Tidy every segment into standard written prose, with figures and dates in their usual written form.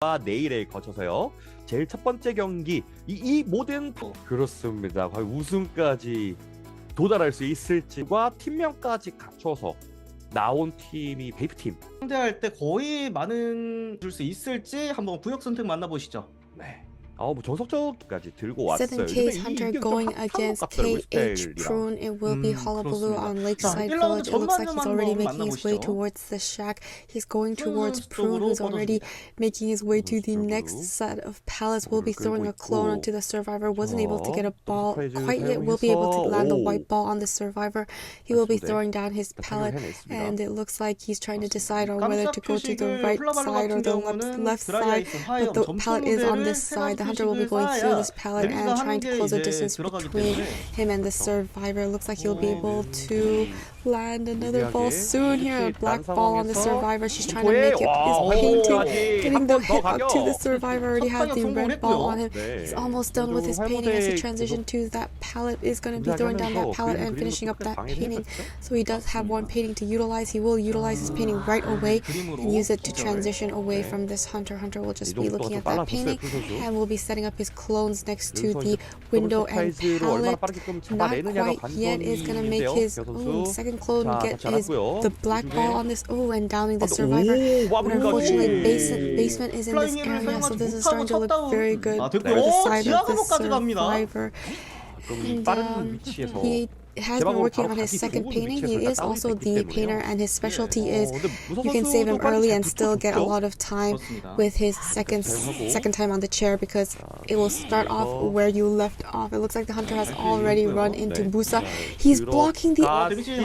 내일에 거쳐서요. 제일 첫 번째 경기 이 모든 그렇습니다. 과연 우승까지 도달할 수 있을지와 팀명까지 갖춰서 나온 팀이 베이프 팀. 상대할 때 거의 많은 줄 수 있을지 한번 구역 선택 만나보시죠. 네. 뭐 정석적까지 들고 왔어요. 7K's Hunter going against KH Prune. It will be Hullabaloo on Lakeside Village. It looks like he's already making his way towards the shack. He's going towards Prune, who's already making his way to the next set of pallets. Will be throwing a clone onto the survivor. Wasn't able to get a ball quite yet. Will be able to land the white ball on the survivor. He will be throwing down his pallet, and it looks like he's trying to decide on whether to go to the right side or the left side. But the pallet is on this side. The Hunter will be going through this pallet and trying to close a distance between him and the survivor. Looks like he'll be able to land another ball soon here. A black ball on the survivor. She's trying to make it his painting. Getting the hit up to the survivor. Already has the red ball on him. He's almost done with his painting as he transitions to that pallet. Is going to be throwing down that pallet and finishing up that painting. So he does have one painting to utilize. He will utilize his painting right away and use it to transition away from this Hunter. Hunter will just be looking at that painting and will be setting up his clones next to the window and pallet. Not quite yet. Is going to make his second clone get the black ball on this. And downing the survivor. But unfortunately, basement is in this area, so this is starting to look very good for the side of the survivor. And he has been working on his second painting. He is also the painter, and his specialty is you can save him early and still get a lot of time with his second time on the chair, because it will start off where you left off. It looks like the Hunter has already run into Busa. He's blocking the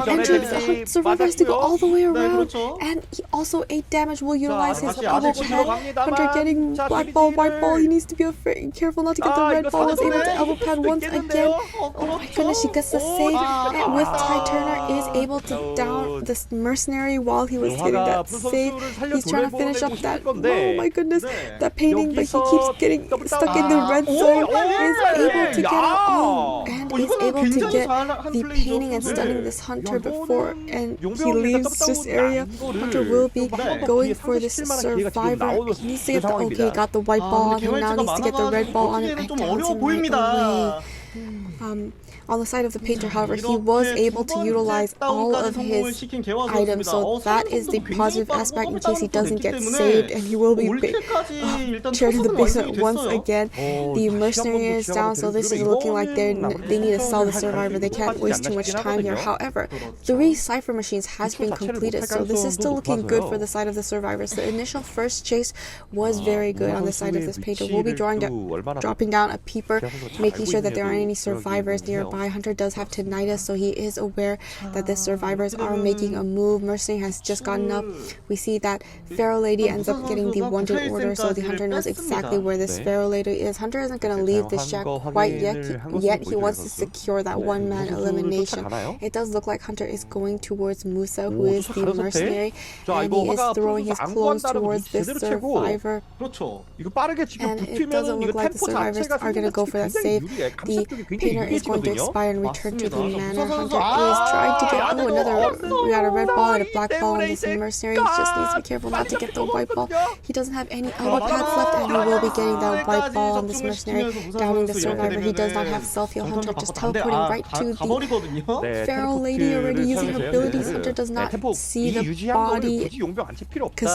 entrance. The survivor has to go all the way around, and he also 8 damage. Will utilize his elbow pad. Hunter getting black ball, white ball. He needs to be careful not to get the red ball. Was able to elbow pad once again. Oh my goodness, she gets the save. And with Ty Turner is able to down this mercenary while he was getting that save. He's trying to finish up that, oh my goodness, that painting, but he keeps getting stuck in the red zone. Is able to get out, and is able to get the painting and stunning this Hunter before, and he leaves this area. Hunter will be going for this survivor. He needs to get the, okay, got the white ball on him, now needs to get the red ball on him, and downs him right away. On the side of the painter, however, he was able to utilize all of his items, so that is the positive aspect in case he doesn't get saved, and he will be shared in the basement once again. The mercenary is down, so this is looking like they need to sell the survivor. They can't waste too much time here. However, 3 cipher machines has been completed, so this is still looking good for the side of the survivors. The initial first chase was very good on the side of this painter. We'll be dropping down a peeper, making sure that there aren't any survivors nearby. Hunter does have tinnitus, so he is aware that the survivors are making a move. Mercenary has just gotten up. We see that Pharaoh Lady ends up getting the wanted order, so the Hunter knows exactly where this Pharaoh Lady is. Hunter isn't going to leave the shack quite yet. He wants to secure that one-man elimination. It does look like Hunter is going towards Musa, who is the mercenary, and he is throwing his clones towards this survivor. And it doesn't look like the survivors are going to go for that save. The painter is going to expire and return to the manor. Hunter is trying to get we got a red ball and a black ball on this mercenary. He just needs to be careful not to get the white ball. He doesn't have any elbow pads left, and he will be getting that white ball on this mercenary, downing the survivor. He does not have self-heal. Hunter just teleporting right to the Pharaoh Lady, already using her abilities. Hunter does not see the body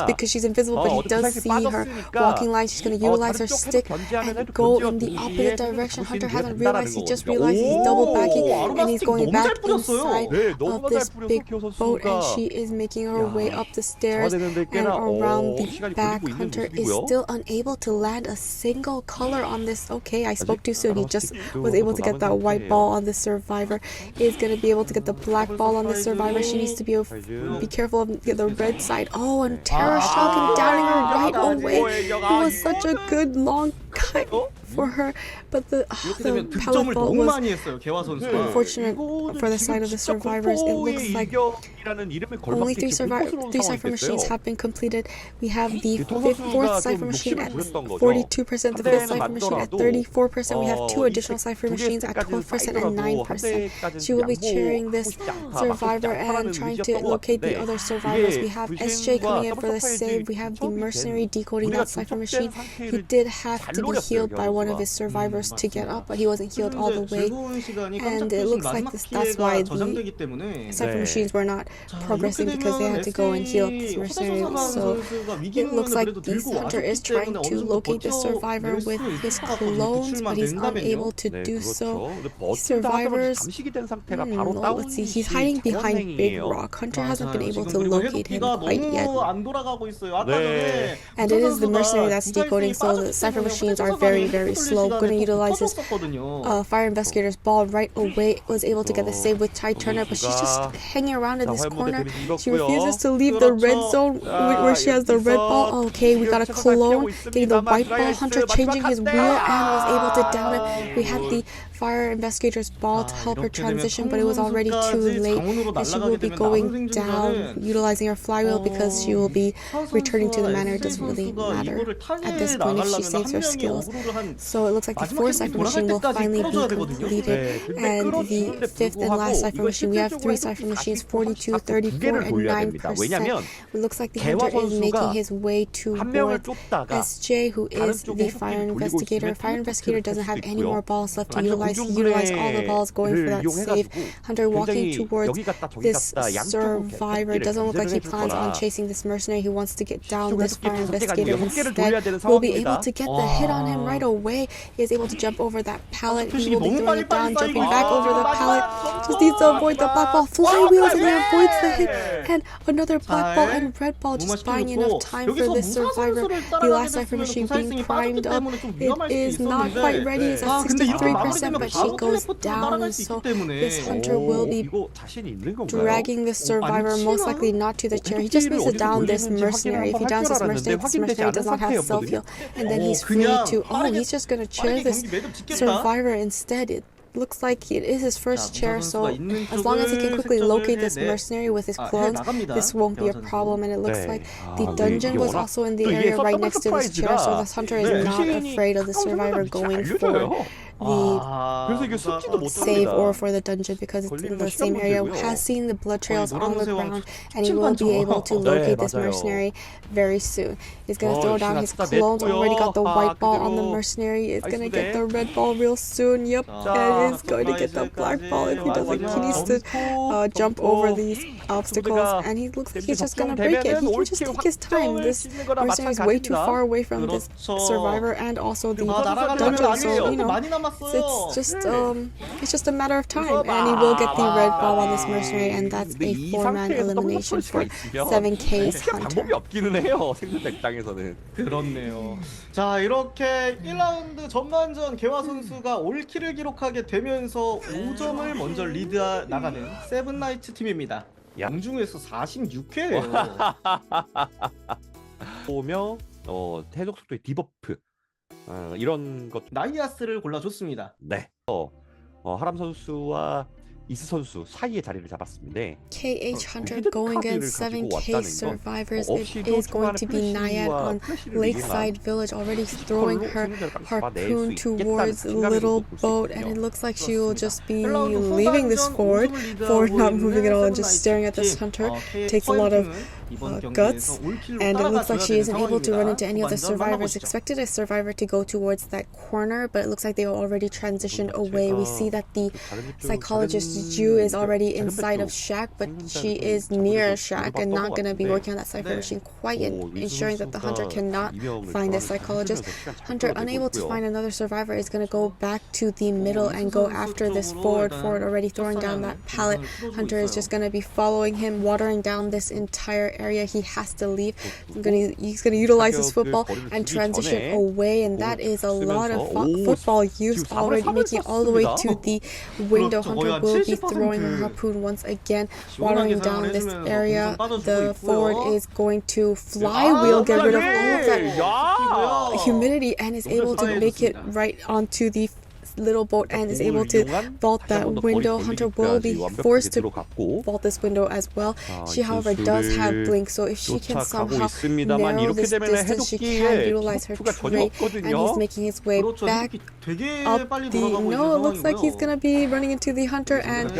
because she's invisible, but he does see her walking line. She's going to utilize her stick and go in the opposite direction. Hunter hasn't realized. He just realized he's double backing, and he's going back inside of this big boat, and she is making her way up the stairs and around the back. Hunter is still unable to land a single color on this. Okay, I spoke too soon. He just was able to get that white ball on the survivor. Is going to be able to get the black ball on the survivor. She needs to be careful of the red side. And Terror Shock and downing her right away. It was such a good long cut for her, but the 이렇게 되면 pallet 득점을 vault 너무 was 많이 했어요. 개화 선수가. unfortunate for the side of the survivors. It looks like only three cipher machines have been completed. We have the fourth cipher machine at 42%, the fifth cipher machine at 34%. We have two additional cipher machines at 12% and 9%. She will be cheering this survivor and trying to locate the other survivors. We have SJ coming in for the save. We have the mercenary decoding that cipher machine. He did have to be healed by one of his survivors to get up, but he wasn't healed all the way. And it looks like that's why the cipher machines were not progressing, because they had to go and heal this mercenary. So it looks like this hunter is trying to locate the survivor with his clones, but he's unable to do so. Survivors, let's see, he's hiding behind Big Rock. Hunter hasn't been able to locate him quite yet. And it is the mercenary that's decoding, so the cipher machines are very, very slow. Gonna utilize his fire investigator's ball right away. Was able to get the save with Ty Turner, but she's just hanging around in this corner. She refuses to leave the red zone where she has the red ball. Okay, we got a clone getting the white ball. Hunter changing his wheel and was able to down it. We had the fire investigator's ball to help her transition, but it was already too late, and she will be going down utilizing her flywheel because she will be returning to the manor. It doesn't really matter at this point if she saves her skills. So it looks like the fourth cipher machine will finally be completed, and the fifth and last cipher machine, we have three cipher machines, 42, 34, and 9%. It looks like the hunter is making his way towards SJ, who is the fire investigator. Fire investigator doesn't have any more balls left to utilize. He utilized all the balls going for that save. Hunter walking towards this survivor. It doesn't look like he plans on chasing this mercenary. He wants to get down this fire investigator instead. Will be able to get the hit on him right away. He is able to jump over that pallet. He will be throwing it down, jumping back over the pallet. Just needs to avoid the black ball. Flywheels and he avoids the hit. And another black ball and red ball, just buying enough time for this survivor. The last cipher machine being primed up. It is not quite ready. It's at 63%, but she goes down. So this hunter will be dragging the survivor, most likely not to the chair. He just needs to down this mercenary. If he downs this mercenary does not have self-heal. And then he's free to, he's just going to chair this survivor instead. It looks like it is his first chair, so as long as he can quickly locate this mercenary with his clones, this won't be a problem. And it looks like the dungeon was also in the area right next to this chair, so this hunter is not afraid of the survivor going for the save or for the dungeon, because it's in the same area. Has seen the blood trails on the ground, and he will be able to locate this mercenary very soon. He's gonna throw down his clones. Already got the white ball on the mercenary. It's gonna get the red ball real soon. Yep, and is going to get the black ball. If he doesn't, he needs to jump over these obstacles, and he looks like he's just gonna break it. He can just take his time. This mercenary is way too far away from this survivor and also the dungeon, so you know, it's just a matter of time, and he will get the red ball on this mercenary, and that's a 4-man elimination for 7K's hunter. 그렇네요. 자, 이렇게 1라운드 전반전 개화 선수가 올킬을 기록하게 되면서 5점을 먼저 리드 나가는 세븐나이츠 팀입니다. 양중에서 46회예요. 보며 해독 속도의 디버프 이런 것. 나이아스를 골라줬습니다. 네. 하람 선수와 이스 선수 사이에 자리를 잡았습니다. KH Hunter going against 7K survivors. It is going to be Naiad on Lakeside Village, already throwing her harpoon towards Little Boat, and it looks like she will just be leaving this forward, not moving at all and just staring at this hunter. Takes a lot of guts, and it looks like she isn't able to run into any of the survivors. Expected a survivor to go towards that corner, but it looks like they already transitioned away. We see that the psychologist Ju is already inside of Shack, but she is near Shack and not going to be working on that cipher machine quite yet, ensuring that the hunter cannot find the psychologist. Hunter, unable to find another survivor, is going to go back to the middle and go after this forward already throwing down that pallet. Hunter is just going to be following him, watering down this entire area. He has to leave. He's gonna utilize his football and transition away, and that is a lot of football used already, making it all the way to the window. Hunter will be throwing her harpoon once again, watering down this area. The forward is going to flywheel, get rid of all of that. humidity and is able to make it right onto the little boat and is able to vault that window. Hunter will be forced to vault this window as well. She, however, does have blink, so if she can somehow narrow this distance, she can utilize her trait, and he's making his way back up the... No, it looks like he's gonna be running into the hunter, and he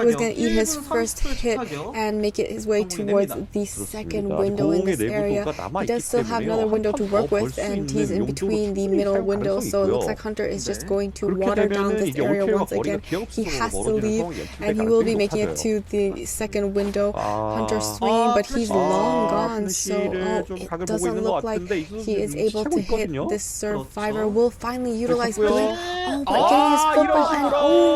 was gonna eat his first hit and make it his way towards the second window in this area. He does still have another window to work with, and he's in between the middle window, so it looks like Hunter is just going to water down this area once again. He has to leave, and he will be making it to the second window. Hunter swinging, but he's long gone, so it doesn't look like he is able to hit this survivor. Will finally utilize blink. But getting his football, and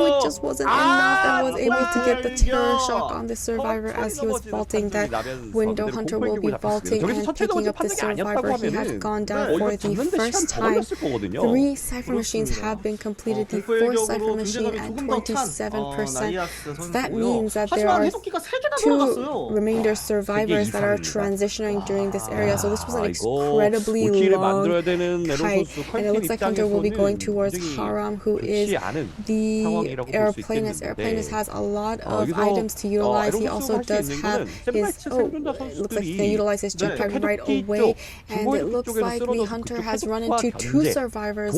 it just wasn't enough, and was able to get the terror shock on the survivor as he was vaulting that window. Hunter will be vaulting and picking up the survivor. He had gone down for the first time. 3 cipher machines have been completed. The 4th cipher machine at 27%. So that means that there are 2 remainder survivors that are transitioning during this area. So this was an incredibly long fight, and it looks like Hunter will be going towards Haram, who is the airplanist. Airplanist has a lot of items to utilize. He also does have his... it looks like he can utilize his jetpack right away, and it looks like the Hunter has run into 2 survivors,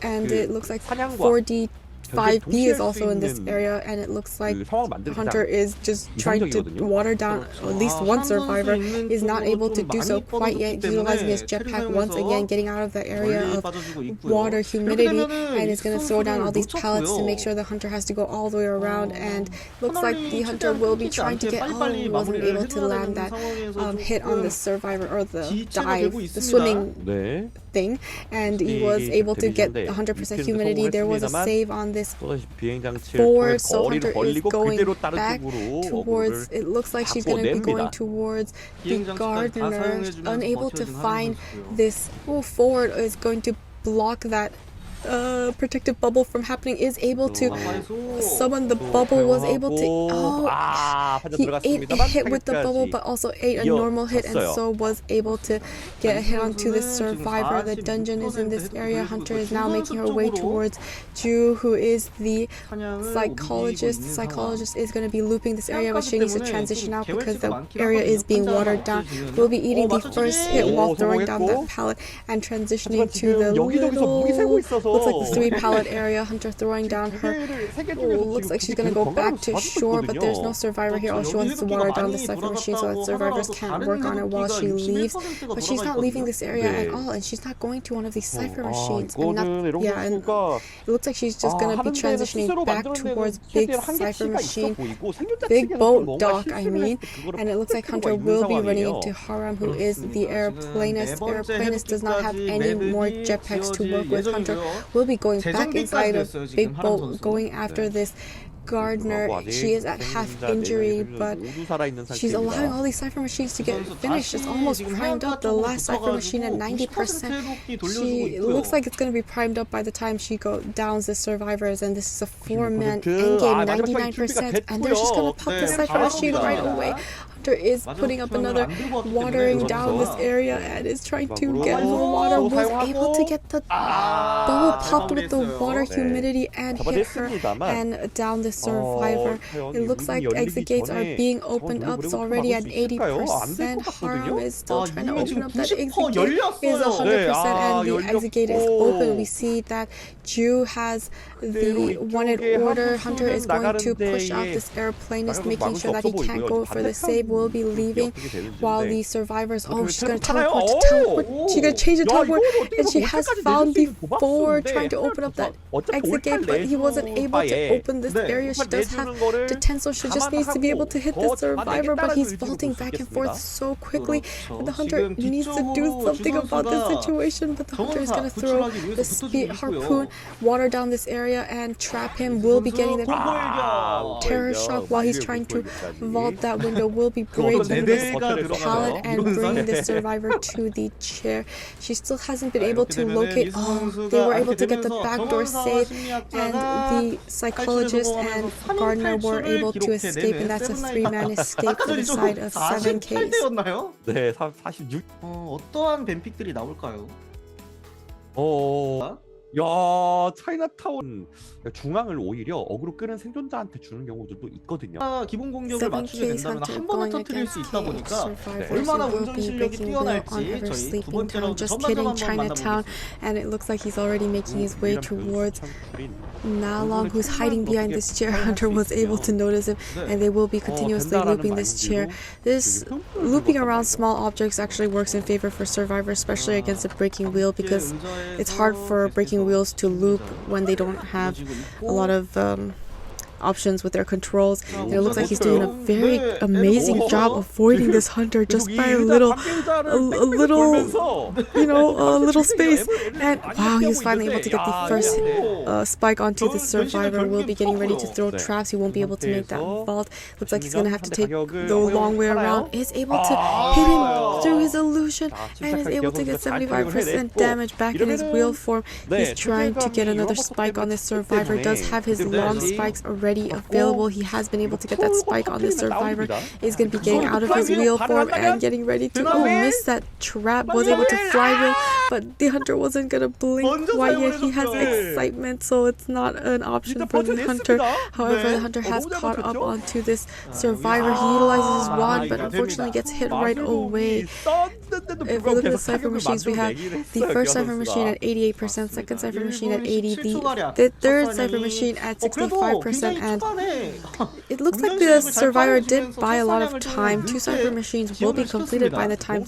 and it looks like 4D 5B is also in this area, and it looks like Hunter is just trying to water down at least one survivor. Is not able to do so quite yet, utilizing his jetpack once again, getting out of the area of water humidity, and is going to throw down all these pallets to make sure the Hunter has to go all the way around, and looks like the Hunter will be trying to get... he wasn't able to land that hit on the survivor, or the dive, the swimming thing, and he was able to get 100% humidity. There was a save on this board, so Hunter is going back towards... it looks like she's going to be going towards the gardener, unable to find this... forward is going to block that protective bubble from happening. Is able to summon the bubble, was able to... he ate a hit with the bubble, but also ate a normal hit, and so was able to get a hit onto the survivor. The dungeon is in this area. Hunter is now making her way towards Ju, who is the psychologist. The psychologist is going to be looping this area, but she needs to transition out because the area is being watered down. Will be eating the first hit while throwing down that pallet and transitioning to the little... looks like the 3 pallet area. Hunter throwing down her... looks like she's gonna go back to shore, but there's no survivor here. All she wants is to water down the cipher machine so that survivors can't work on it while she leaves. But she's not leaving this area at all, and she's not going to one of these cipher machines. And it looks like she's just gonna be transitioning back towards big cipher machine, big boat dock, I mean. And it looks like Hunter will be running into Haram, who is the airplanist. Airplanist does not have any more jetpacks to work with. Hunter will be going back inside of big boat, going after this gardener. She is at half injury, but she's allowing all these cipher machines to get finished. It's almost primed up. The last cipher machine at 90%. She looks like it's going to be primed up by the time she downs the survivors, and this is a 4-man endgame, 99%, and they're just going to pop the cipher machine right away. Hunter is putting up another watering down this area and is trying to get more water. Was able to get the bubble popped with the water humidity and hit her and down the survivor. It looks like exit gates are being opened up. It's already at 80%. Haram is still trying to open up that exit gate. Is 100%, and the exit gate is open. We see that Ju has the wanted order. Hunter is going to push out this airplanist, making sure that he can't go for the save. Will be leaving while the survivors... she's going to teleport. She's going to change the teleport, and she has found the 4 trying to open up that exit gate, but he wasn't able to open this area. She does have the 10, so she just needs to be able to hit the survivor, but he's vaulting back and forth so quickly. And the Hunter needs to do something about this situation, but the Hunter is going to throw the speed harpoon, water down this area, and trap him. Will be getting the terror shock while he's trying to vault that window. Will be breaking this pallet and bringing the survivor to the chair. She still hasn't been able to locate... they were able to get the backdoor save, and the psychologist and gardener were able to escape, and that's a 3-man escape to the side of 7Ks. 어떠한 뱀픽들이 나올까요? 야, 차이나타운 중앙을 오히려 어그로 끄는 생존자한테 주는 경우도 있거든요. 기본 공격을 맞추게 된다면 한 번에 터뜨릴 수 있다 보니까 얼마나 운전 실력이 뛰어날지 저희 두 번째 라운드 전반전 한번 만나보겠습니다. And it looks like he's already making his way towards Aelong, who's hiding behind this chair. Hunter was able to notice him, and they will be continuously looping this chair. This looping around small objects actually works in favor for Survivor, especially against a breaking wheel, because it's hard for breaking wheels to loop when they don't have a lot of options with their controls. And it looks like he's doing a very amazing job avoiding this hunter just by a little space. And wow, he's finally able to get the first spike onto the survivor. Will be getting ready to throw traps. He won't be able to make that vault. Looks like he's gonna have to take the long way around. Is able to hit him through his illusion and is able to get 75% damage back in his wheel form. He's trying to get another spike on this survivor. Does have his long spikes already available. He has been able to get that spike on the survivor. He's going to be getting out of his wheel form and getting ready to miss that trap. Was able to fly wheel, but the hunter wasn't going to blink quite yet. He has excitement, so it's not an option for the hunter. However, the hunter has caught up onto this survivor. He utilizes his wand, but unfortunately gets hit right away. If we look at the cipher machines, we have the first cipher machine at 88%, second cipher machine at 80%, the third cipher machine at 65%, and it looks like the survivor did buy a lot of time. 2 cipher machines will be completed by the time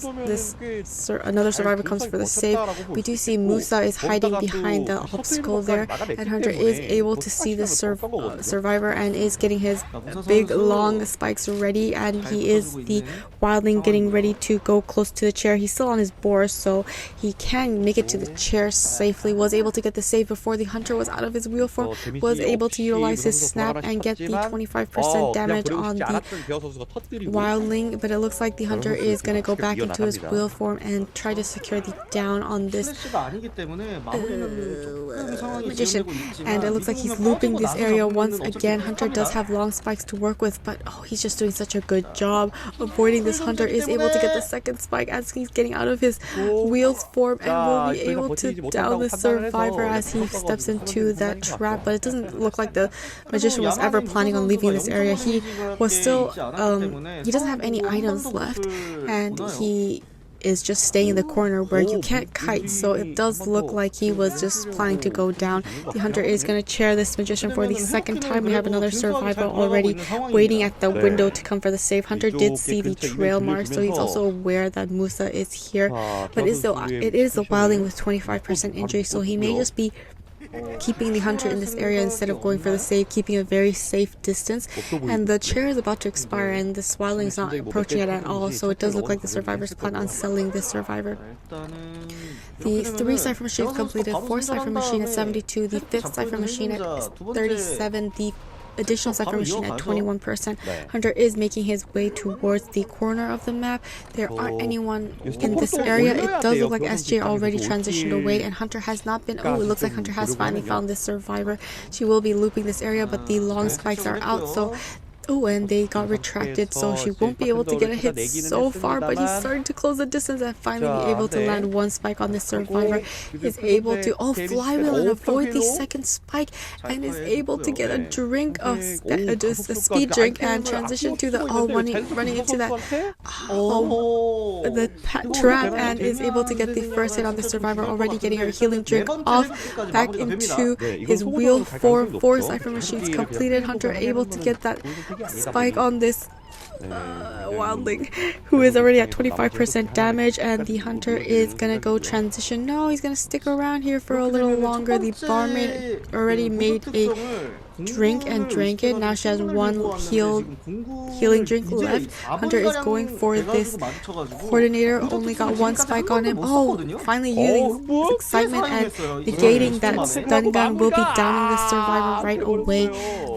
another survivor comes for the save. We do see Musa is hiding behind the obstacle there, and Hunter is able to see the survivor and is getting his big long spikes ready, and he is the wildling getting ready to go close to the chair. He's still on his boar, so he can make it to the chair safely. Was able to get the save before the hunter was out of his wheel form. Was able to utilize his snap and get the 25% damage on the wildling, but it looks like the hunter is going to go back into his wheel form and try to secure the down on this magician. And it looks like he's looping this area once again. Hunter does have long spikes to work with, but he's just doing such a good job avoiding this. Hunter is able to get the second spike as he's getting out of his wheels form and will be able to down the survivor as he steps into that trap. But it doesn't look like the magician was ever planning on leaving this area. He was still he doesn't have any items left, and he is just staying in the corner where you can't kite, so it does look like he was just planning to go down. The hunter is going to chair this magician for the second time. We have another survivor already waiting at the window to come for the save. Hunter did see the trail mark, so he's also aware that Musa is here, but it is a wildling with 25% injury, so he may just be keeping the hunter in this area instead of going for the save, keeping a very safe distance. And the chair is about to expire, and this wildling is not approaching it at all, so it does look like the survivors plan on selling this survivor. The 3 cipher machines completed, 4 cipher machine at 72, the 5th cipher machine at 37, the additional cipher machine at 21%. Hunter is making his way towards the corner of the map. There aren't anyone in this area. It does look like SJ already transitioned away, and Hunter has not been. Oh, it looks like Hunter has finally found this survivor. She will be looping this area, but the long spikes are out, so and they got retracted, so she won't be able to get a hit so far, but he's starting to close the distance and finally be able to land 1 spike on this survivor. He's able to flywheel and avoid the second spike, and is able to get a drink, a speed drink, and transition to the running into that trap, and is able to get the first hit on the survivor, already getting her healing drink off, back into his wheel form. 4 cipher machines completed. Hunter able to get that spike on this wildling, who is already at 25% damage, and the hunter is gonna go transition. No, he's gonna stick around here for a little longer. The barmaid already made a drink and drank it. Now she has 1 healing drink left. Hunter is going for this coordinator, only got 1 spike on him. Finally using his excitement and negating that stun gun, will be downing the survivor right away.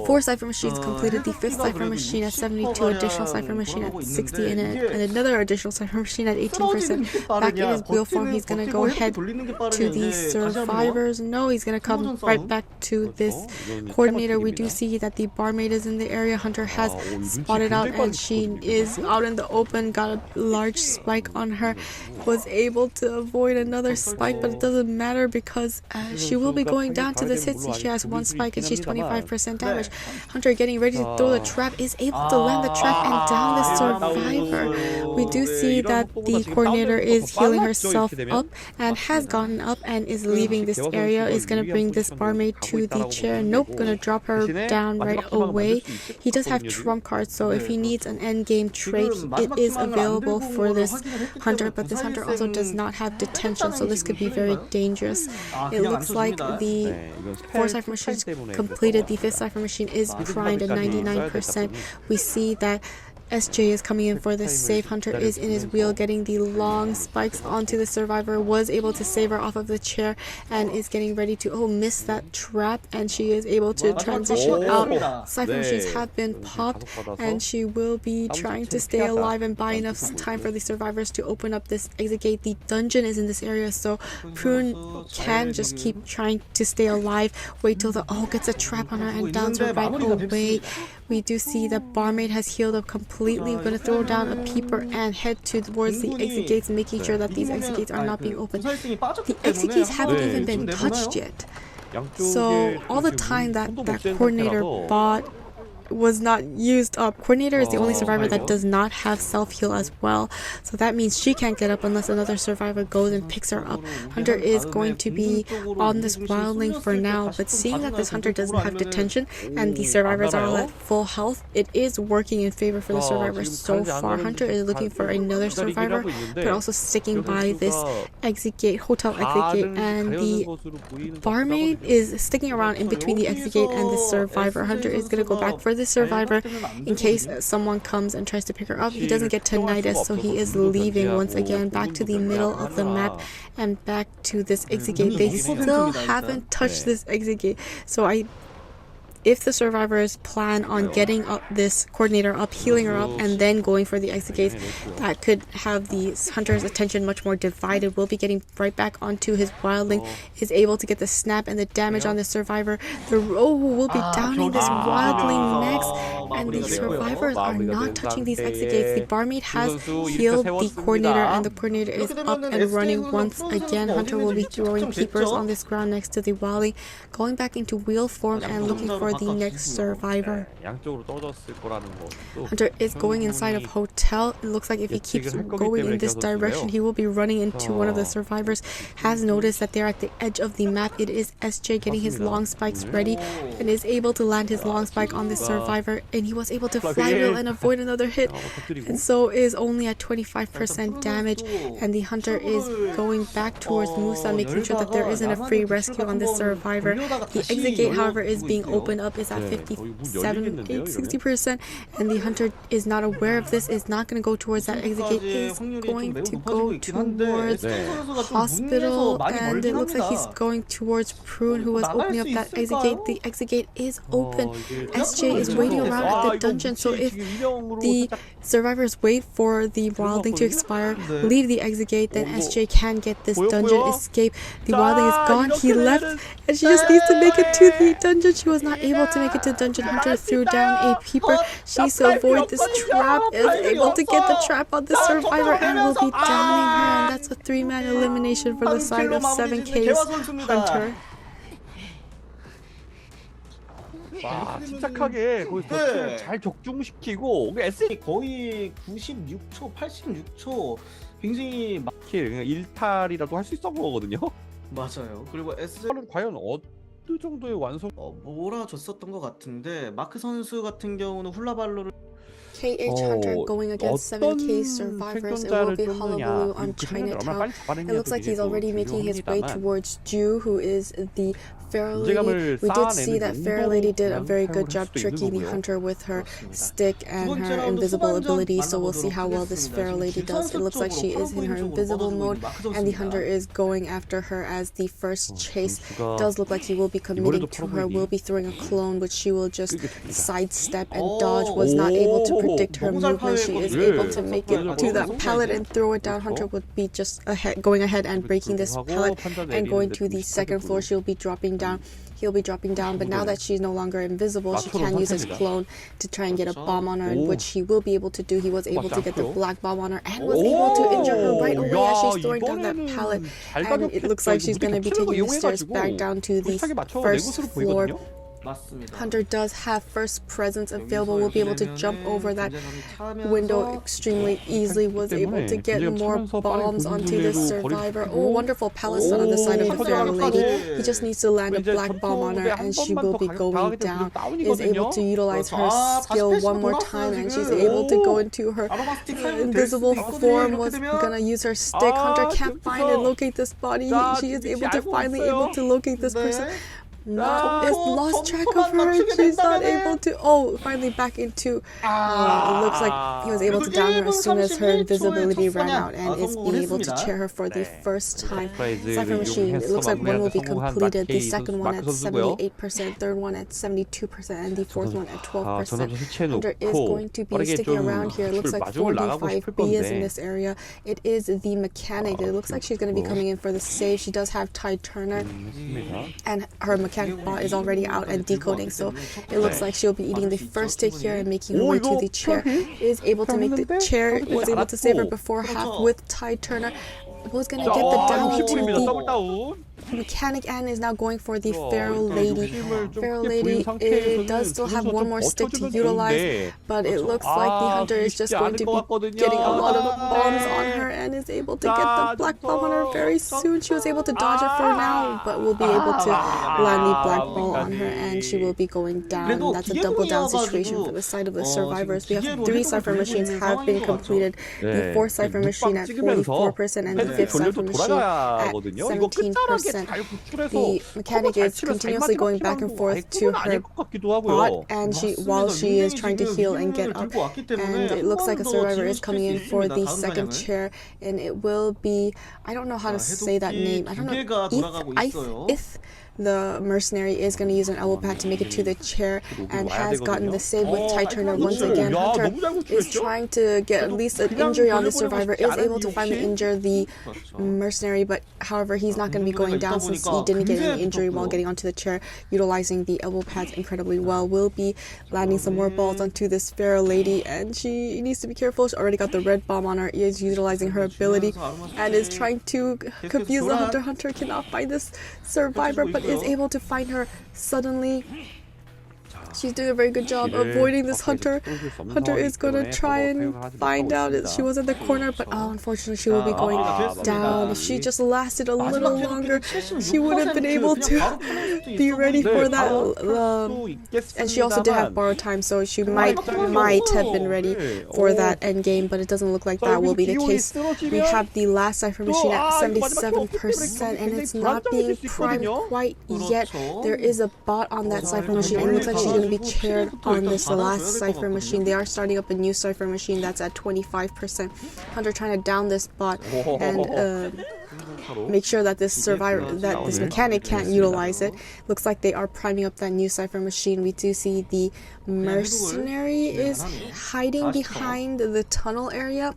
4 cipher machines completed the 5th cipher machine at 72, additional cipher machine at 60, and another additional cipher machine at 18%. Back in his wheel form, he's gonna go ahead to the survivors. No, he's gonna come right back to this coordinator. We do see that the barmaid is in the area. Hunter has spotted out, and she is out in the open, got a large spike on her, was able to avoid another spike, but it doesn't matter because she will be going down to this hit. See, she has 1 spike and she's 25% damage. Hunter getting ready to throw the trap, is able to land the trap and down the survivor. We do see that the coordinator is healing herself up and has gotten up and is leaving this area, is gonna bring this barmaid to the chair. Nope, gonna drop her down right away. He does have trump cards, so if he needs an end game trade, it is available for this hunter, but this hunter also does not have detention, so this could be very dangerous. It looks like the 4 cipher machines completed. The 5th cipher machine is primed at 99%. We see that SJ is coming in for this save. Hunter is in his wheel getting the long spikes onto the survivor, was able to save her off of the chair and is getting ready to miss that trap, and she is able to transition out. Cipher machines have been popped and she will be trying to stay alive and buy enough time for the survivors to open up this exit gate. The dungeon is in this area, so Prune can just keep trying to stay alive, wait till the gets a trap on her and downs her right away. We do see that barmaid has healed up completely. We're going to throw down a peeper and head towards the exit gates, making sure that these exit gates are not being opened. The exit gates haven't even been touched yet. So all the time that coordinator bought was not used up. Coordinator is the only survivor that does not have self-heal as well, so that means she can't get up unless another survivor goes and picks her up. Hunter is going to be on this wildling for now, but seeing that this hunter doesn't have detention and the survivors are all at full health, it is working in favor for the survivors so far. Hunter is looking for another survivor, but also sticking by this exit gate, hotel exit gate, and the barmaid is sticking around in between the exit gate and the survivor. Hunter is going to go back for the survivor in case someone comes and tries to pick her up. He doesn't get tinnitus, so he is leaving once again back to the middle of the map and back to this exit gate. They still haven't touched this exit gate, so if the survivors plan on getting up this coordinator up, healing her up, and then going for the exit gates, that could have the hunter's attention much more divided. Will be getting right back onto his wildling, is able to get the snap and the damage on the survivor. The row will be downing this wildling next, and the survivors are not touching these exit gates. The barmaid has healed the coordinator, and the coordinator is up and running once again. Hunter will be throwing peepers on this ground next to the wildling, going back into wheel form and looking for the next survivor. Hunter is going inside of hotel. It looks like if he keeps going in this direction, he will be running into one of the survivors. Has noticed that they're at the edge of the map. It is SJ getting his long spikes ready and is able to land his long spike on the survivor, and he was able to flywheel and avoid another hit, and so is only at 25% damage. And the hunter is going back towards Musa, making sure that there isn't a free rescue on this survivor. The exit gate, however, is being opened up, is at 60%, and the hunter is not aware of this, is not going to go towards that exit gate, is going to go towards hospital, and it looks like he's going towards Prune, who was opening up that exit gate. The exit gate is open. SJ is waiting around at the dungeon, so if the survivors wait for the wildling to expire, leave the exit gate, then SJ can get this dungeon escape. The wildling is gone, he left, and she just needs to make it to the dungeon. She was not able to make it to dungeon. Hunter threw down a peeper. She needs to avoid this trap, is able to get the trap on the survivor, and will be downing her, and that's a 3-man elimination for the side of 7K's Hunter. 와, 침착하게 거기서 네. 잘 적중시키고 SJ 거의 96초, 86초 굉장히 그냥 1탈이라도 할 수 있었던 거거든요. 맞아요. 그리고 SJ는 과연 어느 정도의 완성 몰아줬었던 것 같은데, 마크 선수 같은 경우는 훌라발로를 KH Hunter going against 7K survivors. It will be Hullabaloo on Chinatown. It looks like he's already making his way towards Ju, who is the Fair Lady. We did see that Fair Lady did a very good job tricking the Hunter with her stick and her invisible ability, so we'll see how well this Fair Lady does. It looks like she is in her invisible mode, and the Hunter is going after her as the first chase. Does look like he will be committing to her, will be throwing a clone, which she will just sidestep and dodge. Was not able to predict her movement. She is able to make it to that pallet and throw it down. Hunter would be just going ahead and breaking this pallet and going to the second floor. She'll be dropping down. He'll be dropping down, but now that she's no longer invisible, she can use his clone to try and get a bomb on her, which he will be able to do. He was able to get the black bomb on her and was able to injure her right away as she's throwing down that pallet. And it looks like she's going to be taking the stairs back down to the first floor. Hunter does have first presence available, will be able to jump over that window extremely easily, was able to get more bombs onto this survivor. Oh, wonderful palace on the side of the Fair Lady. He just needs to land a black bomb on her and she will be going down. Is able to utilize her skill one more time and she's able to go into her invisible form, was gonna use her stick. Hunter can't find and locate this body. She is able to finally locate this person. It's lost track of her. She's not able to. Oh, finally back into. It looks like he was able to down her as soon as her invisibility ran out and is being able to chair her for the first time. Cypher machine. It looks like one will be completed. The second one at 78%, third one at 72%, and the fourth one at 12%. Hunter is going to be sticking around here. It looks like 45B is in this area. It is the mechanic. It looks like she's going to be coming in for the save. She does have Tide Turner, and her mechanic bot is already out and decoding, so it looks like she'll be eating the first hit here and making her way to the chair. Is able to make the chair, was able to save her before half with Tide Turner. Was gonna get the down to the mechanic and is now going for the Feral Lady. Feral Lady, it does still have one more stick to utilize, but it looks like the Hunter is just going to be getting a lot of bombs on her and is able to get the black bomb on her very soon. She was able to dodge it for now, but will be able to land the black ball on her and she will be going down. That's a double down situation for the side of the survivors. We have 3 Cypher machines have been completed. The 4th Cypher machine at 44% and the 5th Cypher machine at 17%. The mechanic is continuously going back and forth to her bot, and while she is trying to heal and get up, and it looks like a survivor is coming in for the second chair, and it will be, I don't know how to say that name, I don't know, Ith. The mercenary is going to use an elbow pad to make it to the chair and has gotten the save with Tide Turner once again. Hunter is trying to get at least an injury on the survivor, is able to finally injure the mercenary, but however he's not going to be going down since he didn't get any injury while getting onto the chair, utilizing the elbow pads incredibly well. Will be landing some more balls onto this Fair Lady and she needs to be careful. She already got the red bomb on her, is utilizing her ability and is trying to confuse the Hunter. Hunter cannot find this survivor but is able to find her suddenly. She's doing a very good job avoiding this Hunter. Hunter is going to try and find out if she was in the corner, but unfortunately she will be going down. If she just lasted a little longer, she would have been able to be ready for that. And she also did have borrowed time, so she might have been ready for that end game, but it doesn't look like that will be the case. We have the last Cypher machine at 77%, and it's not being primed quite yet. There is a bot on that Cypher machine, and it looks like she's going to be chaired on this last Cypher machine. They are starting up a new Cypher machine that's at 25%. Hunter trying to down this bot and make sure that this mechanic can't utilize it. Looks like they are priming up that new Cypher machine. We do see the mercenary is hiding behind the tunnel area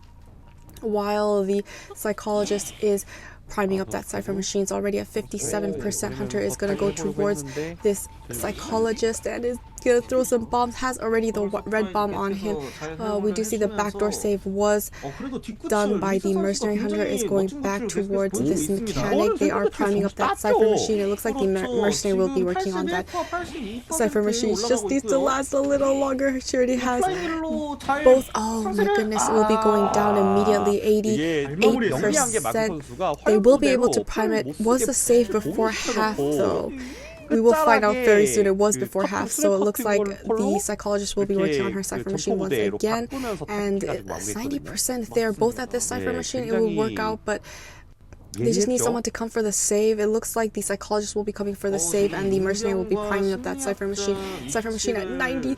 while the psychologist is priming up that Cypher machine. Is already at 57%. Hunter is going to go towards this psychologist and is going to throw some bombs. Has already the red bomb on him. We do see the backdoor save was done by the mercenary. Hunter is going back towards this mechanic. They are priming up that Cypher machine. It looks like the mercenary will be working on that Cypher machine. She just needs to last a little longer. She already has both. Oh my goodness, it will be going down immediately. 88%. They will be able to prime it. Was the save before half though. We will find out very 끝자락에 soon. It was 그 before 커튼 half, so it looks like 컬러 the psychologist will be working on her cipher machine once 점포 모델로 again. 바꾸면서 And 해가지고 마무리했거든요. 90% if they are both at this cipher 네, machine, it will work 굉장히 out, but they just need 예리했죠. someone to come for the save. It looks like the psychologist will be coming for the save and the mercenary will be priming up that cipher machine. Cipher machine at 94%.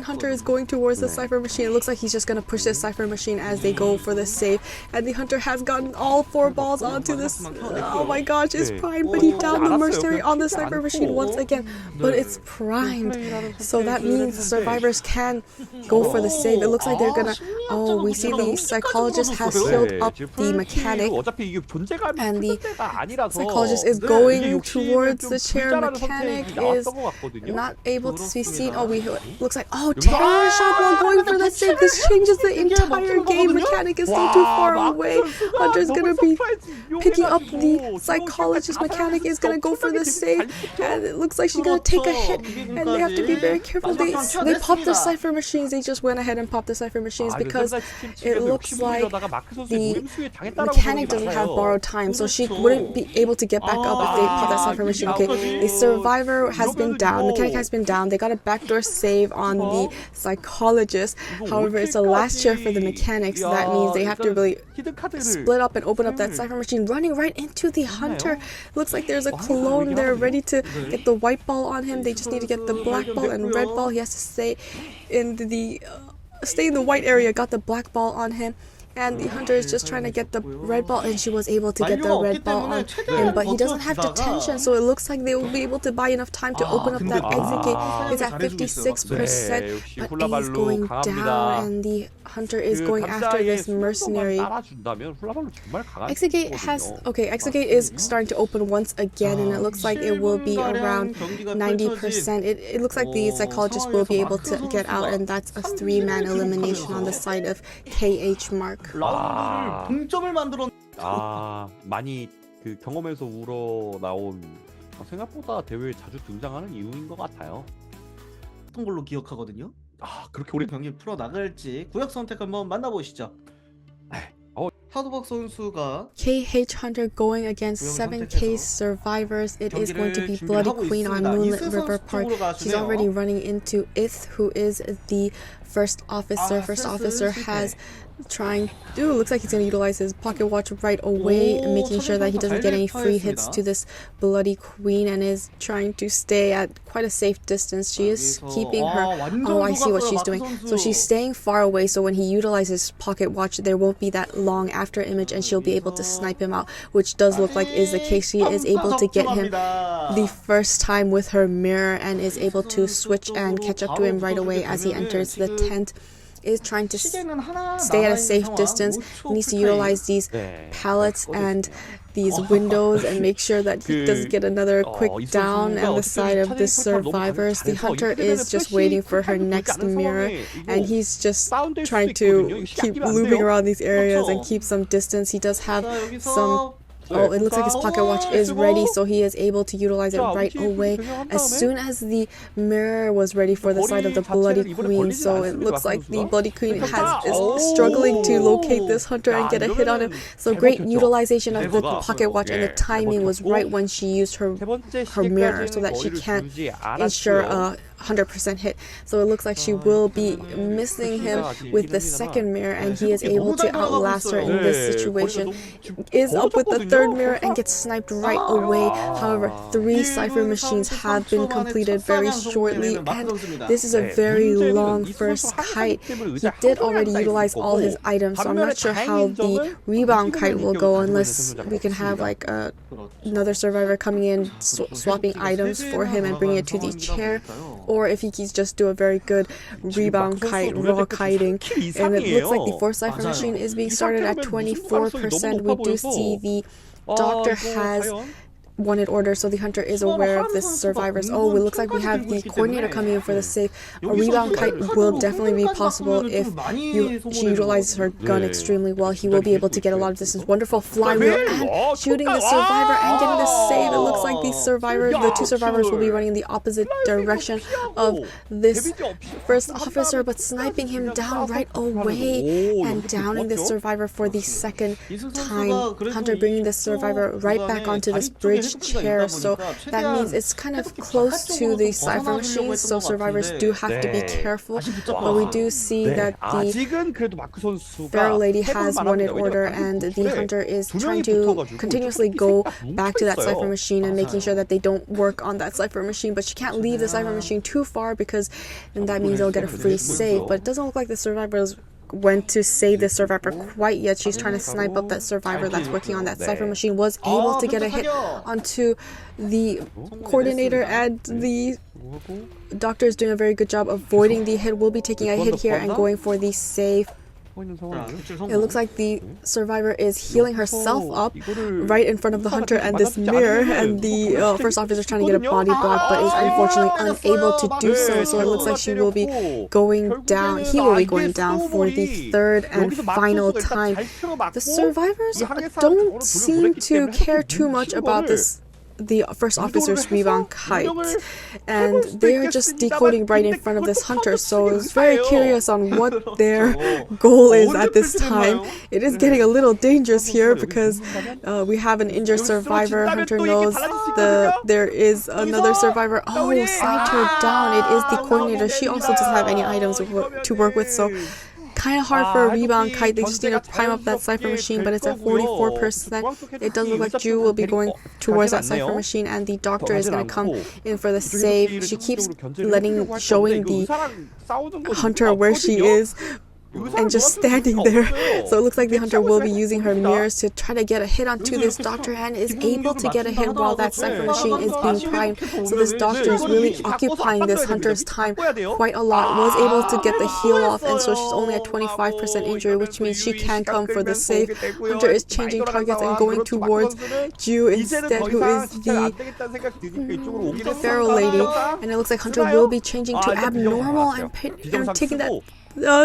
Hunter is going towards the cipher machine. It looks like he's just going to push this cipher machine as they go for the save. And the hunter has gotten all 4 balls onto this. Oh my gosh, it's primed. But he downed the mercenary on the cipher machine once again. But it's primed. So that means the survivors can go for the save. It looks like they're going to... Oh, we see the psychologist has healed up the mechanic. 어차피 이게 존재감이 And the 큰 때가 아니라서 psychologist is 이게 going 욕심은 towards 좀 the chair. 불자라는 Mechanic 선택이 나왔던 is 것 같거든요. not able to be seen. Oh, we looks like terror shot while going for the save. This changes the entire game. Mechanic is still too far away. Hunter's gonna be picking up the psychologist. Mechanic is gonna go for the save, and it looks like she's gonna take a hit. And they have to be very careful. They popped the cipher machines. They just went ahead and popped the cipher machines because it looks like the mechanic doesn't have borrowed time, so she wouldn't be able to get back up if they pop that cipher machine. Okay, the survivor has been down, mechanic has been down. They got a backdoor save on the psychologist. However, it's a last chair for the mechanics, so that means they have to really split up and open up that cipher machine, running right into the hunter. Looks like there's a clone there ready to get the white ball on him. They just need to get the black ball and red ball. He has to stay in the white area. Got the black ball on him. And the hunter is just trying to get the red ball, and she was able to get the red ball on him, but he doesn't have detention, so it looks like they will be able to buy enough time to open up that exit gate. It's at 56%, but A is going down, and the hunter is going after this mercenary. Exit gate exit gate is starting to open once again, and it looks like it will be around 90%. It looks like the psychologist will be able to get out, and that's a 3-man elimination on the side of KH Mark. 동점을 만들었. 많이 그 경험에서 우러 나온 생각보다 대회에 자주 등장하는 이유인 것 같아요. 어떤 걸로 기억하거든요. 그렇게 우리 경기 풀어 나갈지 구역 선택 한번 만나보시죠. 하도박 선수가 KH Hunter going against 7K survivors. It is going to be Bloody Queen on Moonlit River Park. She's already running into Ith, who is the first officer. First officer has looks like he's going to utilize his pocket watch right away, making sure that he doesn't get any free hits to this Bloody Queen, and is trying to stay at quite a safe distance. She is keeping her... Oh, I see what she's doing. So she's staying far away, so when he utilizes pocket watch, there won't be that long after image, and she'll be able to snipe him out, which does look like is the case. She is able to get him the first time with her mirror, and is able to switch and catch up to him right away as he enters the tent. Is trying to stay at a safe distance. He needs to utilize these pallets and these windows and make sure that he doesn't get another quick down on the side of the survivors. The hunter is just waiting for her next mirror, and he's just trying to keep looping around these areas and keep some distance. He does have some... Oh, it looks like his pocket watch is ready, so he is able to utilize it right away as soon as the mirror was ready for the side of the Bloody Queen. So it looks like the Bloody Queen is struggling to locate this hunter and get a hit on him. So great utilization of the pocket watch, and the timing was right when she used her mirror so that she can't ensure a 100% hit. So it looks like she will be missing him with the second mirror, and he is able to outlast her in this situation. Is up with the third mirror and gets sniped right away. However, 3 cipher machines have been completed very shortly, and this is a very long first kite. He did already utilize all his items, so I'm not sure how the rebound kite will go unless we can have like another survivor coming in, swapping items for him and bringing it to the chair. Or if he can just do a very good rebound kite, raw kiting. And it looks like the 4th cipher machine is being started at 24%. We do see the doctor has wanted order, so the hunter is aware of the survivors. Oh, it looks like we have the coordinator coming in for the save. A rebound kite will definitely be possible if she utilizes her gun extremely well. He will be able to get a lot of distance. Wonderful flywheel and shooting the survivor and getting the save. It looks like the 2 survivors will be running in the opposite direction of this first officer, but sniping him down right away and downing the survivor for the second time. Hunter bringing the survivor right back onto this bridge large chair, so that means it's kind of close to the cipher machines, so survivors do have to be careful. But we do see that the 아직은 그래도 마크 선수가 Feral Lady 해볼 has 만한 one in 거예요. order, 왜냐면 and the 그래, hunter is 두 trying 명이 to 붙어가지고 continuously 이렇게 go 딱 back to that 뭉쳐 cipher 있어요. machine and making sure that they don't work on that cipher machine, but she can't leave the cipher machine too far because then that means they'll get a free save. But it doesn't look like the survivors went to save the survivor quite yet. She's trying to snipe up that survivor that's working on that cipher machine, was able to get a hit onto the coordinator, and the doctor is doing a very good job avoiding the hit. Will be taking a hit here and going for the save. It looks like the survivor is healing herself up right in front of the hunter and this mirror, and the first officer is trying to get a body block but is unfortunately unable to do so. So it looks like she will be going down. He will be going down for the third and final time. The survivors don't seem to care too much about the first officer's rebound kite, and they're just decoding right in front of this hunter, so it's very curious on what their goal is at this time. It is getting a little dangerous here because we have an injured survivor. Hunter knows there is another survivor. Oh, sniped her down. It is the coordinator. She also doesn't have any items to work with, so kind of hard for a rebound kite. They just need to prime up that cipher machine, but it's at 44%. It does look like Ju will be going towards that cipher machine, and the doctor is going to come in for the save. She keeps showing the hunter where she is and just standing there. So it looks like the hunter will be using her mirrors to try to get a hit onto this doctor, and is able to get a hit while that cipher machine is being primed. So this doctor is really occupying this hunter's time quite a lot. Was able to get the heal off, and so she's only at 25% injury, which means she can come for the save. Hunter is changing targets and going towards Ju instead, who is the feral lady, and it looks like Hunter will be changing to abnormal and taking that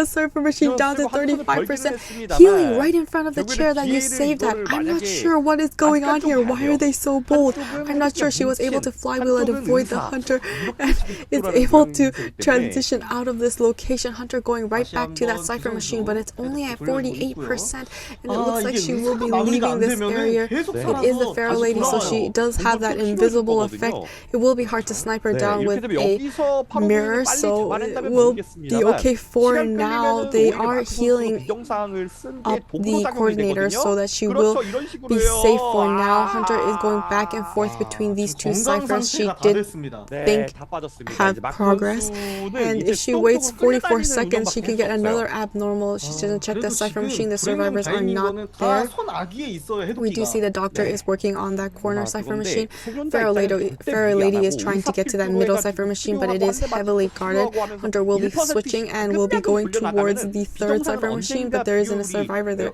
cipher machine down to 35%, healing right in front of the chair that you saved at. I'm not sure what is going on here. Why are they so bold? I'm not sure. She was able to flywheel and avoid the hunter, and is able to transition out of this location. Hunter going right back to that cipher machine, but it's only at 48%, and it looks like she will be leaving this area. It is the feral lady, so she does have that invisible effect. It will be hard to snipe her down with a mirror, so it will be okay for now. They are healing up the coordinator so that she will be safe for now. Hunter is going back and forth between these two ciphers. She did think have progress, and if she waits 44 seconds she can get another abnormal. She doesn't check the cipher machine. The survivors are not there. We do see the doctor is working on that corner cipher machine. Feral lady is trying to get to that middle cipher machine, but it is heavily guarded. Hunter will be switching and will be going towards the third cipher machine, but there isn't a survivor there.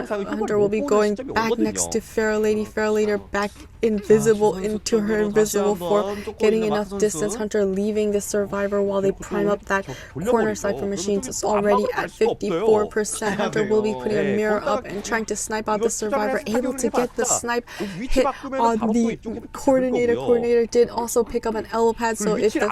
Hunter will be going back next to feral lady. Feral lady back invisible into her invisible form, getting enough distance. Hunter leaving the survivor while they prime up that corner cipher machine. It's already at 54%. Hunter will be putting a mirror up and trying to snipe out the survivor, able to get the snipe hit on the coordinator. Coordinator did also pick up an elbow pad, so if the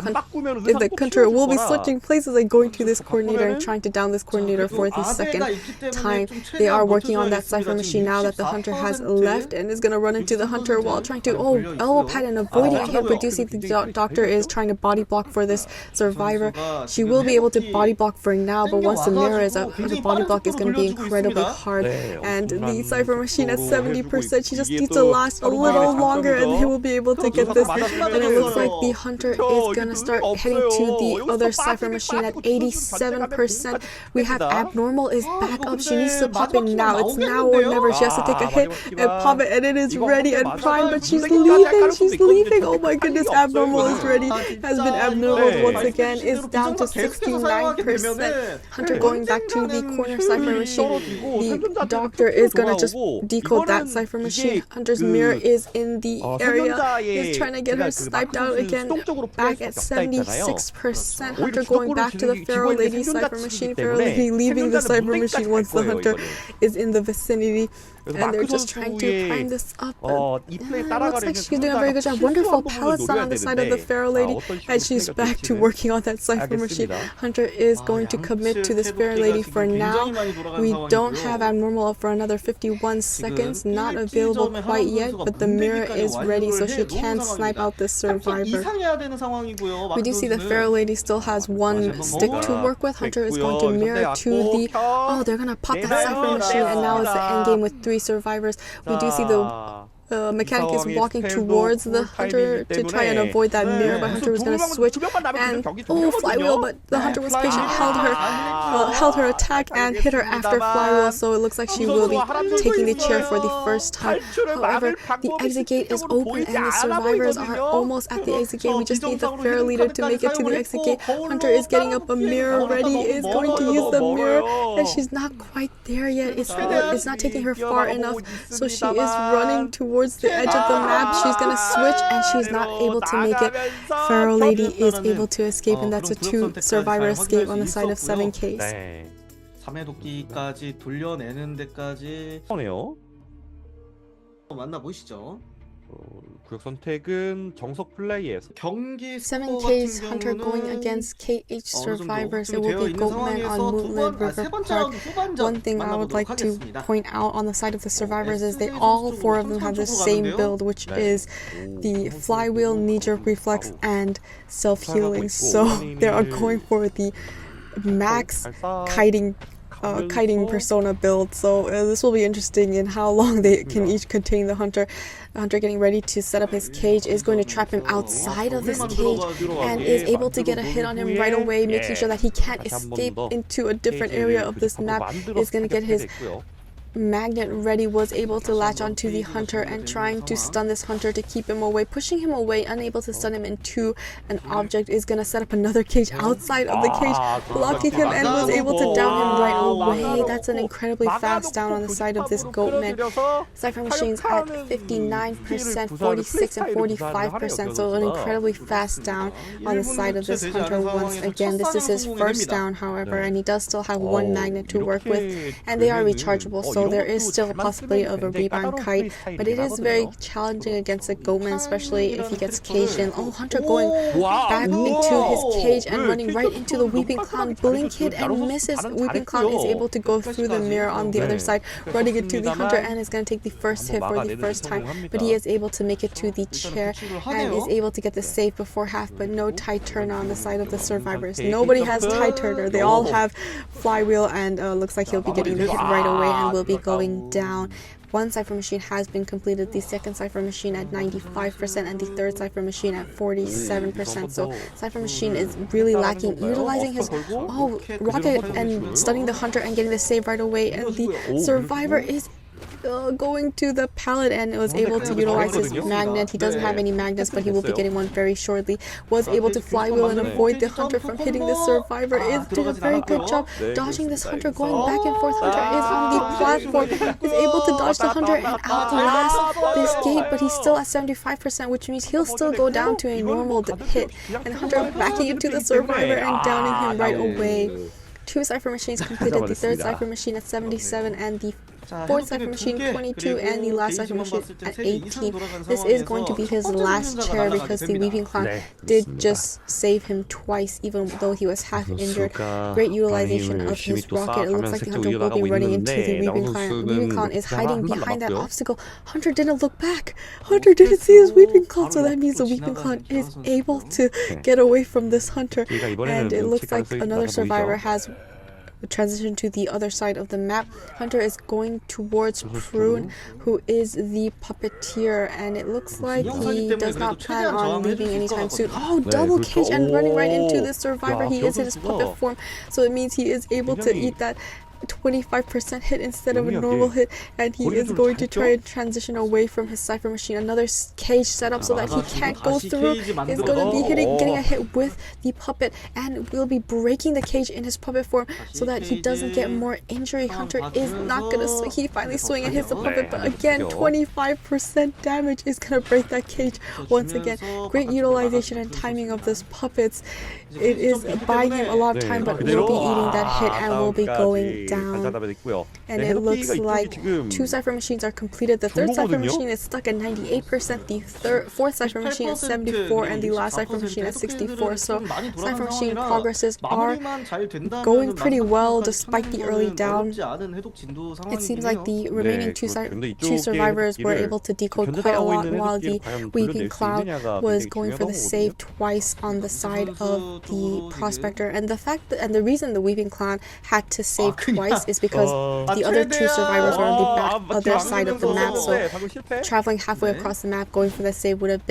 hunter will be switching places and going to this coordinator and trying to down this coordinator for the second time. They are working on that cipher machine now that the hunter has left, and is going to run into the hunter while trying to elbow pad and avoiding a hit. But do see the doctor is trying to body block for this survivor. She will be able to body block for now, but once the mirror is up, the body block is going to be incredibly hard. And the cipher machine at 70%, she just needs to last a little longer and they will be able to get this. And it looks like the hunter is going to start heading to the other cipher machine at 87%. We have abnormal is back up. She needs to pop in now. It's now or never. She has to take a hit and pop it, and it is ready and primed, but she's leaving. She's leaving. Oh my goodness, abnormal is ready. Has been abnormal once again. Is down to 69%. Hunter going back to the corner cipher machine. The doctor is gonna just decode that cipher machine. Hunter's mirror is in the area. He's trying to get her sniped out again. Back at 76%. Hunter going back to the feral lady cipher machine. Feral lady leaving the cipher machine once the hunter is in the vicinity. And they're just trying to prime this up. 이 플레이 Looks 따라가려면 like she's doing a very good job. Wonderful pallets on the side of the Pharaoh lady, and she's back to working on that cipher machine. Hunter is going to commit to this Pharaoh lady for now. We don't have abnormal up for another 51 seconds. Not available quite yet, but the mirror is ready, so she can snipe out this survivor. We do see the Pharaoh lady still has one stick to work with. Hunter is going to mirror to the... Oh, they're gonna pop that cipher machine, and now it's the end game with 3 survivors. We do see the mechanic is walking towards the Hunter to try and avoid that mirror, but Hunter was going to switch and flywheel, but the Hunter was patient, held her attack and hit her after flywheel, so it looks like she will be taking the chair for the first time. However, the exit gate is open and the survivors are almost at the exit gate. We just need the Pharaoh leader to make it to the exit gate. Hunter is getting up a mirror ready, is going to use the mirror, and she's not quite there yet. It's not taking her far enough, so she is running towards the edge of the map. She's gonna switch and she's not able to make it. Pharaoh lady is able to escape, and that's a 2 survivor escape on the side of 7Ks. 3회 도끼까지 돌려내는 데까지 만나보시죠. 구역 선택은 정석 플레이에서 경기 7K's Hunter going against K8 survivors. It will be Goatman on Moonlit River Park. One thing I would like to point out on the side of the survivors is they all 4 of them have the same build, which is the flywheel, knee-jerk reflex, and self-healing. So they are going for the max kiting persona build, so this will be interesting in how long they can each contain the Hunter. The Hunter getting ready to set up his cage is going to trap him outside of this cage and is able to get a hit on him right away, making sure that he can't escape into a different area of this map. Is going to get his magnet ready, was able to latch onto the Hunter and trying to stun this Hunter to keep him away, pushing him away, unable to stun him into an object. Is gonna set up another cage outside of the cage, blocking him, and was able to down him right away. That's an incredibly fast down on the side of this Goatman. Cipher machines at 59%, 46 and 45%, so an incredibly fast down on the side of this Hunter once again. This is his first down, however, and he does still have 1 magnet to work with, and they are rechargeable, so there is still a possibility of a rebound kite, but it is very challenging against a Goatman, especially if he gets caged in. Oh, Hunter going back into his cage and running right into the Weeping Clown. Blink hit and misses. Weeping Clown is able to go through the mirror on the other side, running into the Hunter, and is going to take the first hit for the first time, but he is able to make it to the chair and is able to get the save before half, but no tide turner on the side of the survivors. Nobody has tide turner. They all have flywheel, and looks like he'll be getting the hit right away and will be going down. 1 cipher machine has been completed, the 2nd cipher machine at 95% and the 3rd cipher machine at 47%. So cipher machine is really lacking, utilizing his rocket and stunning the Hunter and getting the save right away, and the survivor is going to the pallet and was able to utilize his magnet. He doesn't have any magnets, but he will be getting one very shortly. Was able to flywheel and avoid the Hunter from hitting the survivor. Is doing a very good job dodging this Hunter, going back and forth. Hunter is on the platform, is able to dodge the Hunter and outlast this gate, but he's still at 75%, which means he'll still go down to a normal hit. And Hunter backing into the survivor and downing him right away. 2 cipher machines completed, the 3rd cipher machine at 77 and the 4th cipher machine 22 and the last cipher machine at 18. This is going to be his last chair because the Weeping Clown did just save him twice, even though he was half injured. Great utilization of his rocket. It looks like the Hunter will be running into the Weeping Clown. Weeping Clown is hiding behind that obstacle. Hunter didn't look back. Hunter didn't see his Weeping Clown, so that means the Weeping Clown is able to get away from this Hunter. And it looks like another survivor has transition to the other side of the map. Hunter is going towards Prune, who is the puppeteer, and it looks like he does not plan on leaving anytime soon. Oh, double cage and running right into the survivor. He is in his puppet form, so it means he is able to eat that 25% hit instead of a normal hit, and he is going to try and transition away from his cipher machine. Another cage set up so that he can't go through. He's going to be getting a hit with the puppet, and will be breaking the cage in his puppet form so that he doesn't get more injury. Hunter is not going to swing. He finally swing and hits the puppet, but again 25% damage is going to break that cage once again. Great utilization and timing of those puppets. It is buying him a lot of time, but will be eating that hit and will be going down. 단자담에 있고요. And 네, it looks 헤드피가 이쪽이 like 지금 2 cipher machines are completed. The third cipher 중고거든요? machine is stuck at 98%, the fourth cipher machine at 74, and the last cipher machine at 64. So cipher machine progresses are going pretty well despite the early down. It seems like the remaining two survivors were able to decode quite a lot, while the Weeping Cloud was going for the save twice on the side of the Prospector. And the reason the Weeping Cloud had to save twice is because the other two survivors were on the other side of the map, so traveling halfway across the map going for the save would have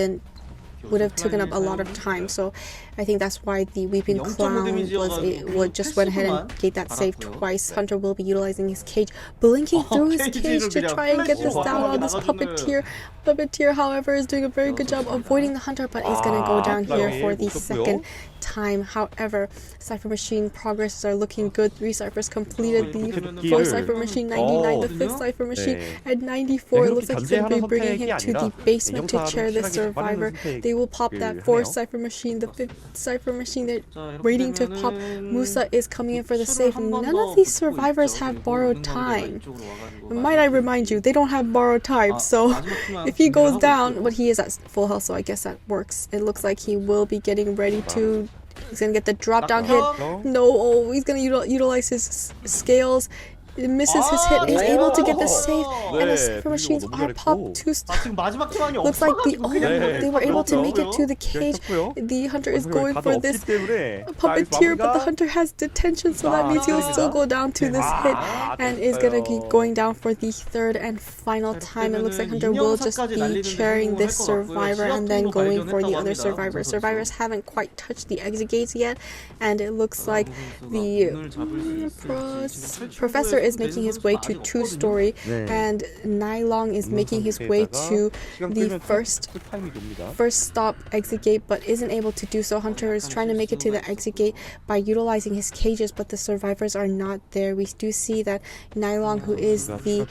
taken up a lot of time. So I think that's why the Weeping Clown just went ahead and gave that save twice. Hunter will be utilizing his cage, blinking through his cage to try and get this down on this puppeteer. Puppeteer, however, is doing a very good job avoiding the Hunter, but is going to go down here for the second time. However, cipher machine progresses are looking good. 3 ciphers completed. The fourth cipher machine 99, the fifth cipher machine at 94. It looks like he's going to be bringing him to the basement to chair this survivor. They will pop that fourth cipher machine, the fifth cipher machine they're waiting to pop. Musa is coming in for the save. None of these survivors have borrowed time. Might I remind you, they don't have borrowed time, so if he goes down, but he is at full health, so I guess that works. It looks like he will be getting ready to. He's gonna get the drop down hit. No, he's gonna utilize his scales. It misses his hit, is able to get the save, and the cipher machines are popped to looks like they were able to make it to the cage. The Hunter is going for this puppeteer, but the Hunter has detention, so that means he'll still go down to this hit and is gonna be going down for the third and final time. It looks like Hunter will just be chairing this survivor and then going for the other survivors. Survivors haven't quite touched the exit gates yet, and it looks like the Professor is making his way to 2-story, and Aelong is making his way to the first stop exit gate, but isn't able to do so. Hunter is trying to make it to the exit gate by utilizing his cages, but the survivors are not there. We do see that Aelong, who is the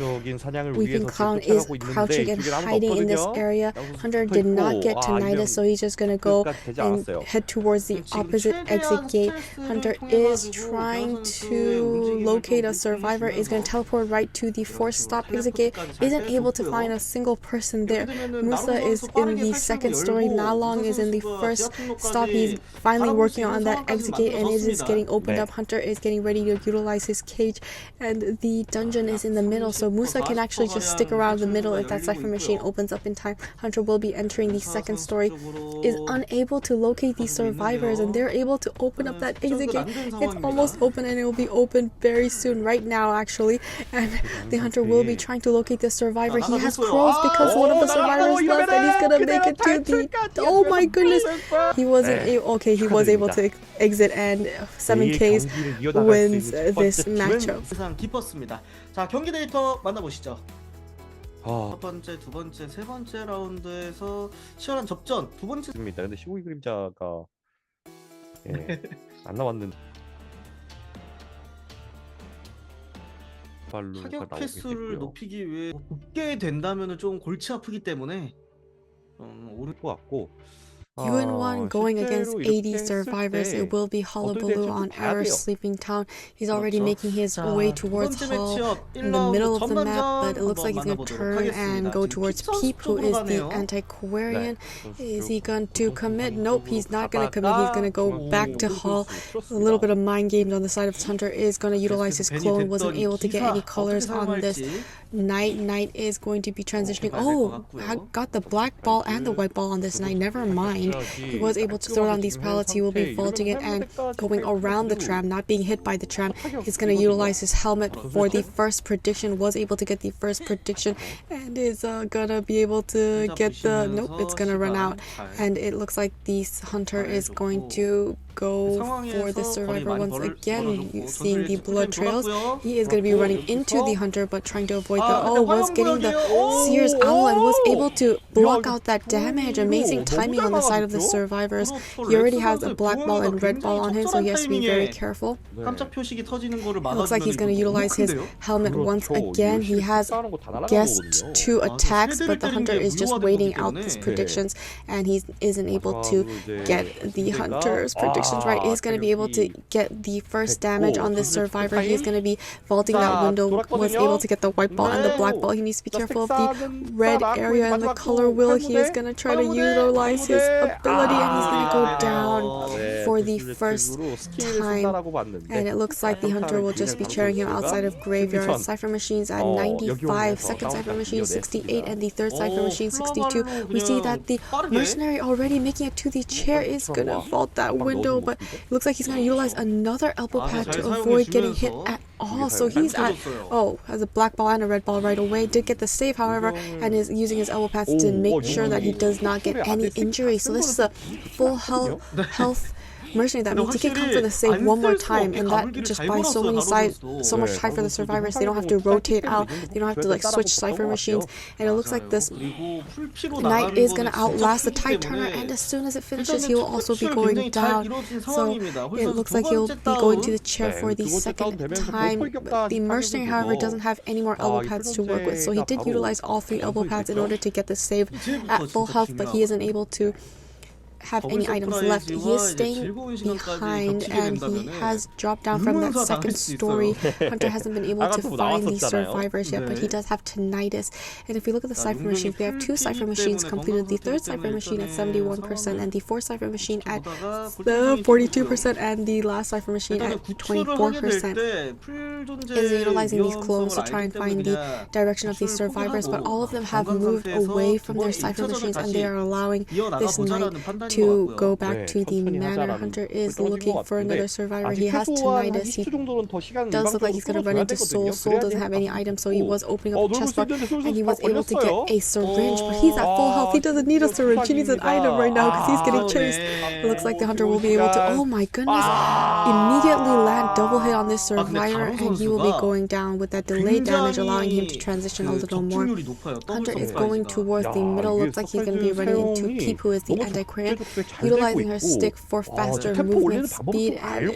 Weeping Clown, is crouching and hiding in this area. Hunter did not get to Naiad, so he's just gonna go and head towards the opposite exit gate. Hunter is trying to locate a survivor, is going to teleport right to the 4th stop exit gate, isn't able to find a single person there. Musa is in the 2nd story, Aelong is in the 1st stop. He's finally working on that exit gate and it is getting opened up. Hunter is getting ready to utilize his cage, and the dungeon is in the middle, so Musa can actually just stick around the middle if that cipher machine opens up in time. Hunter will be entering the 2nd story, is unable to locate the survivors, and they're able to open up that exit gate. It's almost open and it will be open very soon, right now actually, and the Hunter will be trying to locate the survivor. He has crows because one of the survivors left, and he's gonna make it to the, oh my goodness, he wasn't okay, he was able to exit, and 7Ks wins this matchup. 깊었습니다. 자, 경기 데이터 만나보시죠. 첫 번째, 두 번째, 세 번째 라운드에서 치열한 접전. 두 번째 입니다. 근데 15기 그림자가 안 나왔는데 타격 횟수를 높이기 위해 붙게 된다면은 좀 골치 아프기 때문에 오를 것 같고. UN1 going against 80 survivors. It will be Hullabaloo on our sleeping town. He's already making his way towards Hull in the middle of the map, but it looks like he's going to turn and go towards Peep, who is the antiquarian. Is he going to commit? Nope, he's not going to commit. He's going to go back to Hull. A little bit of mind games on the side of Hunter, is going to utilize his clone. Wasn't able to get any colors on this Knight. Knight is going to be transitioning. Oh, I got the black ball and the white ball on this Knight. Never mind. He was able to throw down these pallets. He will be vaulting it and going around the tram, not being hit by the tram. He's going to utilize his helmet for the first prediction. Was able to get the first prediction and is going to be able to get the... Nope, it's going to run out. And it looks like this Hunter is going to go for the survivor once again, seeing the blood trails. He is going to be running into the Hunter, but trying to avoid the... was getting the Seer's Owl and was able to block out that damage. Amazing timing on the side of the survivors. He already has a black ball and red ball on him, so he has to be very careful. It looks like he's going to utilize his helmet once again. He has guessed 2 attacks, but the Hunter is just waiting out his predictions, and he isn't able to get the Hunter's prediction calculations right, is going to be able to get the first damage on this survivor. He is going to be vaulting that window, was able to get the white ball and the black ball. He needs to be careful of the red area and the color wheel. He is going to try to utilize his ability, and he's going to go down for the first time. And it looks like the hunter will just be cheering him outside of graveyard. Cipher machines at 95, second cipher machine 68, and the third cipher machine 62. We see that the mercenary already making it to the chair is going to vault that window, but it looks like he's going to utilize another elbow pad to avoid getting hit at all. So he's at, has a black ball and a red ball right away. Did get the save, however, and is using his elbow pads to make sure that he does not get any injury. So this is a full health mercenary. That means he can come for the save one more time, and that just buys so much time for the survivors. They don't have to rotate out, they don't have to like switch cipher machines, and it looks like this knight is going to outlast the tide turner, and as soon as it finishes he will also be going down. So it looks like he'll be going to the chair for the second time. The mercenary, however, doesn't have any more elbow pads to work with, so he did utilize all 3 elbow pads in order to get the save at full health, but he isn't able to have any items left. He is staying behind, and he has dropped down from that second story. Hunter hasn't been able to find the survivors yet, but he does have tinnitus. And if we look at the cipher machines, we have 2 cipher machines completed. The third cipher machine at 71%, and the fourth cipher machine at 42%, and the last cipher machine at 24%. Is utilizing these clones to try and find the direction of these survivors, but all of them have moved away from their cipher machines, and they are allowing this knight to go back to the manor. Hunter is looking for another survivor. He has tinnitus. He does look like he's going to run into Soul. Soul doesn't have any items, so he was opening up the chest bar, and he was able to get a syringe, but he's at full health. He doesn't need a syringe. He needs an item right now because he's getting chased. It looks like the hunter will be able to, oh my goodness, immediately land double hit on this survivor, and he will be going down with that delayed damage, allowing him to transition a little more. Hunter is going towards the middle. Looks like he's going to be running into Peep, who is the anti-Korean, utilizing her stick for faster movement speed. And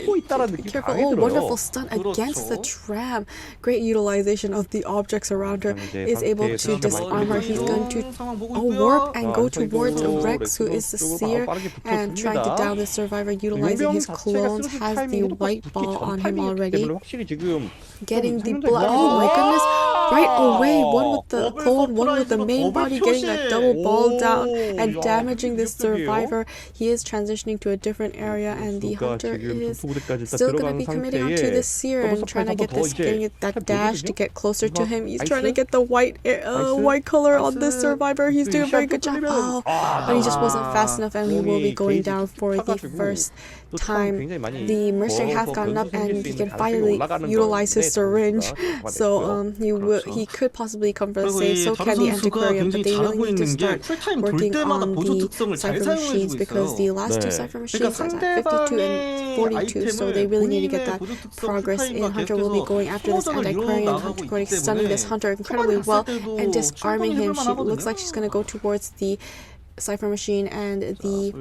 be careful. Oh, wonderful stun against the tram. Great utilization of the objects around her. Is able to disarm her. He's going to warp and go towards Rex, who is the seer, and trying to down the survivor, utilizing his clones. Has the white ball on him already. Getting the blood. Oh my goodness. Right away, one with the clone, one with the main body, getting that double ball down and damaging this survivor. He is transitioning to a different area, and the hunter is still going to be committing onto this seer and trying to get this, getting that dash to get closer to him. He's trying to get the white color on this survivor. He's doing a very good job. Oh, but he just wasn't fast enough, and he will be going down for the first time. The mercenary has gotten up, and he can finally utilize his syringe. So he could possibly come for the save. So can the antiquarian, but they really need to start working on the cipher machines, because the last 2 cipher machines are at 52 and 42. So they really need to get that progress in. Hunter will be going after this antiquarian. Hunter going stunning this hunter incredibly well and disarming him. She looks like she's going to go towards the cipher machine, and the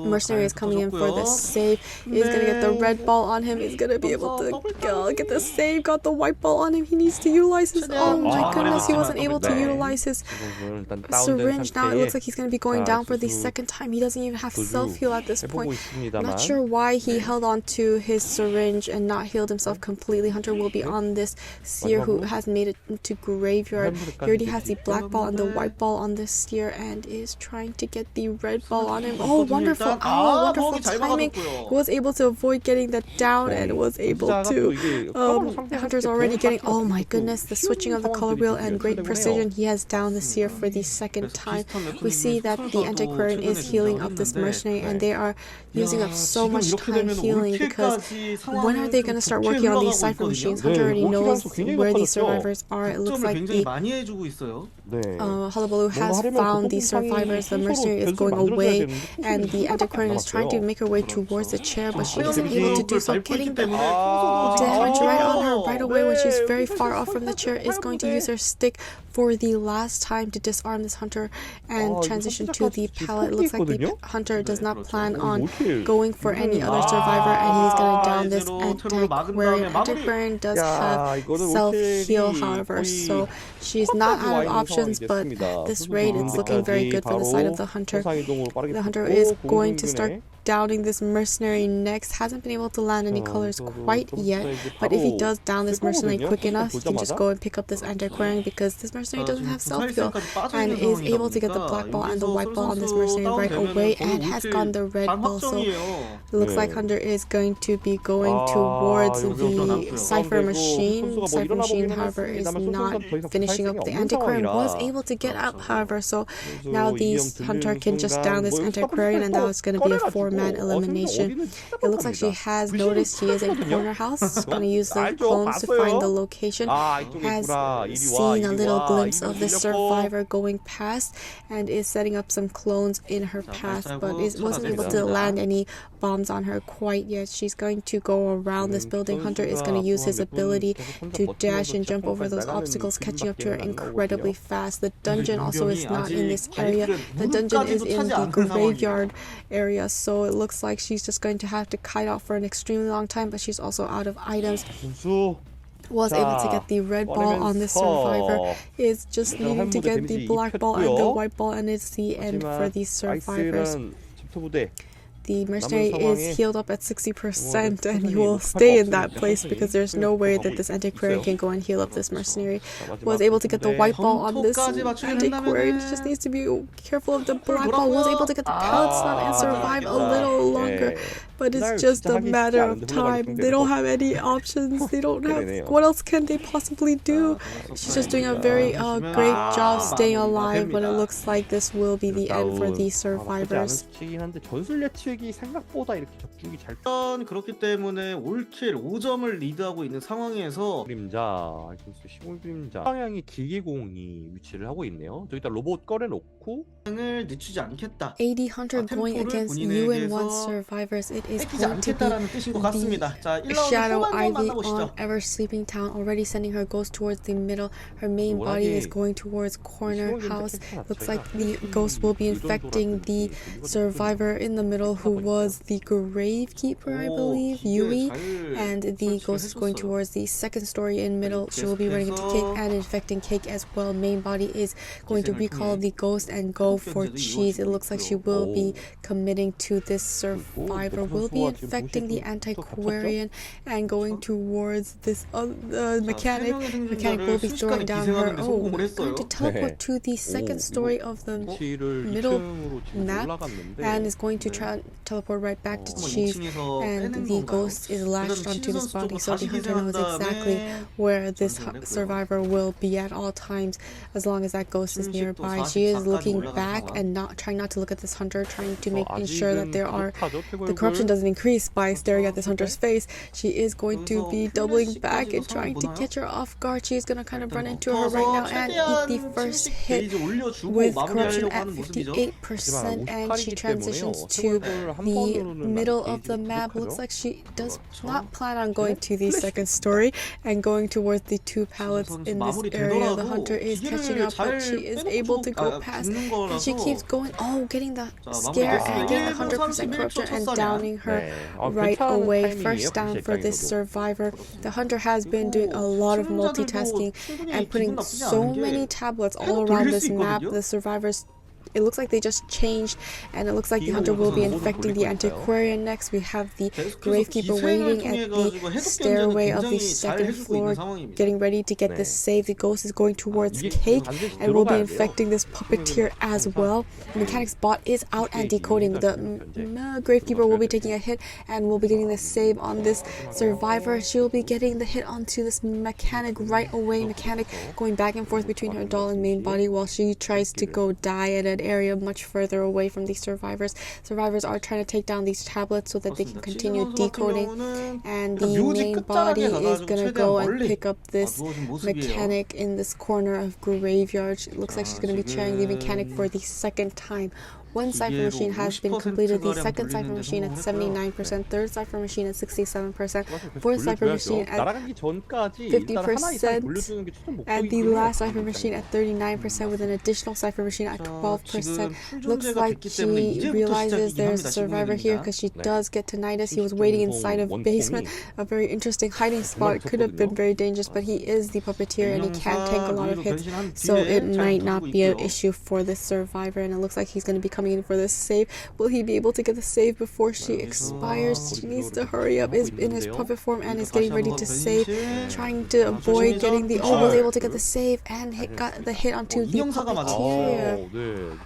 mercenary is coming in for the save. He's gonna get the red ball on him. He's gonna be able to get the save. Got the white ball on him. He needs to utilize his, oh my goodness, he wasn't able to utilize his syringe. Now it looks like he's gonna be going down for the second time. He doesn't even have self-heal at this point. I'm not sure why he held on to his syringe and not healed himself completely. Hunter will be on this seer who has made it to graveyard. He already has the black ball and the white ball on this seer, and is trying to get the red ball on him. Oh, wonderful! Oh, wonderful timing! He was able to avoid getting that down, and was able to. The hunter's already getting. Oh my goodness! The switching of the color wheel and great precision. He has downed the seer for the second time. We see that the antiquarian is healing up this mercenary, and they are using up so much time healing, because when are they going to start working on these cipher machines? Hunter already knows where these survivors are. It looks like the Hullabaloo has found the survivors. The mercenary is going away, and the antiquarian is trying to make her way towards the chair, but she isn't able to do so. Getting the damage right on her right away when she's very far off from the chair. Is going to use her stick for the last time to disarm this hunter and transition to the pallet. It looks like the hunter does not plan on going for any other survivor, and he's going to down this antiquarian. Antiquarian does have self-heal, however, so she's not out of options, but this raid, it's looking very good for the side of the hunter. The hunter is going to start downing this mercenary next. Hasn't been able to land any colors quite yet, but if he does down this mercenary quick enough, he can just go and pick up this anti-querying, because this mercenary doesn't have self-heal and is able to get the black ball and the white ball on this mercenary right away, and has gotten the red ball. So it looks like Hunter is going to be going towards the Cypher Machine. Cypher Machine, however, is not finishing up. The antiquarian was able to get out, however, so now the Hunter can just down this antiquarian, and that was going to be a 4-man elimination. It looks like she has noticed he is in corner house. Going to use the clones to find the location. Has seen a little glimpse of the survivor going past and is setting up some clones in her path, but wasn't able to land any bombs on her quite yet. She's going to go around this building. Hunter is going to use his ability to dash and jump over those obstacles, catching up to her incredibly fast. The dungeon also is not in this area. The dungeon is in the graveyard area, so it looks like she's just going to have to kite out for an extremely long time, but she's also out of items. Was able to get the red ball on the survivor, is just needing to get the black ball and the white ball, and it's the end for these survivors. The mercenary is healed up at 60%, and he will stay in that place because there's no way that this antiquarian can go and heal up this mercenary. Was able to get the white ball on this antiquarian, just needs to be careful of the black ball. Was able to get the pallet slot and survive a little longer, but it's just a matter of time. They don't have any options. They don't have, what else can they possibly do? She's just doing a very great job staying alive, but it looks like this will be the end for these survivors. 생각보다 이렇게 적중이 잘 그렇기 때문에 올킬 5점을 리드하고 있는 상황에서 그림자 시골 그림자 방향이 기계공이 위치를 하고 있네요. 저기다 로봇 꺼내놓고 을 늦추지 않겠다. AD Hunter going against UN1 survivors. It is going to be the Shadow Ivy on Ever Sleeping Town, already sending her ghost towards the middle. Her main body is going towards corner house. Looks like the ghost will be infecting the survivor in the middle, who was the Gravekeeper, I believe, Yui, and the ghost is going towards the second story in middle. She will be running into Cake and infecting Cake as well. Main body is going to recall the ghost and go for cheese. It looks like she will be committing to this survivor, will be infecting the antiquarian and going towards this mechanic. Mechanic will be throwing down her, going to teleport to the second story of the middle map, and is going to try teleport right back to cheese, and the ghost is latched onto this body, so the hunter knows exactly where this survivor will be at all times as long as that ghost is nearby. She is looking back and trying not to look at this hunter, trying to ensure that the corruption doesn't increase by staring at this hunter's face. She is going to be doubling back and trying to catch her off guard. She's going to kind of run into her right now and eat the first hit with corruption at 58%, and she transitions to the middle of the map. Looks like she does not plan on going to the second story and going towards the two pallets in this area. The hunter is catching up, but she is able to go past, and she keeps going, getting the scare and getting the 100% corruption and downing her right away. First down for this survivor. The hunter has been doing a lot of multitasking and putting so many tablets all around this map. The survivors, it looks like they just changed, and it looks like the hunter will be infecting the antiquarian next. We have the gravekeeper waiting at the stairway of the second floor, getting ready to get this save. The ghost is going towards Cake and will be infecting this puppeteer as well. The mechanic's bot is out and decoding. The gravekeeper will be taking a hit and will be getting the save on this survivor. She will be getting the hit onto this mechanic right away. Mechanic going back and forth between her doll and main body while she tries to go die at an area much further away from these survivors. Survivors are trying to take down these tablets so that they can continue decoding, and the main body is gonna go and pick up this mechanic in this corner of graveyard. It looks like she's gonna be trying the mechanic for the second time. One cipher machine has been completed, the second cipher machine at 79%, third cipher machine at 67%, fourth cipher machine at 50%, and the last cipher machine at 39% with an additional cipher machine at 12%. Looks like she realizes there's a survivor here because she does get to Naiad. He was waiting inside of basement, a very interesting hiding spot. Could have been very dangerous, but he is the puppeteer and he can tank a lot of hits, so it might not be an issue for this survivor, and it looks like he's going to become coming in for this save. Will he be able to get the save before she expires? She needs to hurry up. Is in his puppet form and is getting ready to save, trying to avoid getting the. Oh, was able to get the save and got the hit onto the puppeteer.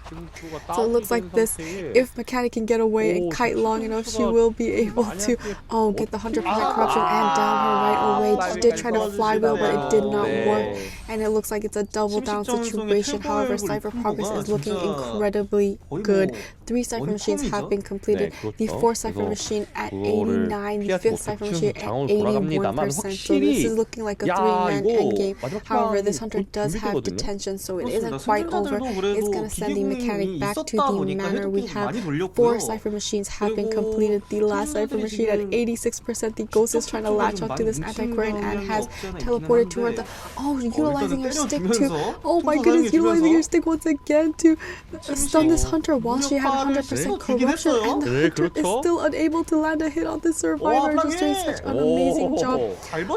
So it looks like this. If Mechanic can get away and kite long enough, she will be able to get the 100% corruption and down her right away. She did try to flywheel, but it did not work, and it looks like it's a double down situation. However, Cypher progress is looking incredibly good. 3 Cypher machines have been completed. The 4th Cypher machine at 89, the 5th Cypher machine at 81%. So this is looking like a 3-man endgame. However, this hunter does have detention, so it isn't quite over. It's gonna send the Mechanic back to the manor. We have 4 Cypher machines have been completed. The last Cypher machine at 86%. The ghost is trying to latch onto this antiquarian and has teleported to her. Utilizing her stick to, oh my goodness, utilizing her stick once again to stun this hunter while she had 100% corruption, and the hunter is still unable to land a hit on the survivor. Just doing such an amazing job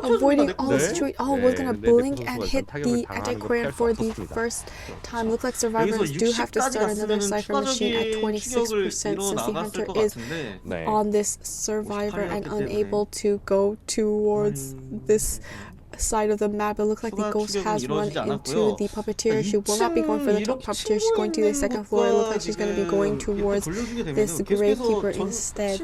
avoiding all the situation. Oh, we're gonna blink and hit the antiquarian for the first time. Looks like survivors do have to start another Cypher machine at 26% since the hunter is on this survivor and unable to go towards this side of the map. It looks like the ghost has run into the puppeteer. She will not be going for the top puppeteer. She's going to the 2nd floor. It looks like she's going to be going towards this gravekeeper instead.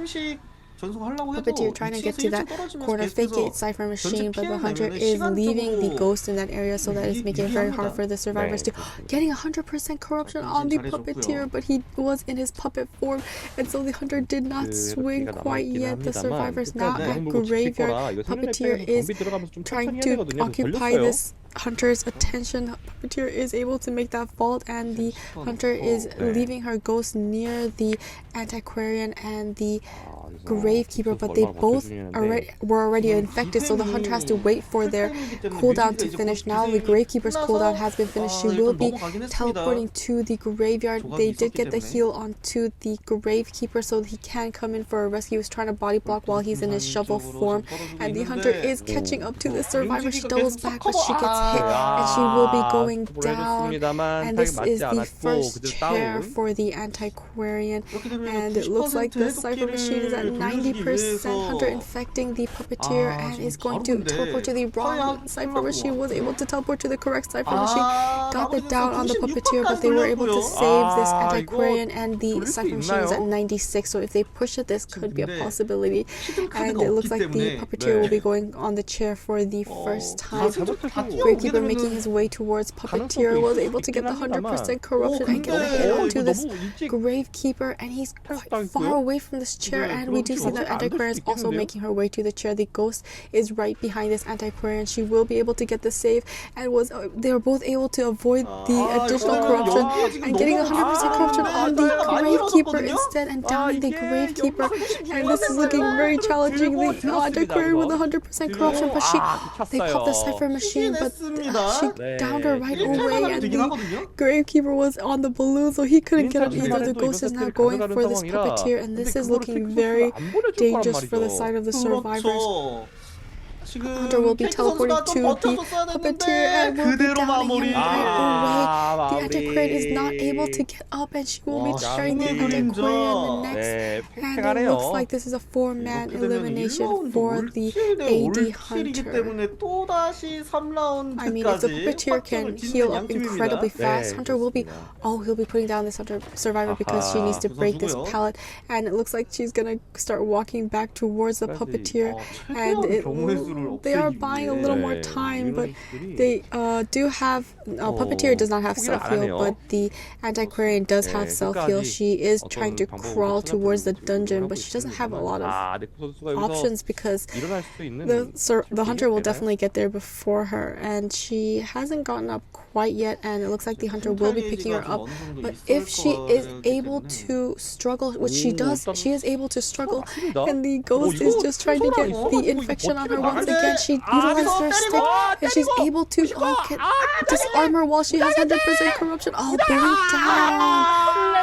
Puppeteer trying to get to that corner fake gate Cypher machine, but the hunter is leaving the ghost in that area, so that is making it very hard for the survivors to getting 100% corruption on the puppeteer, but he was in his puppet form, and so the hunter did not swing quite yet. The survivors now at graveyard. Puppeteer is trying to occupy this hunter's attention. Puppeteer is able to make that vault, and the hunter is leaving her ghost near the antiquarian and the gravekeeper, but they both were already infected, so the hunter has to wait for their cooldown to finish. Now the gravekeeper's cooldown has been finished. She will be teleporting to the graveyard. They did get the heal onto the gravekeeper, so he can come in for a rescue. He was trying to body block while he's in his shovel form, and the hunter is catching up to the survivor. She doubles back, but she gets hit, and she will be going down. And this is the first chair for the antiquarian, and it looks like the Cypher machine is at 90%. Hunter infecting the puppeteer and is going to teleport to the wrong Cypher machine. Was able to teleport to the correct Cypher machine. Got the down on the puppeteer, but they were able to save this antiquarian, and the Cypher machine is at 96. So if they push it, this could be a possibility. And it looks like the puppeteer will be going on the chair for the first time. Gravekeeper making his way towards puppeteer, was able to get the 100% corruption and get a hit onto this gravekeeper, and he's quite far away from this chair, and we do see that antiquarian is also making her way to the chair. The ghost is right behind this antiquarian. She will be able to get the save, and they were both able to avoid the additional corruption and getting 100% corruption on the gravekeeper instead, and downing the gravekeeper. And this is looking very challenging. The antiquarian with 100% corruption, but they popped the Cypher machine, but she downed her right away, and the gravekeeper was on the balloon, so he couldn't get up either. The ghost is now going for this puppeteer, and this is looking very dangerous for the side of the survivors. Hunter will be teleporting to the puppeteer and will be downing him right away. The antiquarian is not able to get up, and she will be carrying the antiquarian next. And it looks like this is a 4-man elimination for the AD Hunter. I mean, if the puppeteer can heal up incredibly fast, Hunter will be, he'll be putting down this Hunter survivor because she needs to break this pallet. And it looks like she's gonna start walking back towards the puppeteer, and they are buying a little more time, but they do have puppeteer does not have self-heal, but the antiquarian does have self-heal. She is trying to crawl towards the dungeon, but she doesn't have a lot of options because the hunter will definitely get there before her, and she hasn't gotten up quite yet, and it looks like the hunter will be picking her up. But if she is able to struggle, which she does, she is able to struggle, and the ghost is just trying to get the infection on her once again. She utilizes her stick, and she's able to disarm her while she has 100% corruption. Blink down!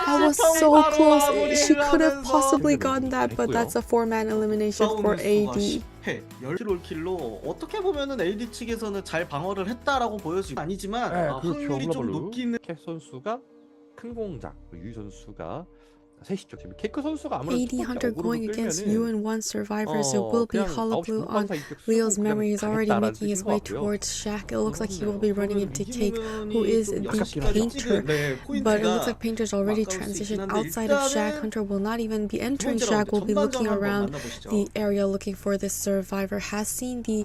That was so close. She could have possibly gotten that, but that's a 4-man elimination for AD. 10킬로 어떻게 보면은 AD 측에서는 잘 방어를 했다라고 보여지고 아니지만 확률이 좀 높기는 캡 선수가 큰 공작 유희 선수가 셋이죠. 지금 케이크 선수가 아무래도 80 Hunter going against UN1 survivors. It will be Hullabaloo on Leo's memory. He's already making his way towards Shaq. It looks like he will be running into Cake, who is the Painter. But it looks like Painter's already transitioned outside of Shaq. Hunter will not even be entering Shaq. Will be looking around the area looking for this survivor. Has seen the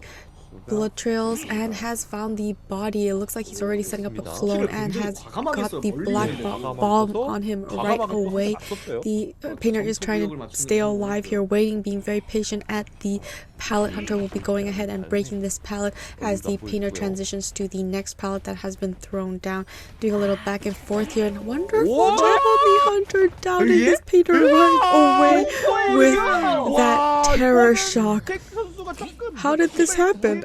blood trails and has found the body. It looks like he's already setting up a clone and has got the black bomb on him right away. The Painter is trying to stay alive here, waiting, being very patient at the pallet. Hunter will be going ahead and breaking this pallet as the Painter transitions to the next pallet that has been thrown down. Doing a little back and forth here, and wonderful job of the Hunter downing this Painter right away with that terror shock. How did this happen?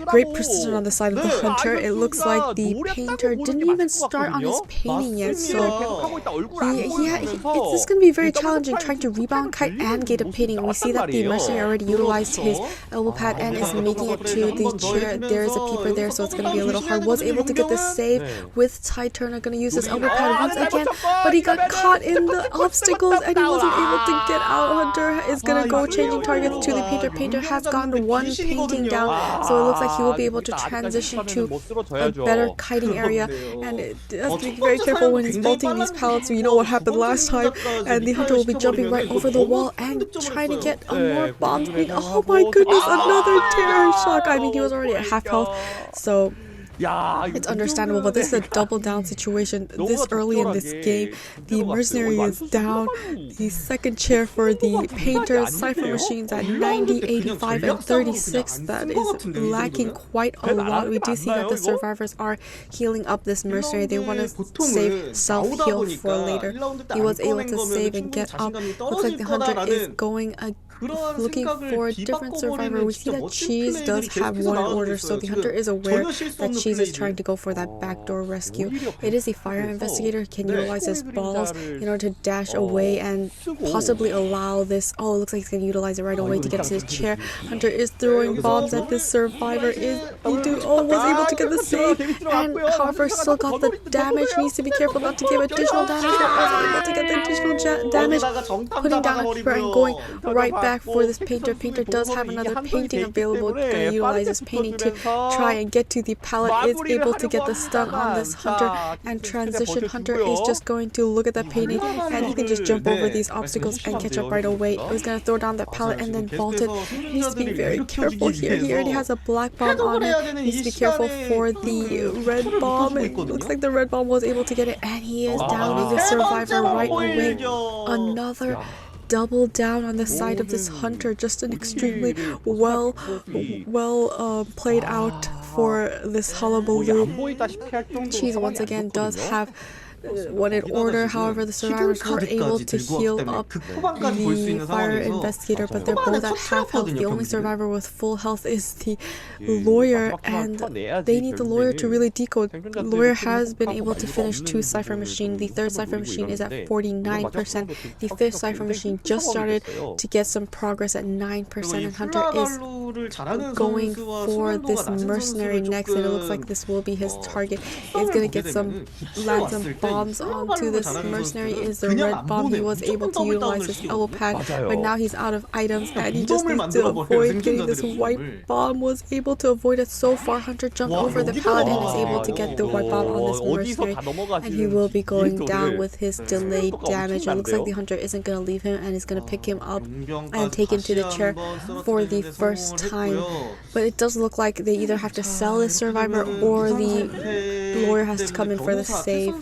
Great precision on the side of the Hunter. It looks like the Painter didn't even start on his painting yet, so it's going to be very challenging trying to rebound kite and get a painting. We see that the mercenary already utilized his elbow pad and is making it to the chair. There is a peeper there, so it's going to be a little hard. Was able to get the save with Ty Turner. Going to use his elbow pad once again, but he got caught in the obstacles and he wasn't able to get out. Hunter is going to go changing targets to the Painter. Painter has gotten one painting down, so it looks like he will be able to transition to a better kiting area, and it has to be very careful when he's vaulting these pallets. You know what happened last time, and the Hunter will be jumping right over the wall and trying to get more bombs. Oh my goodness, another terror shock. I mean, he was already at half health, so it's understandable, but this is a double down situation this early in this game. The mercenary is down. The second chair for the Painter. Cypher machines at 90, 85, and 36. That is lacking quite a lot. We do see that the survivors are healing up this mercenary. They want to save self-heal for later. He was able to save and get up. Looks like the Hunter is going looking for a different survivor. We see that Cheese does have one in order, so the Hunter is aware that Cheese is trying to go for that backdoor rescue. It is a fire investigator, can utilize his balls in order to dash away and possibly allow this. Oh, it looks like he's going to utilize it right away to get to his chair. Hunter is throwing bombs at this survivor. Was able to get the save, and however still got the damage. Needs to be careful not to give additional damage. Was able to get the additional damage, putting down a keeper and going right back for this Painter. Painter does have another painting available. Going to utilize his painting to try and get to the pallet. Is able to get the stun on this Hunter and transition. Hunter is just going to look at that painting, and he can just jump over these obstacles and catch up right away. He's going to throw down that pallet and then vault it. He needs to be very careful here. He already has a black bomb on it. He needs to be careful for the red bomb. It looks like the red bomb was able to get it, and he is downing the survivor right away. Another double down on the side of this Hunter. Just an extremely well played out for this Hullabaloo. Cheese once again does have one in order. However, the survivors were able to heal up the fire investigator, but they're both at half health. The only survivor with full health is the lawyer, and they need the lawyer to really decode. The lawyer has been able to finish 2 cipher machines. The 3rd cipher machine is at 49%. The 5th cipher machine just started to get some progress at 9%, and Hunter is going for this mercenary next, and it looks like this will be his target. He's going to get land some bombs onto this mercenary. Is the red bomb. He was able to utilize his elbow pad, but now he's out of items and he just needs to avoid getting this white bomb. Was able to avoid it so far. Hunter jumped over the pallet and is able to get the white bomb on this mercenary, and he will be going down with his delayed damage. It looks like the Hunter isn't going to leave him and is going to pick him up and take him to the chair for the first time. But it does look like they either have to sell this survivor or the lawyer has to come in for the save.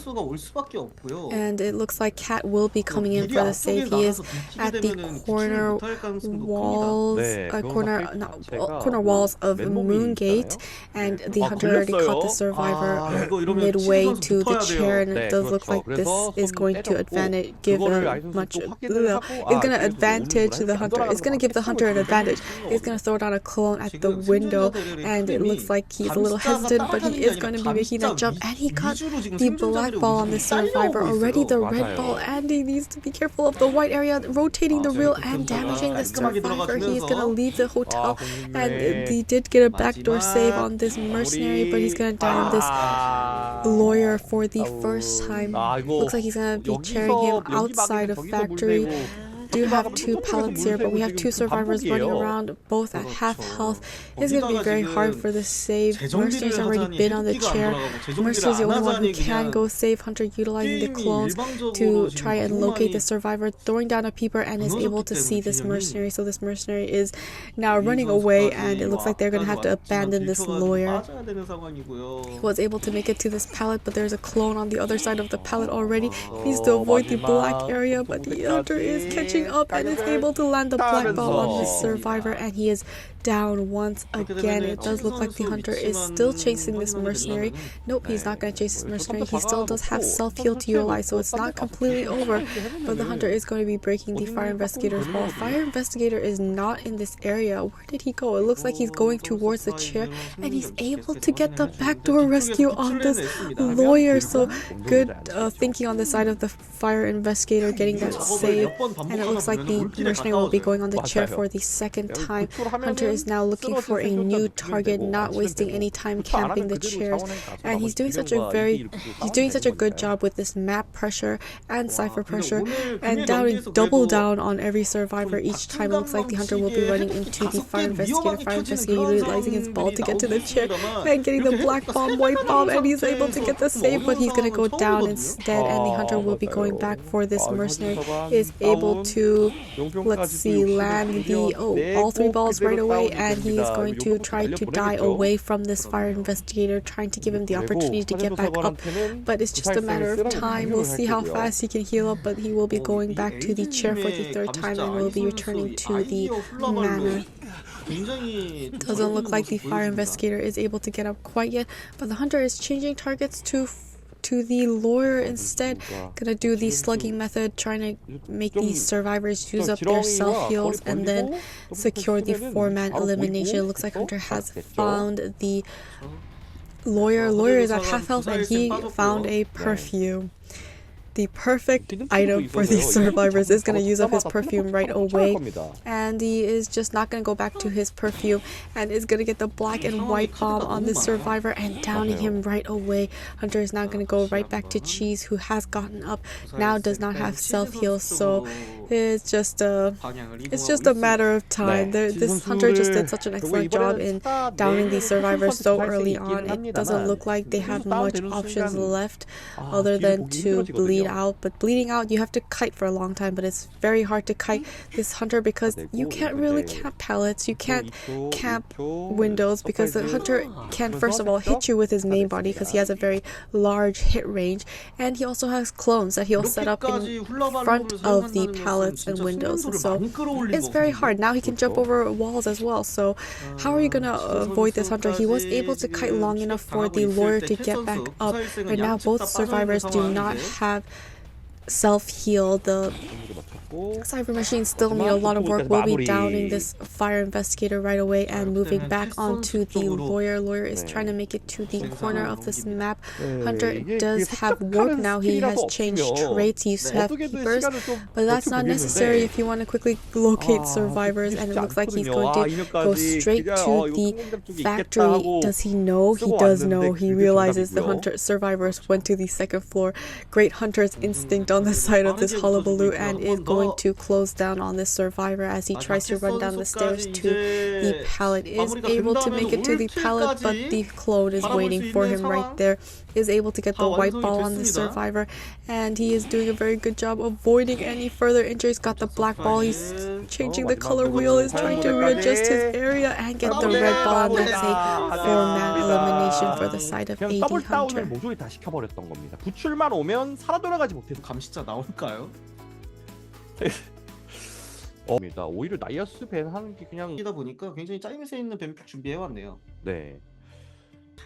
And it looks like Cat will be coming in for the save. He is at the corner walls of Moongate, and the Hunter already caught the survivor midway to the chair, and it does look like this is going to give the Hunter. It's going to give the Hunter an advantage. He's going to throw down a clone at the window, and it looks like he's a little hesitant, but he is going to be making that jump, and he got the black ball on this survivor. Already the red ball, and he needs to be careful of the white area, rotating the reel and damaging the survivor. He is gonna leave the hotel, and he did get a backdoor save on this mercenary, but he's gonna down this lawyer for the first time. Looks like he's gonna be carrying him outside of factory. Do have 2 pallets here, but we have 2 survivors running around, both at half health. It's going to be very hard for the save. Mercenary's already been on the chair. Mercenary's the only one who can go save Hunter, utilizing the clones to try and locate the survivor, throwing down a peeper, and is able to see this mercenary. So this mercenary is now running away, and it looks like they're going to have to abandon this lawyer. He was able to make it to this pallet, but there's a clone on the other side of the pallet already. He needs to avoid the black area, but the Hunter is catching up and is able to land the black ball on this survivor, and he is down once again. It does look like the Hunter is still chasing this mercenary. Nope, he's not going to chase this mercenary. He still does have self-heal to utilize, so it's not completely over, but the Hunter is going to be breaking the fire investigator's wall. Fire investigator is not in this area. Where did he go? It looks like he's going towards the chair, and he's able to get the backdoor rescue on this lawyer. So good thinking on the side of the fire investigator, getting that save, and it looks like the mercenary will be going on the chair for the second time. Hunter is now looking for a new target, not wasting any time camping the chairs, and he's doing such a good job with this map pressure and cipher pressure, and double down on every survivor each time. It looks like the Hunter will be running into the fire investigator. Fire investigator utilizing his ball to get to the chair and getting the black bomb, white bomb, and he's able to get the save, but he's gonna go down instead, and the Hunter will be going back for this mercenary. Is able to, let's see, land the all 3 balls right away, and he is going to try to die away from this fire investigator, trying to give him the opportunity to get back up, but it's just a matter of time. We'll see how fast he can heal up, but he will be going back to the chair for the 3rd time and will be returning to the manor. Doesn't look like the fire investigator is able to get up quite yet, but the Hunter is changing targets to the lawyer instead. Gonna do the slugging method, trying to make these survivors use up their self-heals and then secure the 4-man elimination. Looks like Hunter has found the lawyer. Lawyer is at half health, and he found a perfume. The perfect item for these survivors. Is going to use up his perfume right away, and he is just not going to go back to his perfume, and is going to get the black and white bomb on this survivor and downing him right away. Hunter is now going to go right back to Cheese, who has gotten up, now does not have self-heal, so it's just a matter of time. This Hunter just did such an excellent job in downing these survivors so early on. It doesn't look like they have much options left other than to bleed out, but bleeding out, you have to kite for a long time, but it's very hard to kite this Hunter because you can't really camp pallets, you can't camp windows, because the Hunter can first of all hit you with his main body because he has a very large hit range, and he also has clones that he'll set up in front of the pallets and windows, and so it's very hard. Now he can jump over walls as well, so how are you gonna avoid this Hunter? He was able to kite long enough for the lawyer to get back up, and now both survivors do not have self-heal. The cyber machines still need a lot of work. We'll be downing this fire investigator right away and moving back onto the lawyer. Lawyer is trying to make it to the corner of this map. Hunter does have warp now. He has changed traits. He used to have peepers, but that's not necessary if you want to quickly locate survivors, and it looks like he's going to go straight to the factory. Does he know? He does know. He realizes the Hunter survivors went to the 2nd floor. Great Hunter's instinct on the side of this Hullabaloo, and is going to close down on this survivor as he tries to run down the stairs to the pallet. Is able to make it to the pallet, but the clone is waiting for him right there. Is able to get the white ball on the survivor, and he is doing a very good job avoiding any further injuries. Got the black ball. He's changing the color wheel, is trying to readjust his area and get the red ball, and that's a 4-man elimination for the side of AD Hunter. 모조리 다 시켜버렸던 겁니다. 구출만 오면 살아 돌아가지 못해서 감시자 나올까요? 오히려 나이아스 밴 하는 게 그냥 이다 보니까 굉장히 짜임새 있는 뱀픽 준비해왔네요. 네.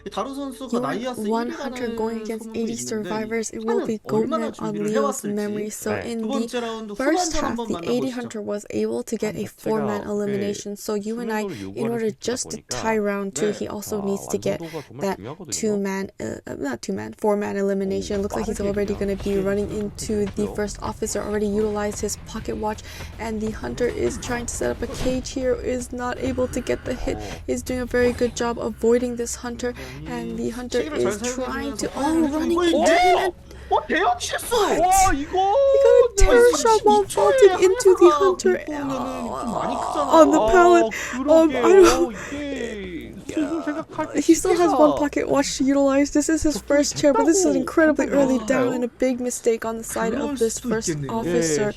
다루 선수가 You want 나이아스 one hunter going against 80 survivors, it will be Goatman on Leo's memory. So in the first half, the 80 hunter was able to get a 4-man elimination. So you and I, in order just to tie round 2, he also needs to get that 4-man elimination. It looks like he's already going to be running into the first officer, already utilized his pocket watch, and the hunter is trying to set up a cage here, is not able to get the hit, is doing a very good job avoiding this hunter, and the hunter is trying to running into him. 대형 실수! What? He got a terror shot while vaulting into the hunter on the pallet. He still has one pocket watch to utilize. This is his first chair, but this is an incredibly early down and a big mistake on the side of this first officer.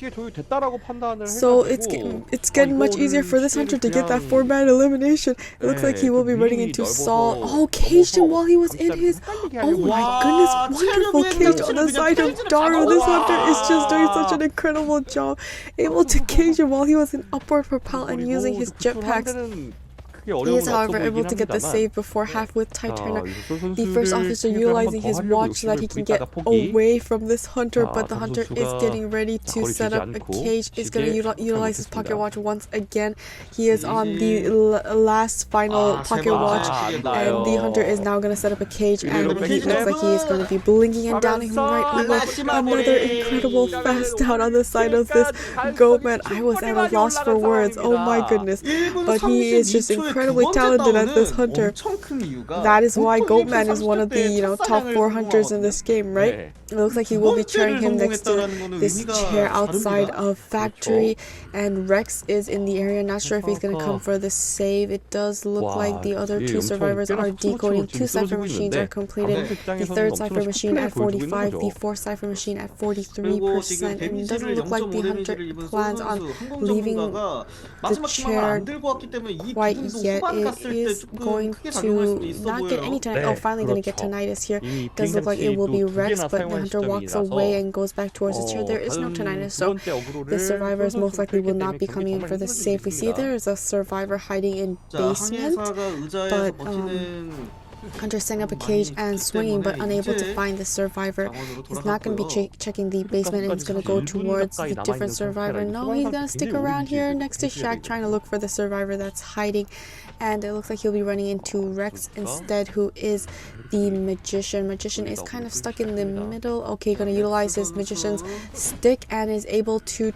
So it's getting much easier for this hunter to get that 4-man elimination. It looks like he will be running into Saul. Oh, caged him while he was in his... Oh my goodness, wonderful cage on the side of Daru. This hunter is just doing such an incredible job. Able to cage him while he was in upward propel and using his jetpacks. He is, however, able to get the save before half with Titana. The first officer utilizing his watch so that he can get away from this hunter, but the hunter is getting ready to set up a cage. Is going to utilize his pocket watch once again. He is on the last final pocket watch, and the hunter is now going to set up a cage, and he looks like he is going to be blinking and downing him right away. Another incredible fast down on the side of this Goatman. I was at a loss for words. Oh my goodness. But he is just incredibly talented at this hunter. That is why Goatman is one of the top 4 hunters in this game, right? It looks like he will be chairing him next to this chair outside of factory, and Rex is in the area. Not sure if he's gonna come for the save. It does look like the other 2 survivors are decoding. 2 cipher machines are completed. The 3rd cipher machine at 45, the 4th cipher machine at 43%, and it doesn't look like the hunter plans on leaving the chair quite yet. It is going to not get any tinnitus. Oh, finally going to get tinnitus here. Does look like it will be Rex, but the hunter walks away and goes back towards his chair. There is no tinnitus, so the survivors most likely will not be coming in for the save. We see there is a survivor hiding in basement, but hunter setting up a cage and swinging, but unable to find the survivor. He's not going to be checking the basement, and he's going to go towards the different survivor. No, he's going to stick around here next to Shaq, trying to look for the survivor that's hiding. And it looks like he'll be running into Rex instead, who is the magician. Magician is kind of stuck in the middle. Okay, going to utilize his magician's stick and is able to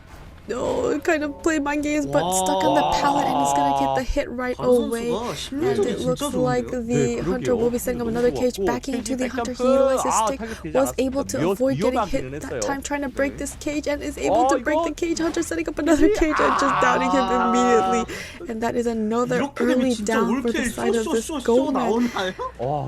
kind of play mind games, but stuck on the pallet, and he's gonna get the hit right away. And it looks like the hunter will be setting up another cage, backing into the hunter. He utilized his stick, was able to avoid getting hit that time, trying to break this cage, and is able to break the cage. Hunter setting up another cage and just downing him immediately. And that is another early down for the side of this Goatman.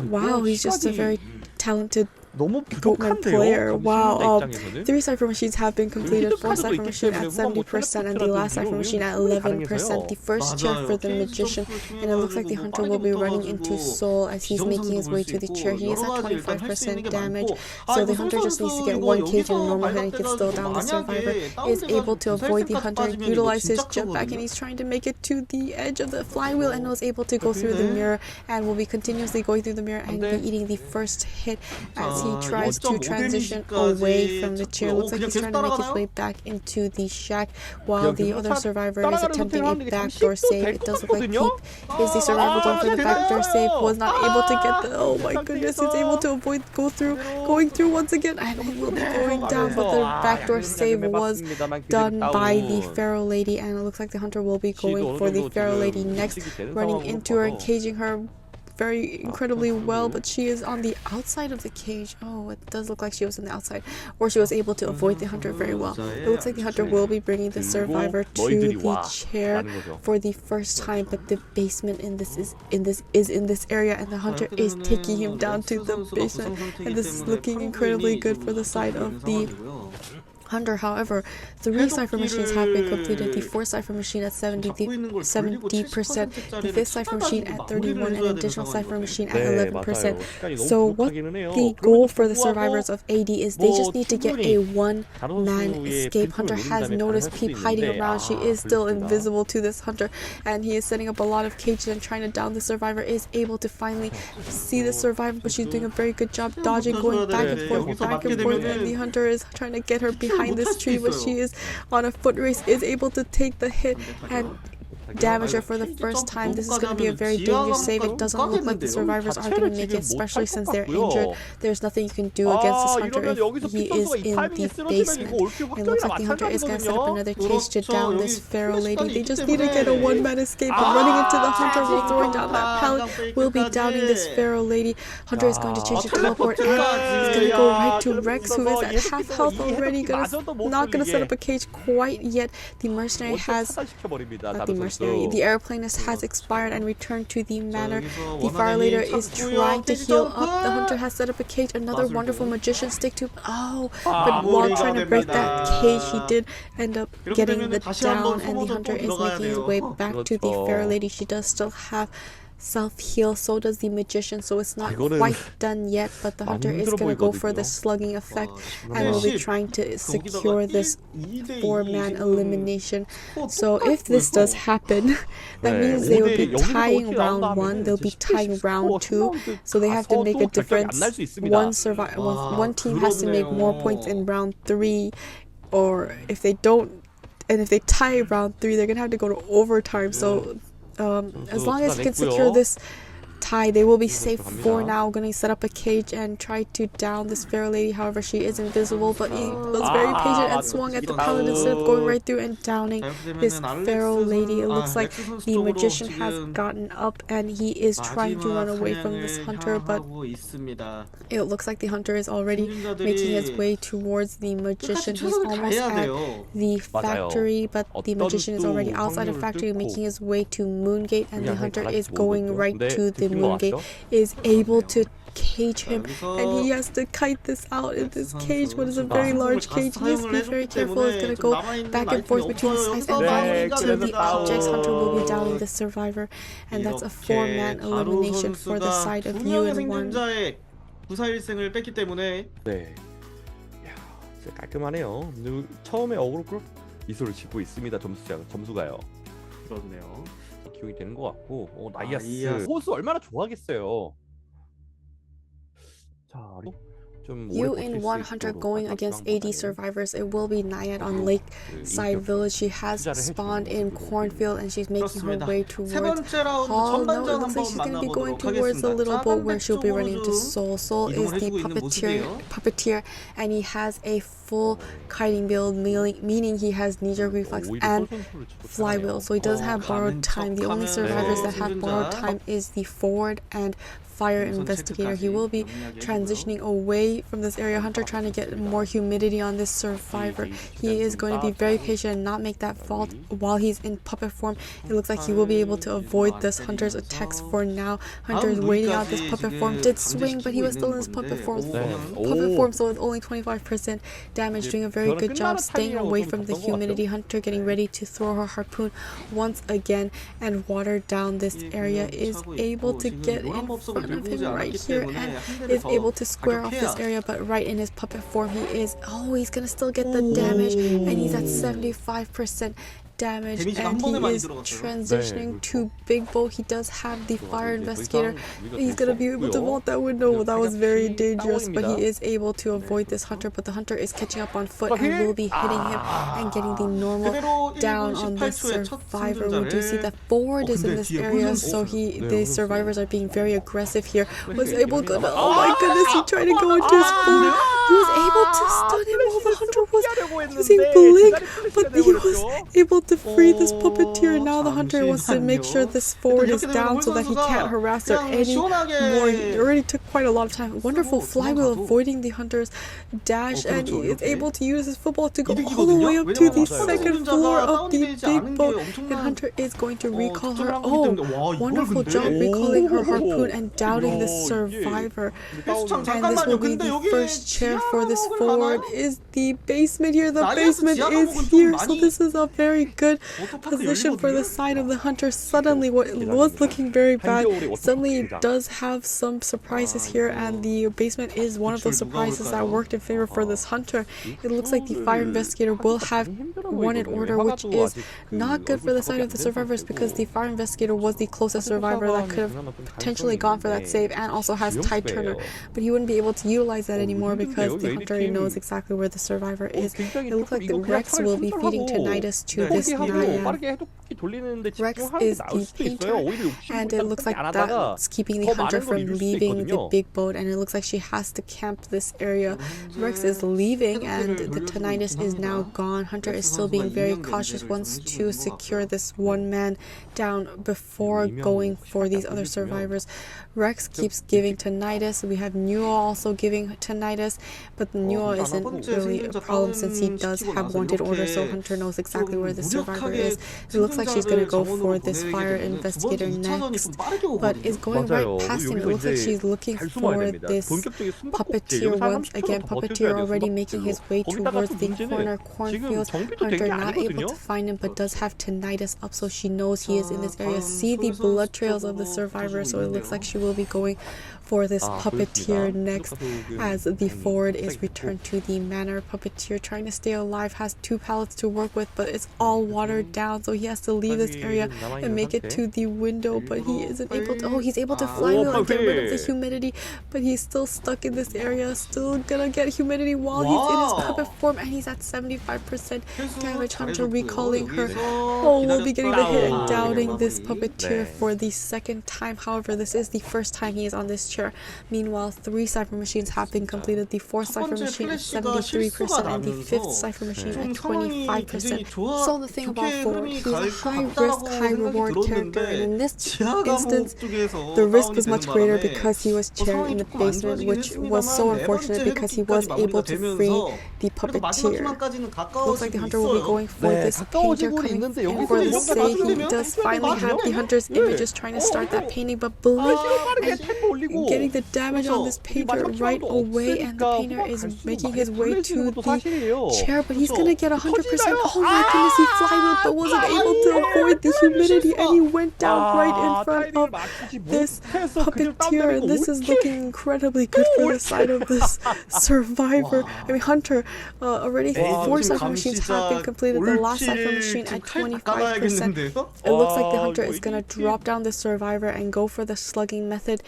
Wow, he's just a very talented Goatman player. Wow. 3 cipher machines have been completed. 4 cipher machine at 70%, and the last cipher machine at 11%. The first chair for the magician, and it looks like the hunter will be running into Soul as he's making his way to the chair. He is at 25% damage, so the hunter just needs to get 1 cage in a normal hit and can still down the survivor. Is able to avoid the hunter, utilize his jetpack, and he's trying to make it to the edge of the flywheel, and was able to go through the mirror, and will be continuously going through the mirror and be eating the first hit as he tries to transition away from the chair. Looks like he's trying to make his way back into the shack while the other survivor is attempting a backdoor save. It does look like Keep is the survivor going for the backdoor save. Was not able to get the... Oh my goodness, he's able to avoid going through once again, and he will be going down, but the backdoor save was done by the Pharaoh Lady, and it looks like the hunter will be going for the Pharaoh Lady next, running into her and caging her very incredibly well, but she is on the outside of the cage. Oh, it does look like she was on the outside, or she was able to avoid the hunter very well. It looks like the hunter will be bringing the survivor to the chair for the first time, but the basement in this area, and the hunter is taking him down to the basement, and this is looking incredibly good for the side of the Hunter, however, 3 cipher machines have been completed. The 4th cipher machine at 70%, the 5th cipher machine at 31%, and additional cipher machine at 11%. So what the goal for the survivors of AD is they just need to get a one-man escape. Hunter has noticed Peep hiding around. She is still invisible to this Hunter, and he is setting up a lot of cages and trying to down the survivor. Is able to finally see the survivor, but she's doing a very good job dodging, going back and forth, and the Hunter is trying to get her behind this tree, but she is on a foot race, is able to take the hit and damage her for the first time. This is going to be a very dangerous save. It doesn't look like the survivors are going to make it, especially since they're injured. There's nothing you can do against this Hunter if he is in the basement. It looks like the Hunter is going to set up another cage to down this Pharaoh lady. They just need to get a one-man escape, and running into the Hunter while throwing down that pallet will be downing this Pharaoh lady. Hunter is going to change the teleport, and he's going to go right to Rex, who is at half health already. Not going to set up a cage quite yet. The mercenary has... Not the mercenary. The airplanist has expired and returned to the manor. The fire leader is trying to heal up. The Hunter has set up a cage. Another wonderful magician stick to... Oh, but while trying to break that cage, he did end up getting the down, and the Hunter is making his way back to the fair lady. She does still have self-heal, so does the magician, so it's not quite done yet, but the Hunter is going to go for the slugging effect and will be trying to secure this 4-man elimination. So if this does happen, that means they will be tying round 1, they'll be tying round 2, so they have to make a difference. One team has to make more points in round 3, or if they don't, and if they tie round 3, they're going to have to go to overtime. So as long as you can secure this tie, they will be safe for now. Gonna set up a cage and try to down this fair lady. However, she is invisible, but he was very patient and swung at the pallet instead of going right through and downing this pharaoh lady. It looks like the magician has gotten up and he is trying to run away from this Hunter, but it looks like the Hunter is already making his way towards the magician. He's almost at the factory, but the magician is already outside the factory making his way to Moongate, and the Hunter is going right to the Moongate, is able to cage him, and he has to kite this out in this cage. What is a very large cage? He has to be very careful. He's going to go back and forth between the sides and running into the objects. Hunter will be downing the survivor, and that's a 4-man elimination for the side of UN1. 네, 진짜 깔끔하네요. 처음에 어그로 미소를 짓고 있습니다. 점수가요. 그렇네요. 기용이 되는 것 같고, 나이아스 호수 얼마나 좋아하겠어요. 자, UN1 Hunter going against AD survivors. It will be Naiad on Lakeside Village. She has spawned in Cornfield and she's making her way towards Hall. No, it looks like she's going to be going towards the little boat where she'll be running into Soul. Soul is the puppeteer, and he has a full kiting build, meaning he has knee-jerk reflex and flywheel. So he does have borrowed time. The only survivors that have borrowed time is the forward and fire investigator. He will be transitioning away from this area. Hunter trying to get more humidity on this survivor. He is going to be very patient and not make that fault while he's in puppet form. It looks like he will be able to avoid this Hunter's attacks for now. Hunter is waiting out this puppet form. Did swing, but he was still in his puppet form. So with only 25% damage, doing a very good job staying away from the humidity. Hunter getting ready to throw her harpoon once again and water down this area. Is able to get in front of him right here and is able to square off this area, but right in his puppet form he is, he's gonna still get the damage, and he's at 75% damage, and he is transitioning to Big Bow. He does have the fire investigator. He's gonna be able to vault that window. That was very dangerous, but he is able to avoid this Hunter, but the Hunter is catching up on foot and will be hitting him and getting the normal down on this survivor. We do see that forward is in this area, so the survivors are being very aggressive here. Was able to, oh my goodness, he tried to go into his forward. He was able to stun him while the Hunter was using Blink, but he was able to free this puppeteer. Now the Hunter wants to make sure this forward is down so that he can't harass her anymore. It already took quite a lot of time. Wonderful flywheel avoiding the Hunter's dash, and he is able to use his football to go all the way up to the second floor of the Big Boat, and Hunter is going to recall her. Wonderful job recalling her harpoon and downing the survivor. And this will be the first chair for this forward is the basement here. The 나이아스 basement 지하 is 감옥은 좀 here, so 많이 this is a very good 워터파크 position for the 열리거든요. side of the hunter. Suddenly, what was looking very bad suddenly does have some surprises here, and the basement is one of those surprises that worked in favor for this hunter. It looks like the fire investigator will have one in order, which is not good for the side of the survivors because the fire investigator was the closest survivor that could have potentially gone for that save and also has tide turner, but he wouldn't be able to utilize that anymore because the hunter knows exactly where the survivor is. It looks like the Rex will be feeding tinnitus to this Naiad. Rex is the painter, and it looks like that's keeping the hunter from leaving the big boat, and it looks like she has to camp this area. Rex is leaving, and the tinnitus is now gone. Hunter is still being very cautious, wants to secure this one man down before going for these other survivors. Rex keeps giving tinnitus. We have Newell also giving tinnitus, but Newell isn't really a problem since he does have wanted order, so Hunter knows exactly where the survivor is. It looks like she's going to go for this fire investigator next, but is going right past him. It looks like she's looking for this puppeteer once again. Puppeteer already making his way towards the corner cornfield. Hunter not able to find him, but does have tinnitus up, so she knows he is in this area. See the blood trails of the survivor, so it looks like she will be going for this puppeteer next as the forward is returned to the manor. Puppeteer trying to stay alive, has 2 pallets to work with, but it's all watered down, so he has to leave this area and make it to the window, but he isn't able to. Oh, he's able to fly wheel and get rid of the humidity, but he's still stuck in this area, still gonna get humidity while he's in his puppet form, and he's at 75% damage. Hunter recalling her. Oh, we'll be getting the hit and downing this puppeteer for the second time. However, this is the first time he is on this chair. Meanwhile, 3 cipher machines have been completed. The 4th cipher machine at 73% and the 5th cipher machine at 25%. So the thing about Ford, he's a high risk, high reward character, and in this instance, the risk was much greater because he was chained in the basement, which was so unfortunate because he was able to free the puppeteer. Looks like the hunter will be going for this painter coming in for the save. He does finally have the hunter's images trying to start that painting, but blink and getting the damage on this painter right away, and the painter is making his way to the chair, but he's gonna get 100%. Oh my goodness, he flywheeled but wasn't able to avoid the humidity, and he went down right in front of this puppeteer, and this is looking incredibly good for the side of this survivor. I mean, Hunter, already 4 cipher machines have been completed, the last cipher machine at 25%. It looks like the hunter is gonna drop down the survivor and go for the slugging method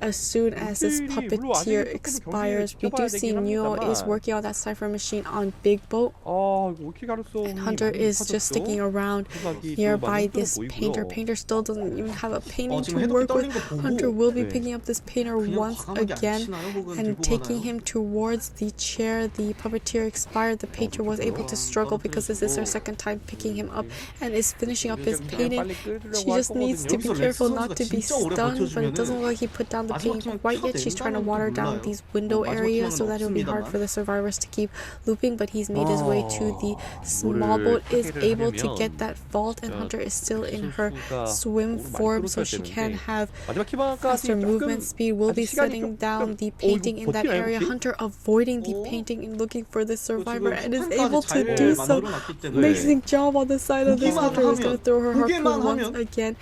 as soon as this puppeteer expires. We do see Neo is working on that cipher machine on Big Boat, and Hunter is just sticking around nearby this painter. Painter still doesn't even have a painting to work with. Hunter will be picking up this painter once again and taking him towards the chair. The puppeteer expired. The painter was able to struggle because this is her second time picking him up and is finishing up his painting. She just needs to be careful not to be stunned, but it doesn't look like he put down the painting quite yet. She's trying to water down these window areas so that it'll be hard for the survivors to keep looping, but he's made his way to the small boat, is able to get that vault, and Hunter is still in her swim form, so she can have faster movement speed. Will be setting down the painting in that area. Hunter avoiding the painting and looking for the survivor, and is able to do so. Amazing job on the side of this. Hunter is going to throw her harpoon once again.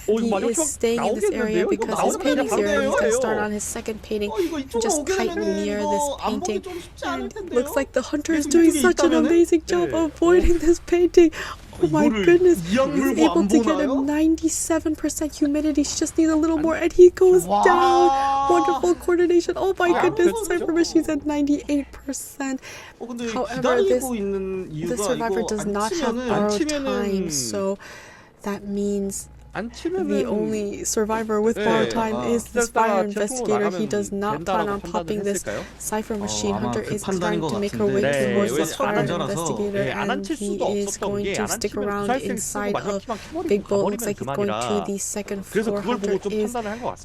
He is staying in this area because his painting's here, and he's going to start on his second painting and just kite near this painting. And it looks like the hunter is doing such an amazing job avoiding this painting. Oh my goodness, he's able to get a 97% humidity. She just needs a little more, and he goes down. Wonderful coordination. Oh my goodness, cipher machine's at 98%. However, this survivor does not have borrowed time, so that means the only survivor with borrowed time is this fire investigator. He does not plan on popping this cipher machine. Hunter is trying to make her way towards this fire investigator, and he is going to stick around inside of Big Boat. Looks like he's going to the second floor. Hunter is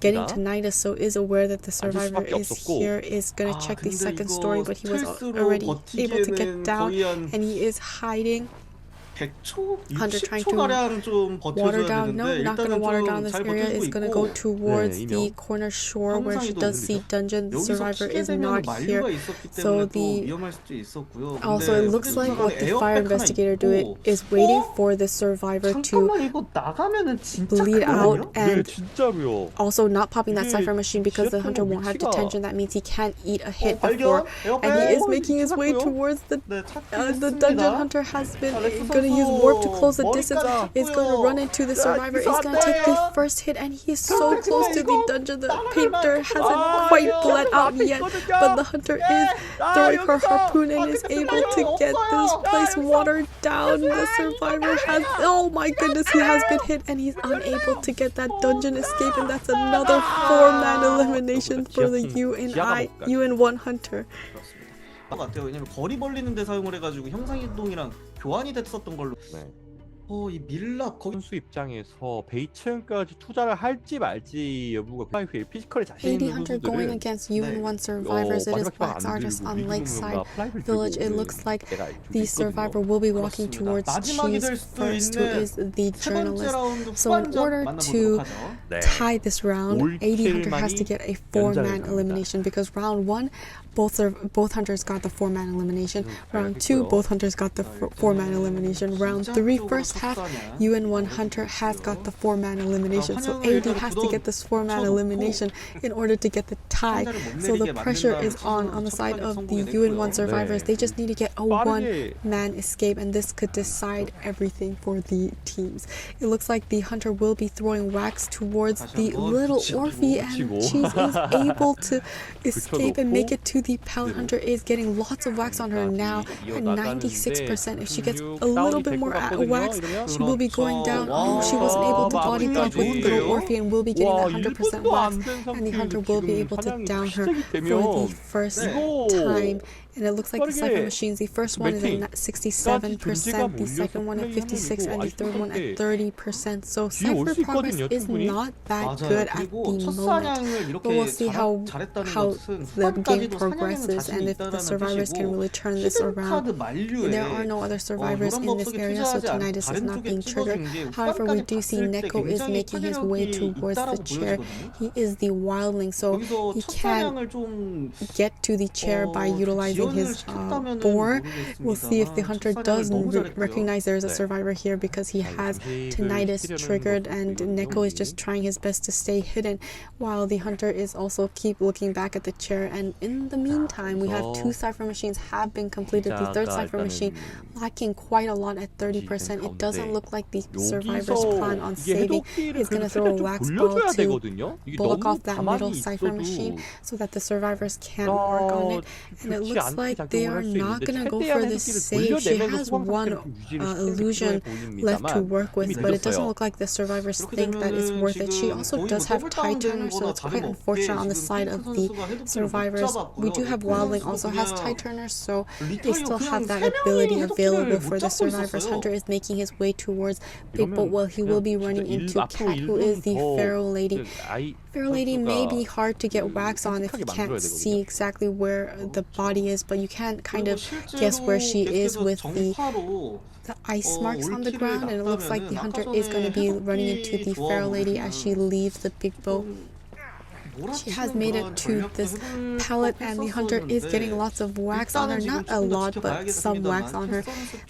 getting tinnitus, so is aware that the survivor is here, is going to check the second story, but he was already able to get down, and he is hiding 100초, Hunter trying to 60초 가량 좀 water 버텨줘야 down. No, 되는데 not gonna 일단은 water down 좀 this 잘 area. 버텨주고 It's gonna go 있고 towards 네, the corner shore where she does see dungeon. The 여기서 survivor 키게 is 되면 not here. 만류가 있었기 So 때문에 또 the 위험할 수도 있었고요. also 근데 it looks like 어쨌든 what the 에어백 fire 하나 investigator 있고, is waiting for the survivor to 잠깐만 이거 나가면은 진짜 bleed out 크거든요? 네, and 진짜로요. also not popping that 이게 cipher machine because the hunter 지하철 won't have 위치가- detention. That means he can't eat a hit 발견, before, 에어백. and he is making his way 찾았고요. towards the 네, the dungeon hunter has been gonna use warp to close the distance. Is gonna run into the survivor. Is gonna take the first hit, and he is so close to the dungeon. The painter hasn't quite bled out yet, but the hunter is throwing her harpoon and is able to get this place watered down. The survivor has, oh my goodness, he has been hit and he's unable to get that dungeon escape, and that's another 4-man elimination for the UN1 hunter. 같아요. 왜냐면 거리 벌리는 데 사용을 해가지고 형상 이동이랑 교환이 됐었던 걸로. 네. 이 밀랍 거기 선수 입장에서 베이층까지 투자를 할지 말지 여부가 후에 피지컬에 자신 AD 있는 hunter going 선수들은 against UN1 survivors. It is 마지막 Wax 안 artists 들고 on 미국 Lakeside 놈과 플라이를 Village. It 들고 looks like 내가 the 있거든요. survivor will be walking 그렇습니다. towards 마지막이 될 Cheese 수도 first, who 있는 is the 세 번째 journalist. 라운드 So in 후반전 order to 만나보도록 하죠. 네. tie this round, AD hunter has to get a 4-man 연장을 elimination because round 1 both hunters got the 4-man elimination. Round 2 알겠고요. both hunters got the 4-man elimination. Round 3 first half UN1 hunter has got the 4-man elimination. So AD has to get this 4-man elimination in order to get the tie. So the pressure is on the side of the UN1 survivors. They just need to get a 1-man escape, and this could decide everything for the teams. It looks like the hunter will be throwing wax towards the little Orphe, and Cheese is able to escape and make it to the pallet. Hunter is getting lots of wax on her now at 96%. If she gets a little bit more wax, she will be going down. Oh, she wasn't able to body block with little Orphe and will be getting that 100% wax, and the hunter will be able to down her for the first time. And it looks like the cipher machines, the first one is at 67%, the second one at 56%, and the third one at 30%. So cipher progress is not that good at the moment. But we'll see how the game progresses and if the survivors can really turn this around. There are no other survivors in this area, so tinnitus is not being triggered. However, we do see Neko is making his way towards the chair. He is the wildling, so he can get to the chair by utilizing his boar. We'll see if the hunter does recognize there's a survivor here because he has tinnitus triggered, and Neko is just trying his best to stay hidden while the hunter is also keep looking back at the chair. And in the meantime, we have 2 cipher machines have been completed. The third cipher machine lacking quite a lot at 30%. It doesn't look like the survivors plan on saving. It's going to throw a wax ball to block off that middle cipher machine so that the survivors can work on it. And it looks like they are not going to go for this save. She has one illusion left to work with, but it doesn't look like the survivors think that it's worth it. She also does have tie turner, so it's quite unfortunate on the side of the survivors. We do have Wildling also has tie turners, so they still have that ability available for the survivors. Hunter is making his way towards Big Boat. Well, he will be running into Cat, who is the Pharaoh Lady. Pharaoh Lady may be hard to get wax on if you can't see exactly where the body is, but you can kind of guess where she is with the ice marks on the ground, and it looks like the hunter is going to be running into the Pharaoh Lady as she leaves the big boat. She has made it to this pallet, and the hunter is getting lots of wax on her. Not a lot, but some wax on her.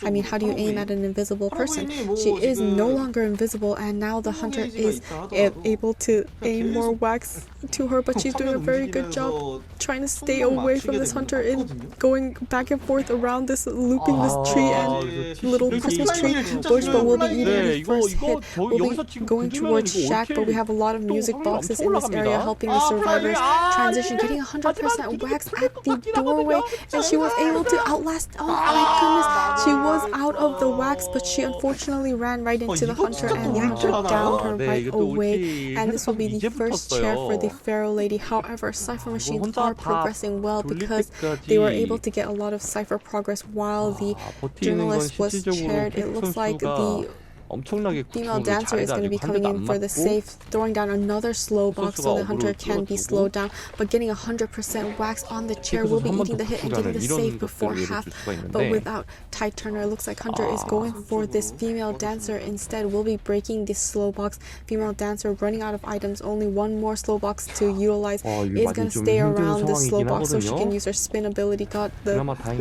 I mean, how do you aim at an invisible person? She is no longer invisible, and now the hunter is able to aim more wax to her, but she's doing a very good job trying to stay away from this hunter and going back and forth around this, looping this tree and little Christmas tree bush, but we'll be eating the first hit. We'll be going towards Shack, but we have a lot of music boxes in this area helping the survivors transition, getting 100% wax at the doorway, and she was able to outlast. Oh my goodness, she was out of the wax, but she unfortunately ran right into the hunter, and the hunter downed her right away, and this will be the first chair for the Pharaoh Lady. However, cipher machines are progressing well because they were able to get a lot of cipher progress while the journalist was chaired. It looks like the 엄청나게 female 구출을 dancer is going to be 잘해가지고 한 coming 대도 안 in for the 맞고 safe, throwing down another slow box so the hunter 어그로 can be 끌어주고 slowed down, but getting 100% wax on the chair will be 한번 eating the hit and getting the save 이런 before 것들을 half. 예를 들 수가 But 있는데 without tight turner, it looks like hunter is going for this female dancer instead. Will be breaking this slow box. Female dancer running out of items, only one more slow box to utilize. Is going to stay around the slow box so she can use her spin ability. Got the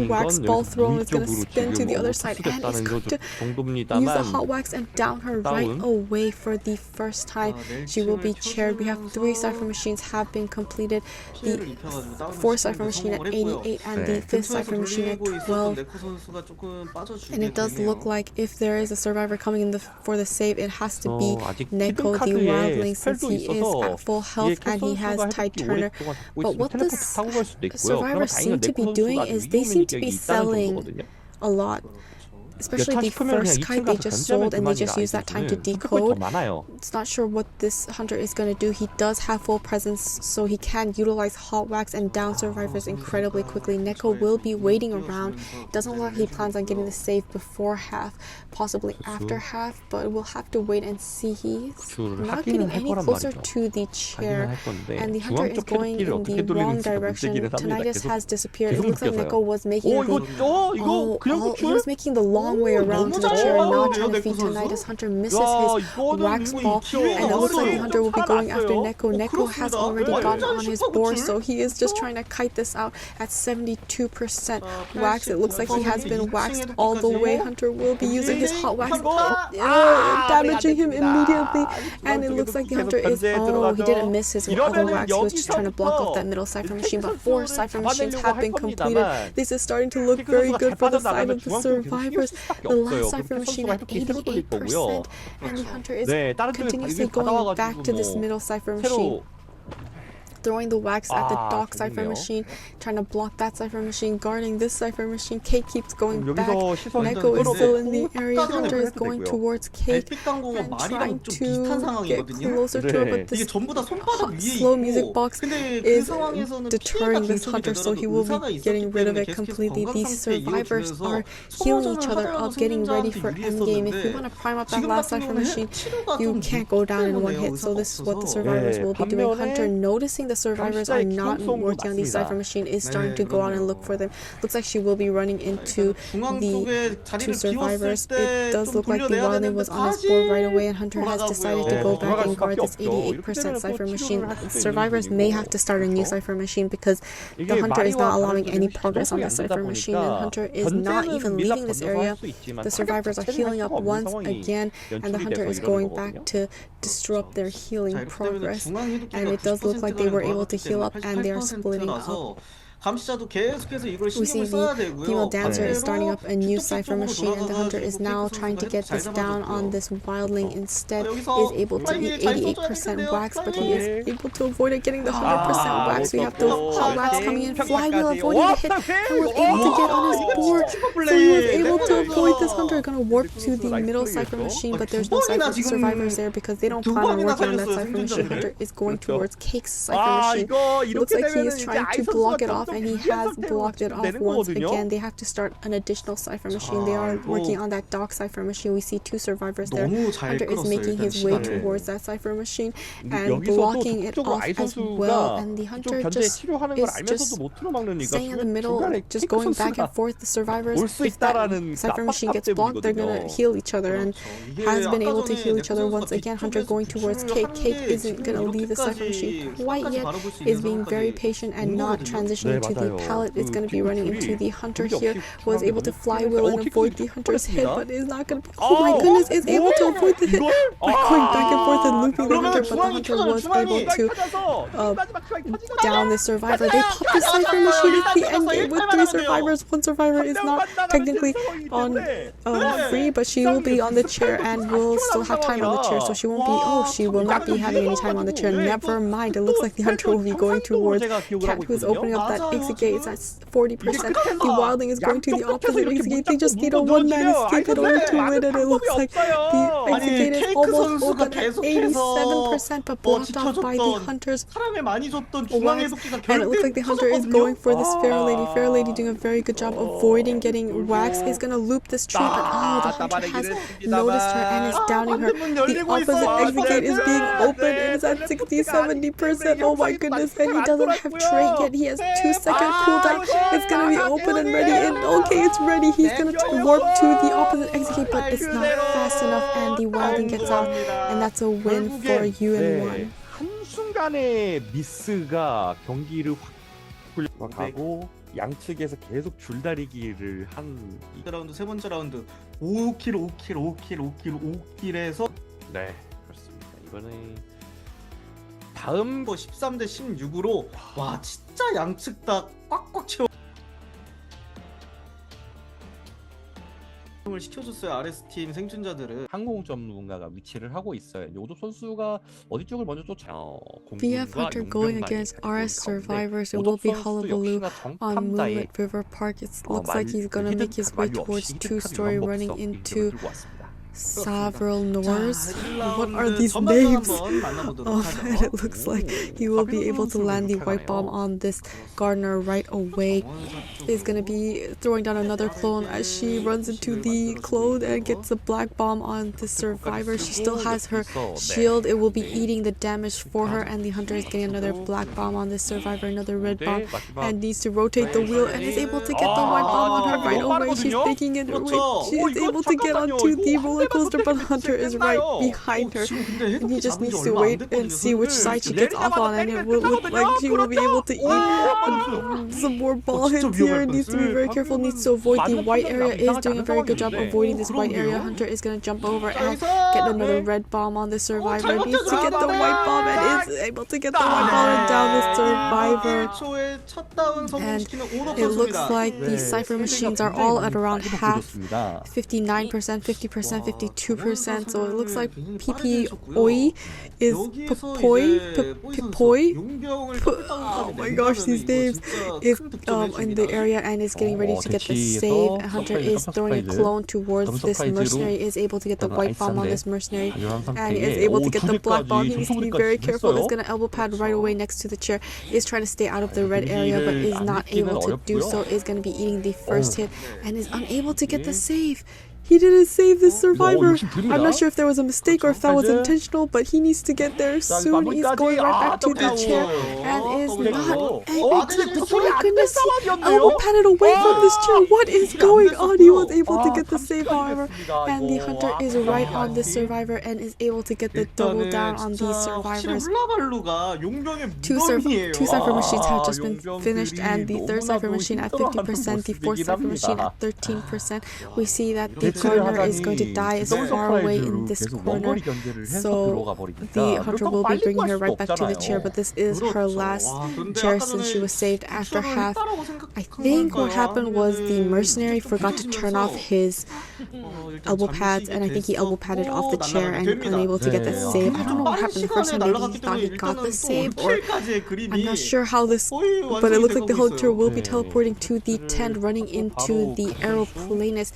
wax ball thrown, is going to spin to the other side and is going to use the hot wax and down her right away for the first time. She will be chaired. We have 3 cipher machines have been completed. The 4th cipher machine at 88 and the 5th cipher machine at 12. And it does look like if there is a survivor coming in for the save, it has to be Neko the wildling, since he is at full health and he has tight turner. But what the survivors seem to be doing is they seem to be selling a lot. Especially the first kite they just sold and they just used that time to decode. It's not sure what this hunter is going to do. He does have full presence, so he can utilize hot wax and down survivors incredibly quickly. Neko will be waiting around. It doesn't look like he plans on getting the save before half, possibly after half, but we'll have to wait and see. He's not getting any closer to the chair, and the hunter is going in the wrong direction. Tinnitus has disappeared. It looks like Neko was making he was making the long way around to the chair and now trying to feed Tinnitus. Hunter misses his wax ball, and it looks like the hunter will be going after Neko. Neko has already gotten on his board, so he is just trying to kite this out at 72% wax. It looks like he has been waxed all the way. Hunter will be using his hot wax, damaging him immediately, and it looks like the hunter is, he didn't miss his other wax. He was just trying to block off that middle cipher machine, but 4 cipher machines have been completed. This is starting to look very good for the side of the survivors. The last cipher machine at 88%, and the hunter is continuously going back to this middle cipher machine, throwing the wax at the dock cipher machine, trying to block that cipher machine, guarding this cipher machine. Kate keeps going back. Neko is still in the area. Hunter is going towards Kate and trying to get closer to her, but this slow music box is deterring this hunter, so he will be getting rid of it completely. These survivors are healing each other up, getting ready for endgame. If you want to prime up that last cipher machine, you can't go down in one hit, so this is what the survivors will be doing. Hunter, noticing the survivors are not working on the cipher machine, is starting to go out and look for them. Looks like she will be running into the 2 survivors. It does look like the wildling was on his board right away, and Hunter has decided to go back and guard this 88% cipher machine. Survivors may have to start a new cipher machine because the hunter is not allowing any progress on the cipher machine, and Hunter is not even leaving this area. The survivors are healing up once again, and the hunter is going back to disrupt their healing progress, and it does look like they were able to heal up and they are splitting up. We see the female dancer is starting up a new cipher machine, and the hunter is now trying to get this down on this wildling. Instead, is able to eat 88% wax, but he is able to avoid it getting the 100% wax. We have the hot wax coming in. Flywheel avoiding the hit and was able to get on his board, so he was able to avoid this hunter. Gonna warp to the middle cipher machine, but there's no cipher survivors there because they don't plan on working on that cipher machine. Hunter is going towards Cake's cipher machine. Looks like he is trying to block it off, and he has blocked it off once again. They have to start an additional cipher machine. They are working on that dock cipher machine. We see 2 survivors there. Hunter is making his way towards that cipher machine and blocking it off as well. And the hunter just is staying in the middle, just going back and forth. The survivors, if that cipher machine gets blocked, they're gonna heal each other, and has been able to heal each other once again. Hunter going towards Cake. Cake isn't gonna leave the cipher machine quite yet, is being very patient and not transitioning to the pallet. Is going to be running into the hunter here. Was able to flywheel and avoid the hunter's hit, but is not going to be, oh my goodness, is able to avoid the hit by going back and forth and looping the hunter, but the hunter was able to down the survivor. They pop the cipher machine at the end game with 3 survivors. 1 survivor is not technically on free, but she will be on the chair and will still have time on the chair, so she won't be, she will not be having any time on the chair. Never mind, it looks like the hunter will be going towards Cat, who is opening up that exit gate. It's at 40%. The wildling is going to the opposite exit gate. They just need a one-man escape in order to win, and it looks like the Execute is 케이크 almost 선수가 open at 계속해서 87%, but blocked off by the 지켜줬던 hunters. 사람을 많이 줬던 중앙의 도끼가 And it looks like the hunter is going for this fair lady. Fair lady doing a very good job avoiding getting waxed. He's gonna loop this tree, but the hunter has noticed her and is downing her. The opposite execute is being opened. It is at 60-70%. Oh my goodness, and he doesn't have trait yet. He has 2-second cooldown. It's gonna be open and ready. And okay, it's ready. He's gonna warp to the opposite execute, but it's not fast enough, and the wilding gets out, and that's a win for UN1. 한순간의 미스가 경기를 확 굴려가고 양측에서 계속 줄다리기를 한 라운드 세 번째 라운드 5킬 5킬에서 네, 그렇습니다. 이번에 다음 13대 16으로 와 진짜 양측 다 꽉꽉 채워 을 시켜줬어요. RS팀 생존자들은 항공 전문가가 위치를 하고 있어요. 오놉 선수가 어디 쪽을 먼저 쫓아요? VF Hunter going against RS survivors. It will be Hullabaloo on Moonlit River Park. It looks like he's gonna make his way towards two-story, running into several Nors. What are these names? And it looks like he will be able to land the white bomb on this gardener right away. He's gonna be throwing down another clone as she runs into the clone and gets a black bomb on the survivor. She still has her shield. It will be eating the damage for her, and the hunter is getting another black bomb on this survivor, another red bomb, and needs to rotate the wheel and is able to get the white bomb on her right away. She's making it her way. She is able to get onto the roller coaster, but Hunter is right behind her, and he just needs to wait and see which side she gets off on, and it will look like she will be able to eat some more ball hits here. Needs to be very careful, needs to avoid the white area. Is doing a very good job avoiding this white area. Hunter is going to jump over and get another red bomb on the survivor. Needs to get the white bomb and is able to get the white bomb and down the survivor. And it looks like the cipher machines are all at around half, 59%, 50%, 52%. So it looks like PPOI is Pipoi. Oh my gosh, these names is in the area and is getting ready to get the save. Hunter is throwing a clone towards this mercenary, is able to get the white bomb on this mercenary, and is able to get the black bomb. He needs to be very careful. Is going to elbow pad right away next to the chair. Is trying to stay out of the red area, but is not able to do so. Is going to be eating the first hit and is unable to get the save. He didn't save this survivor. I'm not sure if there was a mistake or if that was intentional, but he needs to get there soon. He's going right back to the chair and is not able to. Oh my goodness, he elbow patted away from this chair. What is going on? He was able to get the save, however, and the hunter is right on the survivor and is able to get the double down on these survivors. Two cipher machines have just been finished, and the third cipher machine at 50%, the fourth cipher machine at 13%. We see that the gardener is going to die as far away in this corner, so the hunter will be bringing her right back to the chair, but this is her last chair since she was saved after half. I think what happened was the mercenary forgot to turn off his elbow pads, and I think he elbow padded off the chair and unable to get the save. I don't know what happened the first time. Maybe he thought he got the save, or I'm not sure how this, but it looks like the hunter will be teleporting to the tent, running into the aeroplanist.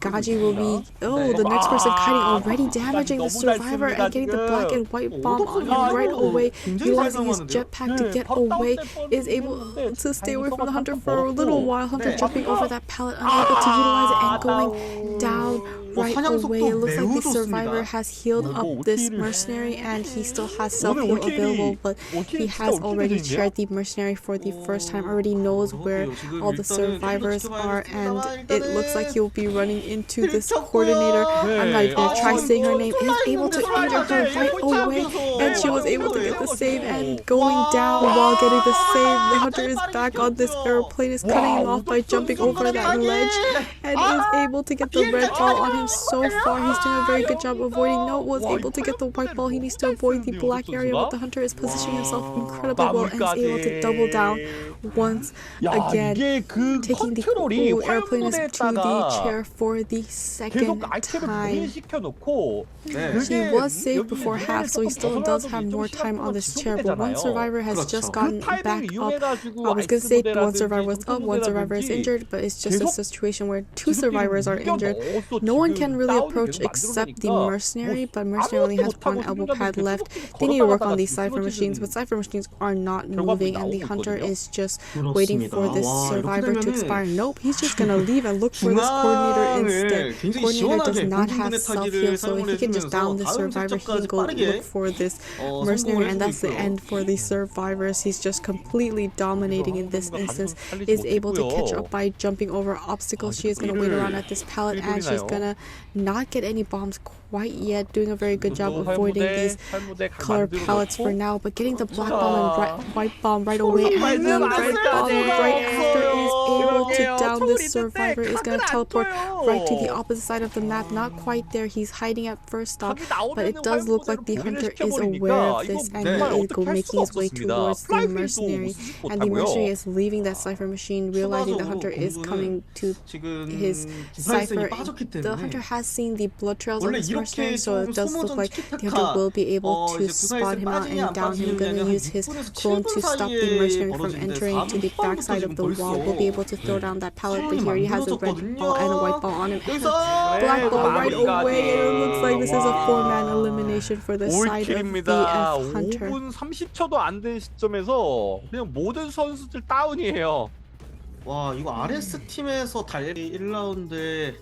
Gaji will be, the next person kiting, already damaging the survivor and getting the black and white bomb on him right away, utilizing his jetpack to get away, is able to stay away from the hunter for a little while. Hunter jumping over that pallet, unable to utilize it and going down right away. It looks like the survivor has healed up this mercenary and he still has self-heal available, but he has already chaired the mercenary for the first time, already knows where all the survivors are, and it looks like he'll be running into this coordinator. I'm not even going to try saying her name. Is able to injure her right away, and she was able to get the save and going down while getting the save. The hunter is back on this aeroplane, is cutting him off by jumping over that ledge and is able to get the red ball on him. So far he's doing a very good job avoiding. No, was able to get the white ball. He needs to avoid the black area, but the hunter is positioning himself incredibly well and is able to double down once again, taking the airplane to the chair for the second time. She was saved before half, so he still does have more time on this chair, but one survivor has just gotten back up. I was going to say one survivor was up, one survivor is injured, but it's just a situation where two survivors are injured. No one one can really approach except the mercenary, but mercenary only has one elbow pad left. They need to work on these cipher machines, but cipher machines are not moving, and the hunter is just waiting for this survivor to expire. Nope, he's just gonna leave and look for this coordinator instead. Coordinator does not have self-heal, so if he can just down the survivor, he can go look for this mercenary, and that's the end for the survivors. He's just completely dominating in this instance. Is able to catch up by jumping over obstacles. She is gonna wait around at this pallet, and she's gonna not get any bombs quite yet, doing a very good job avoiding these color pallets for now, but getting the black bomb and white bomb right away, and the red bomb right after is able to down this survivor. Is gonna teleport right to the opposite side of the map. Not quite there, he's hiding at first stop, but it does look like the hunter is aware of this, and he is making his way towards the mercenary, and the mercenary is leaving that cipher machine, realizing the hunter is coming to his cipher. The hunter has seen the blood trails on this mercenary, so it does look like the hunter will be able to spot him out and down him. Gonna use his clone to stop the mercenary from entering to the backside of the wall. Will be able to throw down that pallet, but here he has a red ball and a white ball on him, and black ball right away. It looks like this is a 4-man elimination for the side of the hunter. 5분 30초도 안 된 시점에서 그냥 모든 선수들 다운이에요. 와, 이거 RS 팀에서 달리 1라운드에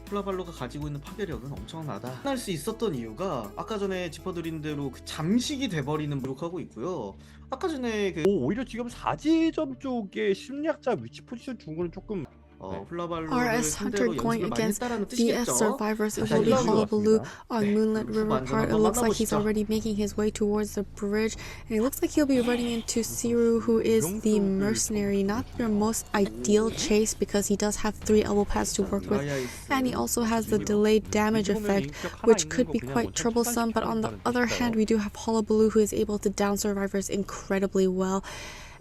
훌라발로가 가지고 있는 파괴력은 엄청나다. 할 수 있었던 이유가 아까 전에 짚어드린 대로 그 잠식이 돼버리는 부족하고 있고요. 아까 전에 그 오히려 지금 4지점 쪽에 심리학자 위치 포지션 준 거는 조금 RS Hunter going against VS survivors. It will be Hullabaloo on Moonlit River part. It looks like he's already making his way towards the bridge, and it looks like he'll be running into Siru, who is the mercenary. Not your most ideal chase because he does have 3 elbow pads to work with, and he also has the delayed damage effect, which could be quite troublesome. But on the other hand, we do have Hullabaloo, who is able to down survivors incredibly well.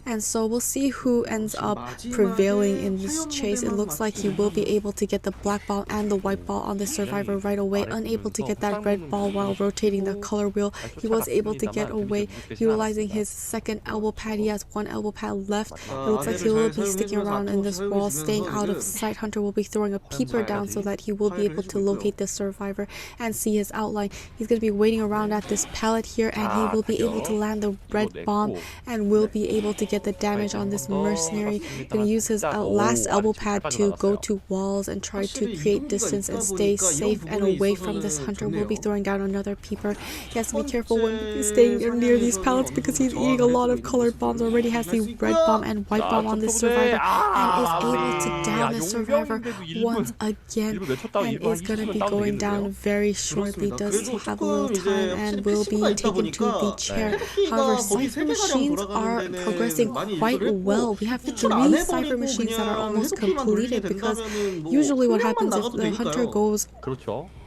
And so we'll see who ends up prevailing in this chase. It looks like he will be able to get the black ball and the white ball on the survivor right away. Unable to get that red ball while rotating the color wheel. He was able to get away utilizing his second elbow pad. He has 1 elbow pad left. It looks like he will be sticking around in this wall, staying out of sight. Hunter will be throwing a peeper down so that he will be able to locate the survivor and see his outline. He's going to be waiting around at this pallet here, and he will be able to land the red bomb and will be able to get the damage on this mercenary. Gonna use his last elbow pad to go to walls and try to create distance and stay safe and away from this hunter. Will be throwing down another peeper. He has to be careful when he's staying near these pallets because he's eating a lot of colored bombs. Already has the red bomb and white bomb on this survivor, and is able to down the survivor once again, and is gonna be going down very shortly. Does have a little time and will be taken to the chair. However, cipher machines are progressing quite well. We have 3 cipher machines that are almost completed, because usually what happens if the hunter goes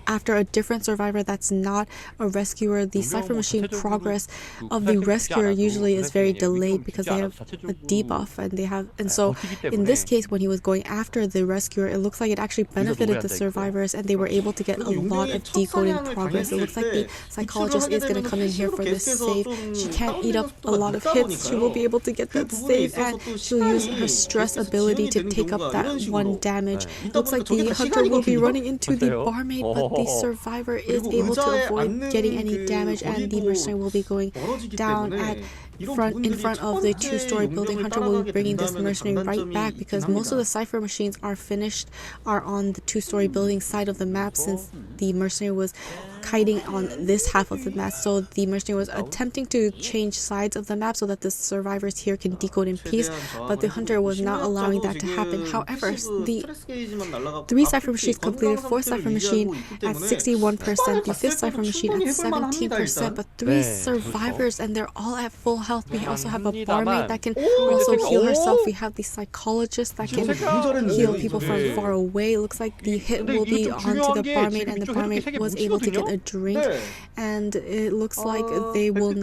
after a different survivor that's not a rescuer, the cipher machine progress of the rescuer usually is very delayed because they have a debuff, and so in this case, when he was going after the rescuer, it looks like it actually benefited the survivors, and they were able to get a lot of decoding progress. It looks like the psychologist is going to come in here for this save. She can't eat up a lot of hits. She will be able to get that save, and she'll use her stress ability to take up that 1 damage. Looks like the hunter will be running into the barmaid, but the survivor is able to avoid getting any damage, and the mercenary will be going down in front of the 2-story building. Hunter will be bringing this mercenary right back because most of the cipher machines are on the 2-story building side of the map, since the mercenary was kiting on this half of the map. So the mercenary was attempting to change sides of the map so that the survivors here can decode in peace, but the hunter was not allowing that to happen. However, the 3 cipher machines completed, 4th cipher machine at 61%, the 5th cipher machine at 17%, but 3 survivors, and they're all at full health. We also have a barmaid that can also heal herself. We have the psychologist that can heal people from far away. It looks like the hit will be onto the barmaid, and the barmaid was able to get a drink, 네. and it looks like they will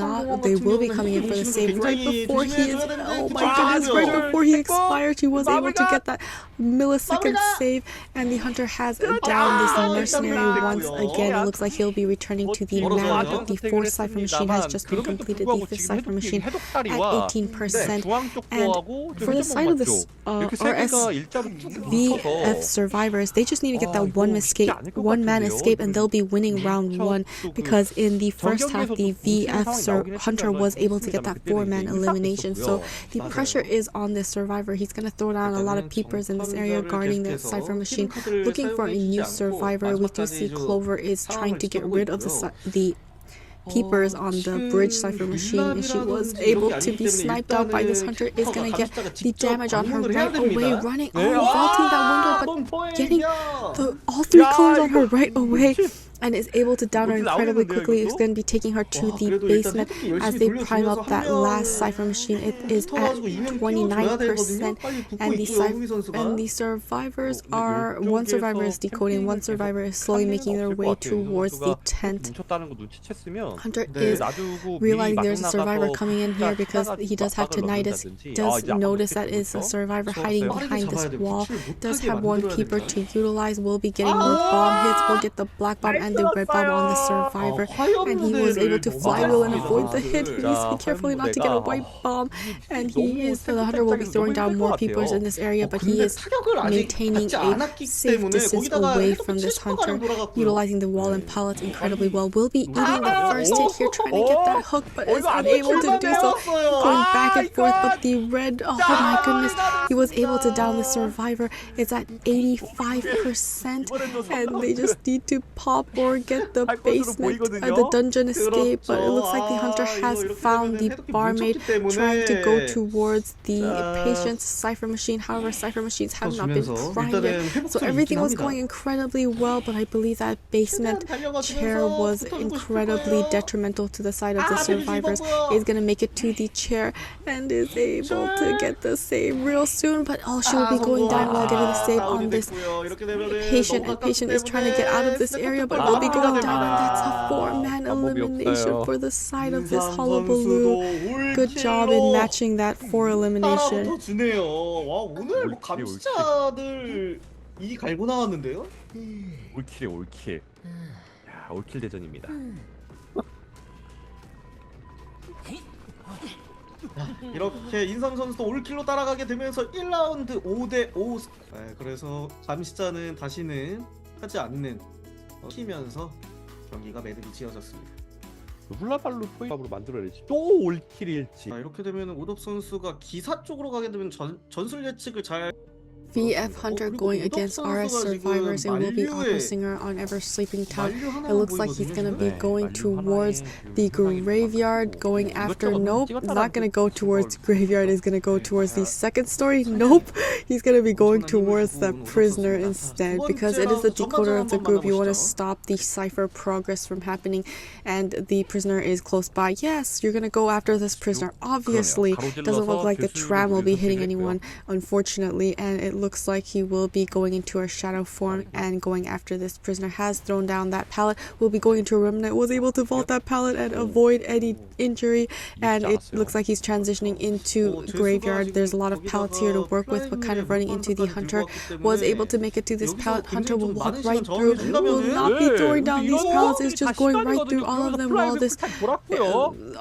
be coming in for the save right before he is, oh my goodness, right before he expired, he was able to get that millisecond save, and the hunter has down this mercenary once again. It looks like he'll be returning to the map. The fourth cipher machine has just been completed, the fifth cipher machine at 18%, and for the side of this RSVF survivors, they just need to get that one man escape, and they'll be winning round 1, because in the first half the VF hunter was able to get that 4-man elimination. So the pressure is on this survivor. He's going to throw down a lot of peepers in this area guarding the cipher machine, looking for a new survivor. We do see Clover is trying to get rid of the peepers on the bridge cipher machine, and she was able to be sniped out by this hunter. Is gonna get the damage on her right away, running vaulting that window, but getting all 3 clones on her right away, and is able to down her incredibly quickly. It's going to be taking her to the basement as they prime up that last cipher machine. It is at 29%, and the survivors are, one survivor is decoding, one survivor is slowly making their way towards the tent. Hunter is realizing there's a survivor coming in here because he does have tinnitus, does notice that is a survivor hiding behind this wall, does have one peeper to utilize, will be getting more bomb hits, will get the black bomb and the red bomb on the survivor, and he was able to flywheel and avoid the hit. He needs to be careful not to get a white bomb, and the hunter will be throwing down more peepers in this area, but he is maintaining a safe distance away from this hunter, utilizing the wall and pallets incredibly well. Will be eating the first hit here, trying to get that hook, but is unable to do so, going back and forth, but the red, oh my goodness, he was able to down the survivor. It's at 85%, and they just need to pop or get the basement, the dungeon escape, but it looks like the hunter has found the barmaid, trying to go towards the patient's cipher machine. However, cipher machines have not been primed yet, so everything was going incredibly well, but I believe that basement chair was incredibly detrimental to the side of the survivors. Is going to make it to the chair and is able to get the save real soon, but she will be going down while getting the save on this patient, and patient is trying to get out of this area, but will be going down, and that's a 4-man elimination for the side of this Hullabaloo. Good job in matching that 4 elimination. 와, 오늘 감시자들 이 갈고 나왔는데요? 올킬에 올킬. 야, 올킬 대전입니다. 이렇게 인삼 선수도 올킬로 따라가게 되면서 1라운드 5대5. 그래서 감시자는 다시는 하지 않는 키면서 경기가 매듭이 지어졌습니다. 훌라발루 포인트로 만들어내지 또 올킬일지. 이렇게 되면 오덥 선수가 기사 쪽으로 가게 되면 전술 예측을 잘 VF Hunter going against RS survivors, and will be Opera Singer on Ever Sleeping Town. It looks like he's gonna be going towards the graveyard, going after, nope, not gonna go towards graveyard, is gonna go towards the second story, nope, he's gonna be going towards the prisoner instead, because it is the decoder of the group. You want to stop the cipher progress from happening, and the prisoner is close by. Yes, you're gonna go after this prisoner, obviously. Doesn't look like the tram will be hitting anyone, unfortunately, and it looks like he will be going into a shadow form and going after this prisoner. Has thrown down that pallet, will be going into a remnant, was able to vault that pallet and avoid any injury, and it looks like he's transitioning into graveyard. There's a lot of pallets here to work with, but kind of running into the hunter. Was able to make it to this pallet. Hunter will walk right through, will not be throwing down these pallets, is just going right through all of them, while this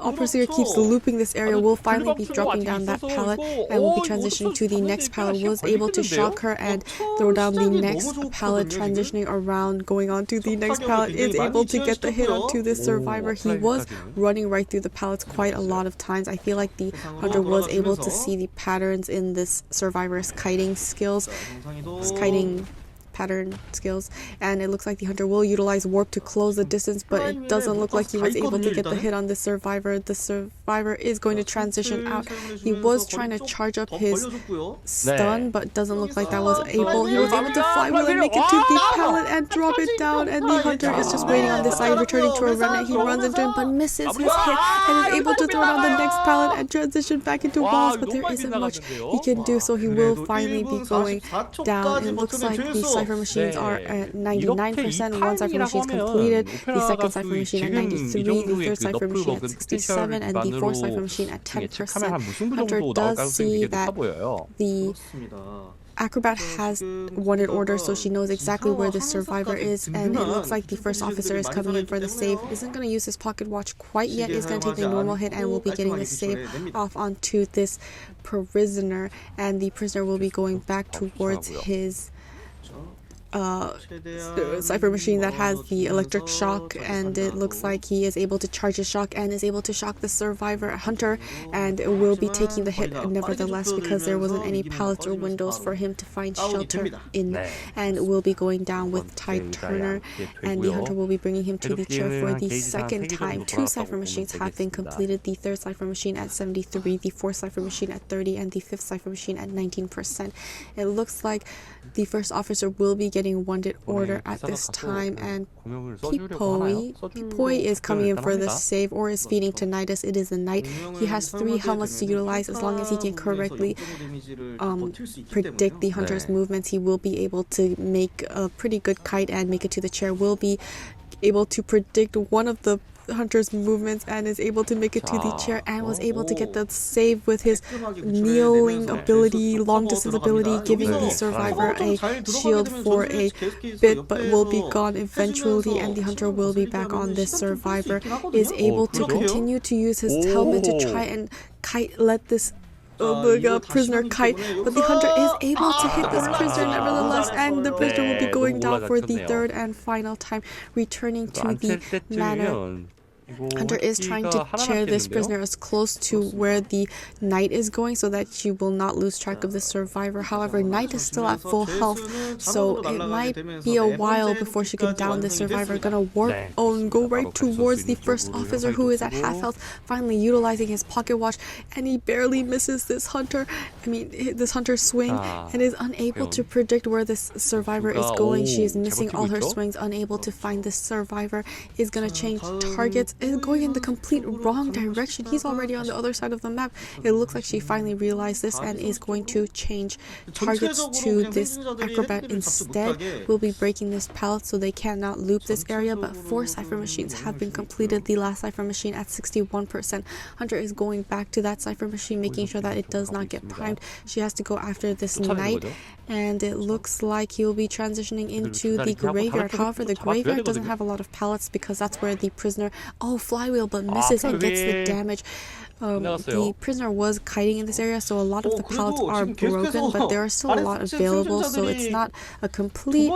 Opera Singer keeps looping this area. Will finally be dropping down that pallet and will be transitioning to the next pallet. Was able to shock her and throw down the next pallet, transitioning around, going on to the next pallet, is able to get the hit onto this survivor. He was running right through the pallets quite a lot of times. I feel like the hunter was able to see the patterns in this survivor's kiting skills, pattern skills, and it looks like the hunter will utilize warp to close the distance, but it doesn't look like he was able to get the hit on the survivor. The survivor is going to transition out. He was trying to charge up his stun, but doesn't look like that was able. He was able to flywheel and make it to the pallet and drop it down, and the hunter is just waiting on this side, returning to a remnant. He runs into him, but misses his hit and is able to throw it on the next pallet and transition back into walls, but there isn't much he can do, so he will finally be going down. It looks like the cipher machines are at 99%. One cipher machine is completed, the second cipher machine at 93, the third cipher machine at 67, and the fourth cipher machine at 10%. Hunter does see that the Acrobat has wanted order, so she knows exactly where the survivor is, and it looks like the first officer is coming in for the save. Isn't going to use his pocket watch quite yet, is going to take the normal hit and will be getting the save off onto this prisoner, and the prisoner will be going back towards his cipher machine that has the electric shock, and it looks like he is able to charge his shock and is able to shock the survivor hunter, and will be taking the hit nevertheless because there wasn't any pallets or windows for him to find shelter in, and will be going down with Tide Turner, and the hunter will be bringing him to the chair for the second time. Two cipher machines have been completed, the third cipher machine at 73, the fourth cipher machine at 30, and the fifth cipher machine at 19%. It looks like the first officer will be getting wanted order at this time, and Pipoi is coming in for the save, or is feeding to Nidus. It is a knight. He has 3 helmets to utilize. As long as he can correctly predict the hunter's movements, he will be able to make a pretty good kite and make it to the chair. Will be able to predict one of the hunter's movements and is able to make it to the chair, and was able to get the save with his kneeling ability, long distance ability, giving the survivor a shield for a bit, but will be gone eventually, and the hunter will be back on. This survivor is able to continue to use his helmet to try and let this the prisoner kite, but the hunter is able to hit this prisoner nevertheless, and the prisoner will be going down for the third and final time, returning to the manor. Hunter is trying to chair this prisoner as close to where the knight is going so that she will not lose track of the survivor. However, knight is still at full health, so it might be a while before she can down the survivor. Gonna warp and go right towards the first officer, who is at half health, finally utilizing his pocket watch, and he barely misses this hunter's swing, and is unable to predict where this survivor is going. She is missing all her swings, unable to find this survivor. Is gonna change targets, is going in the complete wrong direction. He's already on the other side of the map. It looks like she finally realized this and is going to change targets to this acrobat instead. We'll be breaking this pallet so they cannot loop this area, but 4 cipher machines have been completed, the last cipher machine at 61%. Hunter is going back to that cipher machine, making sure that it does not get primed. She has to go after this knight, and it looks like he will be transitioning into the graveyard. However, the graveyard doesn't have a lot of pallets because that's where the prisoner flywheel, but misses and gets the damage. The prisoner was kiting in this area, so a lot of the pallets are broken, but there are still a lot available, so it's not a complete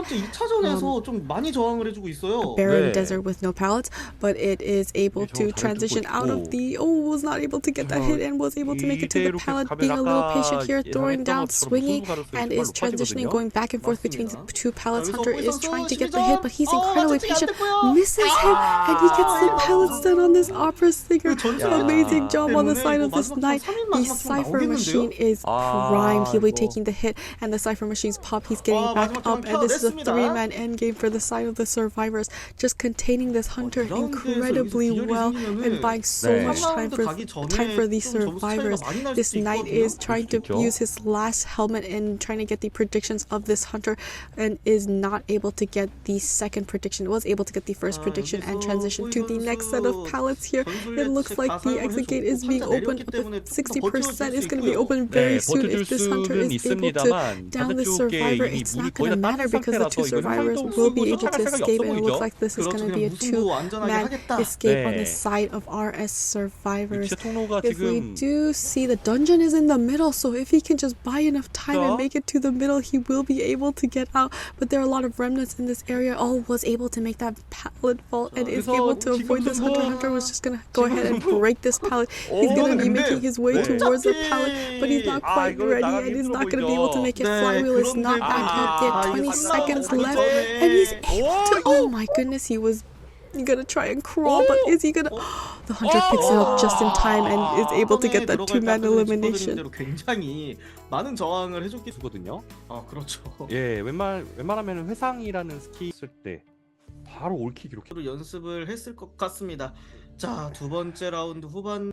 barren desert with no pallets, but it is able to transition out of the was not able to get that hit and was able to make it to the pallet, being a little patient here, throwing down, swinging, and is transitioning, going back and forth between the 2 pallets. Hunter is trying to get the hit, but he's incredibly patient, misses him, and he gets the pallets done on this opera singer. Amazing job on the side of this knight. The cipher machine is primed. He'll be taking the hit, and the cipher machine's pop. He's getting back up, and this is a 3-man endgame for the side of the survivors, just containing this hunter incredibly well and buying so much time for the survivors. This knight is trying to use his last helmet and trying to get the predictions of this hunter, and is not able to get the second prediction. Was able to get the first prediction and transition to the next set of pallets here. It looks like the exit gate is being opened up at 60%. It's going to be open very soon. If this hunter is able to down the survivor, it's not going to matter because the 2 survivors will be able to escape, and it looks like this is going to be a 2-man escape on the side of RS survivors. If we do see, the dungeon is in the middle, so if he can just buy enough time and make it to the middle, he will be able to get out, but there are a lot of remnants in this area. Was able to make that pallet fall and is able to avoid this hunter. Hunter was just going to go ahead and break this pallet. He's going to be making his way towards the pallet, but he's not quite ready and is not going to be able to make it. Flywheel is not back up yet. 20 seconds left, and he's able to. Oh my goodness, he was You're gonna try and crawl, but is he gonna... The hunter picks it up just in time and is able to get that 2-man elimination. 굉장히 많은 저항을 해줬기 거든요. 아 그렇죠. 예, 웬만하면 회상이라는 스킬 쓸 때 바로 올킬 기록. 연습을 했을 것 같습니다. 자, 두 번째 라운드 후반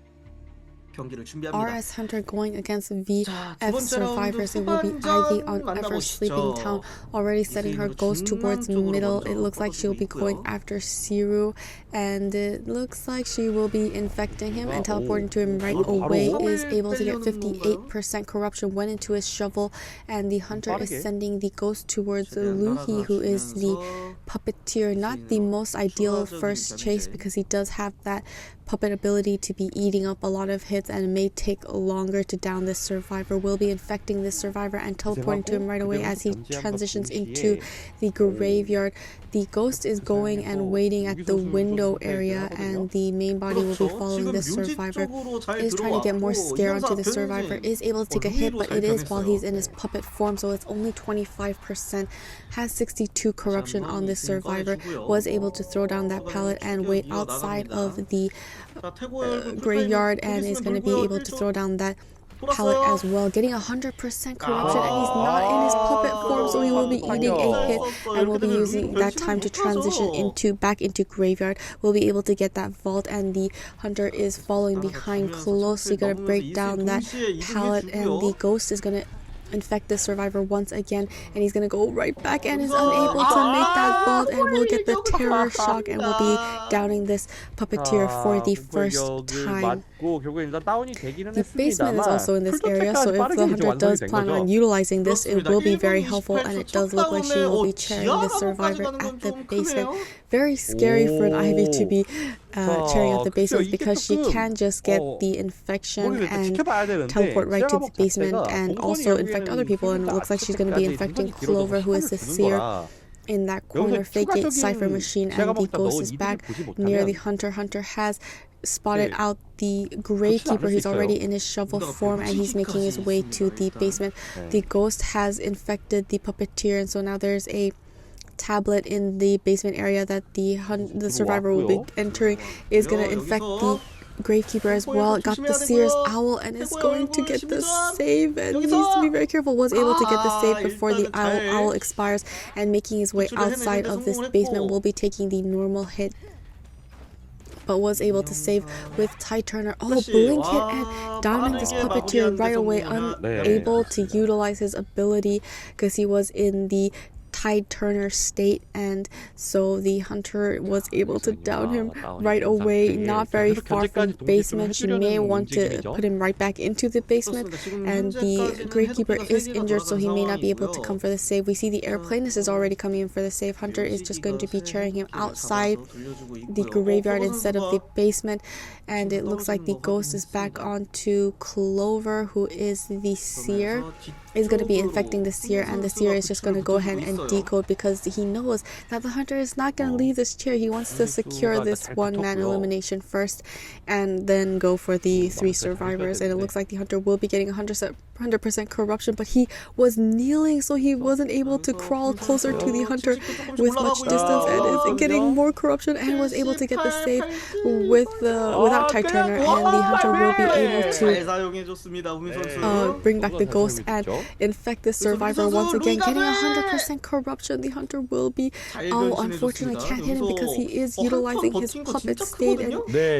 경기를 준비합니다. RS Hunter going against VF survivors. It will be Ivy on Ever Sleeping Town, already setting her ghost towards middle. It looks like she'll be going after Siru, and it looks like she will be infecting him and teleporting to him right away. Is able to get 58% corruption, went into his shovel, and the hunter is sending the ghost towards Luhi, who is the puppeteer. Not the most ideal first chase because he does have that puppet ability to be eating up a lot of hits, and it may take longer to down this survivor. Will be infecting this survivor and teleporting to him right away as he transitions into the graveyard. The ghost is going and waiting at the window area, and the main body will be following this survivor. Is trying to get more scare onto the survivor. Is able to take a hit, but it is while he's in his puppet form, so it's only 25%. Has 62 corruption on this survivor. Was able to throw down that pallet and wait outside of the graveyard, and is going to be able to throw down that pallet as well, getting 100% corruption, and he's not in his puppet form, so he will be eating a hit and will be using that time to transition back into graveyard. Will be able to get that vault, and the hunter is following behind closely, gonna break down that pallet, and the ghost is gonna infect the survivor once again, and he's gonna go right back and is unable to make that vault, and will get the terror shock and will be downing this puppeteer for the first time. The basement is also in this area, so if the hunter does plan on utilizing this, it will be very helpful, and it does look like she will be carrying the survivor at the basement. Very scary for an Ivy to be carrying at the basement, because she can just get the infection and teleport right to the basement and also infect other people, and it looks like she's going to be infecting Clover, who is the seer in that corner. Fake it cipher machine, and the ghost is back near the hunter. Hunter has spotted out the gravekeeper. He's already in his shovel form, and he's making his way to the basement. The ghost has infected the puppeteer, and so now there's a tablet in the basement area that the survivor will be entering. Is going to infect the gravekeeper as well. Got the seer's owl and is going to get the save, and he needs to be very careful. Was able to get the save before the owl expires, and making his way outside of this basement. Will be taking the normal hit, but was able to save with Tide Turner. Oh, blink hit and downing this puppeteer right away, unable to utilize his ability because he was in the Tide Turner state, and so the hunter was able to down him right away, not very far from the basement. She may want to put him right back into the basement, and the gravekeeper is injured, so he may not be able to come for the save. We see the airplanist is already coming in for the save. Hunter is just going to be carrying him outside the graveyard instead of the basement, and it looks like the ghost is back onto Clover, who is the seer. Is going to be infecting the seer, and the seer is just going to go ahead and decode, because he knows that the hunter is not going to leave this chair. He wants to secure this one-man elimination first and then go for the 3 survivors, and it looks like the hunter will be getting 100% corruption, but he was kneeling, so he wasn't able to crawl closer to the hunter with much distance, and is getting more corruption, and was able to get the save without Tide Turner, and the hunter will be able to bring back the ghost and infect the survivor once again, getting 100% corruption. The hunter will be, unfortunately can't hit him because he is utilizing his puppet state, and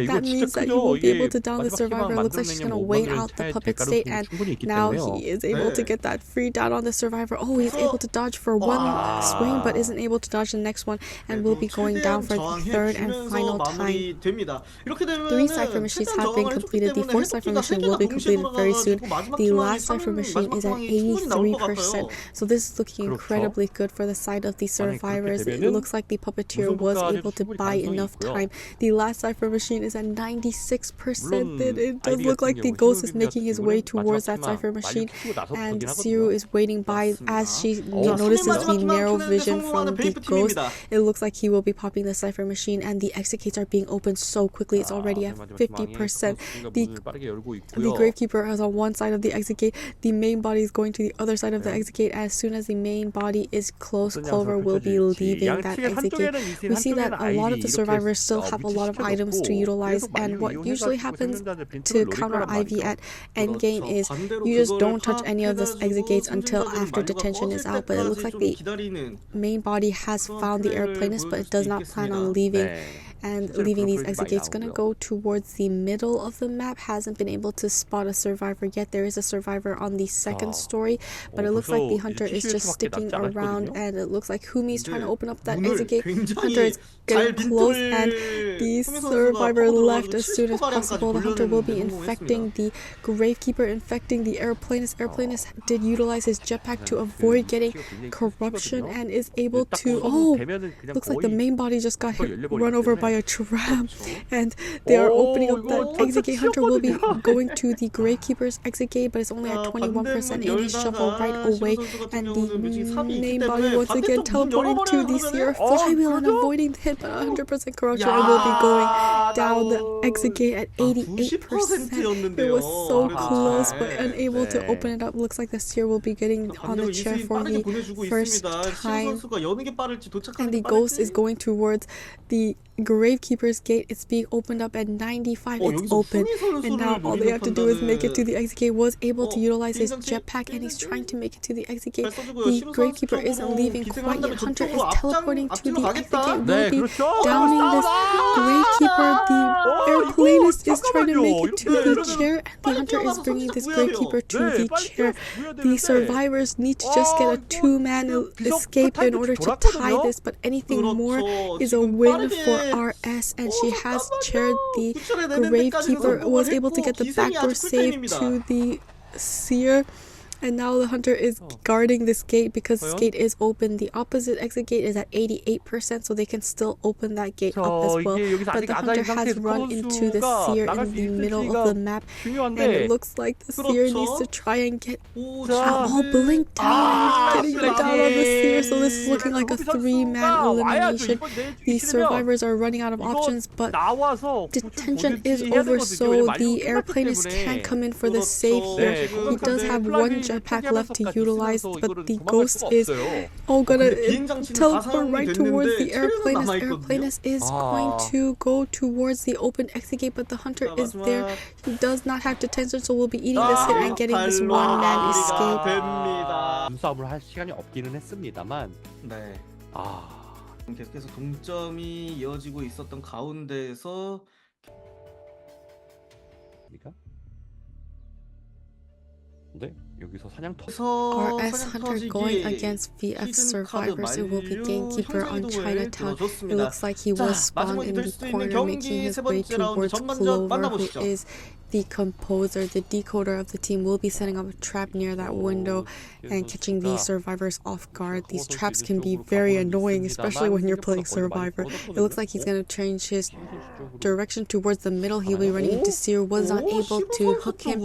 that means that he won't be able to down the survivor. It looks like she's going to wait out the puppet state, and now he is able to get that free down on the survivor. Oh, he's able to dodge for one swing, but isn't able to dodge the next one, and will be going down for the third and final time. 3 cipher machines have been completed. The 4th cipher machine will be completed very soon. The last cipher machine is at 83%, so this is looking incredibly good for the side of the survivors. It looks like the puppeteer was able to buy enough time. The last cipher machine is at 96%. It does look like the ghost is making his way towards that cipher machine, and Siru is waiting by as she notices the narrow vision from the ghost. It looks like he will be popping the cipher machine, and the exit gates are being opened so quickly. It's already at 50%. The Gravekeeper is on one side of the exit gate. The main body is going to the other side of the exit gate. As soon as the main body is close, Clover will be leaving that exit gate. We see that a lot of the survivors still have a lot of items to utilize, and what usually happens to counter IV at endgame is you just don't touch any of the exit gates until after detention is out. But it looks like the main body has found the airplanist, but it does not plan on leaving. And leaving these exit gates, gonna go towards the middle of the map. Hasn't been able to spot a survivor yet. There is a survivor on the second story, but it looks like the hunter is just sticking around, and it looks like Humi's trying to open up that exit gate. Hunter is getting close, and the survivor left as soon as possible. The hunter will be infecting the Gravekeeper, infecting the airplanist. Airplanist did utilize his jetpack to avoid getting corruption and is able to. Oh, looks like the main body just got run over by a tram, and they are opening up that exit gate. Hunter will be going to the Gravekeeper's exit gate, but it's only at 21% in his shovel right away, and the main body once again teleporting to the Sierra flywheel and avoiding the hit, but 100% corruption, and will be going down the exit gate at 88%. It was so close, but unable to open it up. Looks like the Seer will be getting on the chair for the first time, and the ghost is going towards the Gravekeeper's gate. It's being opened up at 95. It's open, and now all they have to do is make it to the exit gate. Was able to utilize his jetpack, and he's trying to make it to the exit gate. The Gravekeeper isn't leaving quite yet. Hunter is teleporting to the exit gate. Will be downing this Gravekeeper. The airplanist is trying to make it to the chair, and the hunter is bringing this Gravekeeper to the chair. The survivors need to just get a two-man escape in order to tie this, but anything more is a win for RS, and she has chaired the Gravekeeper. Was able to get the backdoor save to the Seer, and now the hunter is guarding this gate because this gate is open. The opposite exit gate is at 88%, so they can still open that gate up as well. But the hunter has run into the Seer in the middle of the map, and it looks like the Seer needs to try and get blink down, getting the down on the Seer. So this is looking like a three-man elimination. The survivors are running out of options, but detention is over, so the airplanist can come in for the save here. He does have one jetpack left to utilize, but the ghost is gonna teleport right towards the airplanist. Airplanist is going to go towards the open exit gate, but the hunter is there. He does not have detention, so we'll be eating this hit and getting this one-man escape. 싸움을 할 시간이 없기는 했습니다만. 네. 계속해서 동점이 이어지고 있었던 가운데에서 네, 여기서 사냥터. RS Hunter going against VF survivors. It will be Gamekeeper on Chinatown. It looks like he will spawn in the corner, making his way towards Clover, who is the composer. The decoder of the team will be setting up a trap near that window and catching the survivors off guard. These traps can be very annoying, especially when you're playing Survivor. It looks like he's going to change his direction towards the middle. He'll be running into Seer. Was not able to hook him,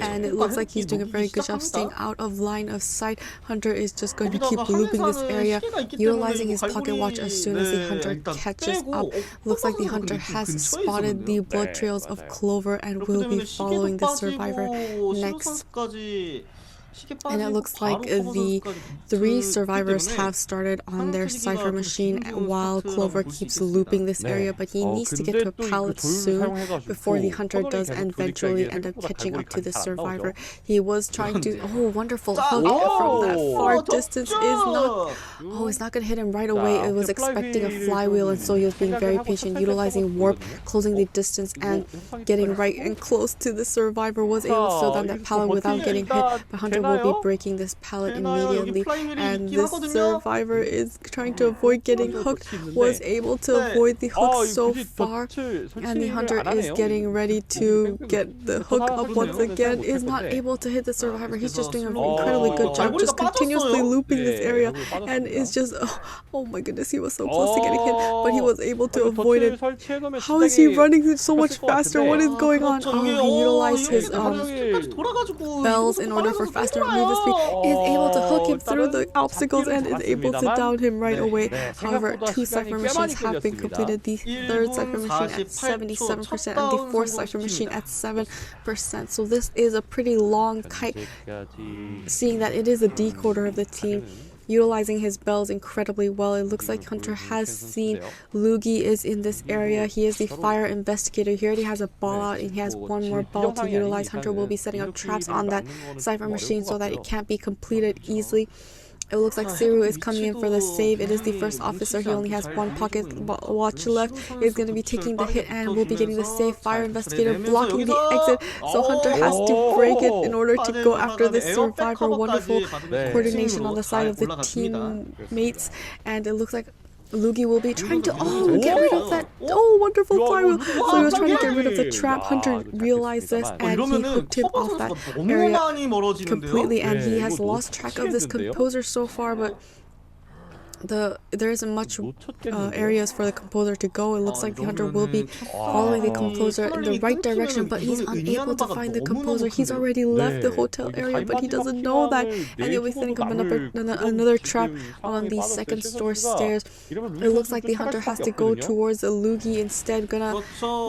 and it looks like he's doing a very good job staying out of line of sight. Hunter is just going to keep looping this area, utilizing his pocket watch as soon as the hunter catches up. Looks like the hunter has spotted the blood trails of Clover and will be following the survivor next. And it looks like the three survivors have started on their cipher machine while Clover keeps looping this area, but he needs to get to a pallet soon before the hunter does eventually end up catching up to the survivor. He was trying to wonderful hug from that far distance. It's not gonna hit him right away. It was expecting a flywheel, and so he was being very patient, utilizing warp, closing the distance and getting right and close to the survivor. Was able to slow down that pallet without getting hit, but hunter Hunter will be breaking this pallet immediately, and this survivor is trying to avoid getting hooked, was able to avoid the hook so far, and the Hunter is getting ready to get the hook up once again, is not able to hit the survivor. He's just doing an incredibly good job, just continuously looping this area, and is just, oh my goodness, he was so close to getting hit, but he was able to avoid it. How is he running so much faster? What is going on? Oh, he utilized his bells in order for faster movement speed, is able to hook him through the obstacles, and is able to down him right away. However, 2 cipher machines have been completed, the 3rd cipher machine at 77% and the 4th cipher machine at 7%. So this is a pretty long kite, seeing that it is a decoder of the team, utilizing his bells incredibly well. It looks like Hunter has seen Loogie is in this area. He is the fire investigator. He already has a ball out, and he has 1 more ball to utilize. Hunter will be setting up traps on that cipher machine so that it can't be completed easily. It looks like Siru is coming in for the save. It is the first officer. He only has 1 pocket watch left. He is going to be taking the hit and will be getting the save. Fire investigator blocking the exit. So Hunter has to break it in order to go after the survivor. Wonderful coordination on the side of the teammates. And it looks like Loogie will be trying to get rid of that wonderful flywheel. So he was trying to get rid of the trap. Hunter realized this, and he hooked him off that area completely, and he has lost track of this composer so far, but there isn't much areas for the composer to go. It looks like the Hunter will be following the composer in the right direction, but he's unable to find the composer. He's already left the hotel area, but he doesn't know that, and he'll be setting up another trap on the 2nd floor stairs. It looks like the Hunter has to go towards the Loogie instead, gonna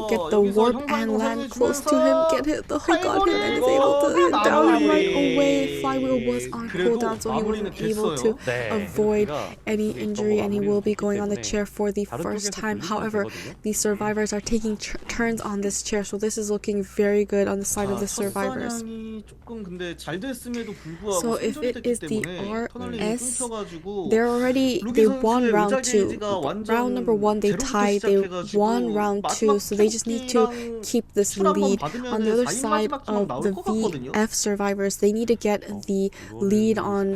get the warp and land close to him, get hit the hook on him, and is able to down him right away. Flywheel was on cooldown, so he wasn't able to avoid any injury, and he will be going on the chair for the first time. However, the survivors are taking turns on this chair, so this is looking very good on the side of the survivors. So if it is the RS, they won round 2. Round number 1 they tied, they won round 2, so they just need to keep this lead. On the other side of the VF survivors, they need to get the lead on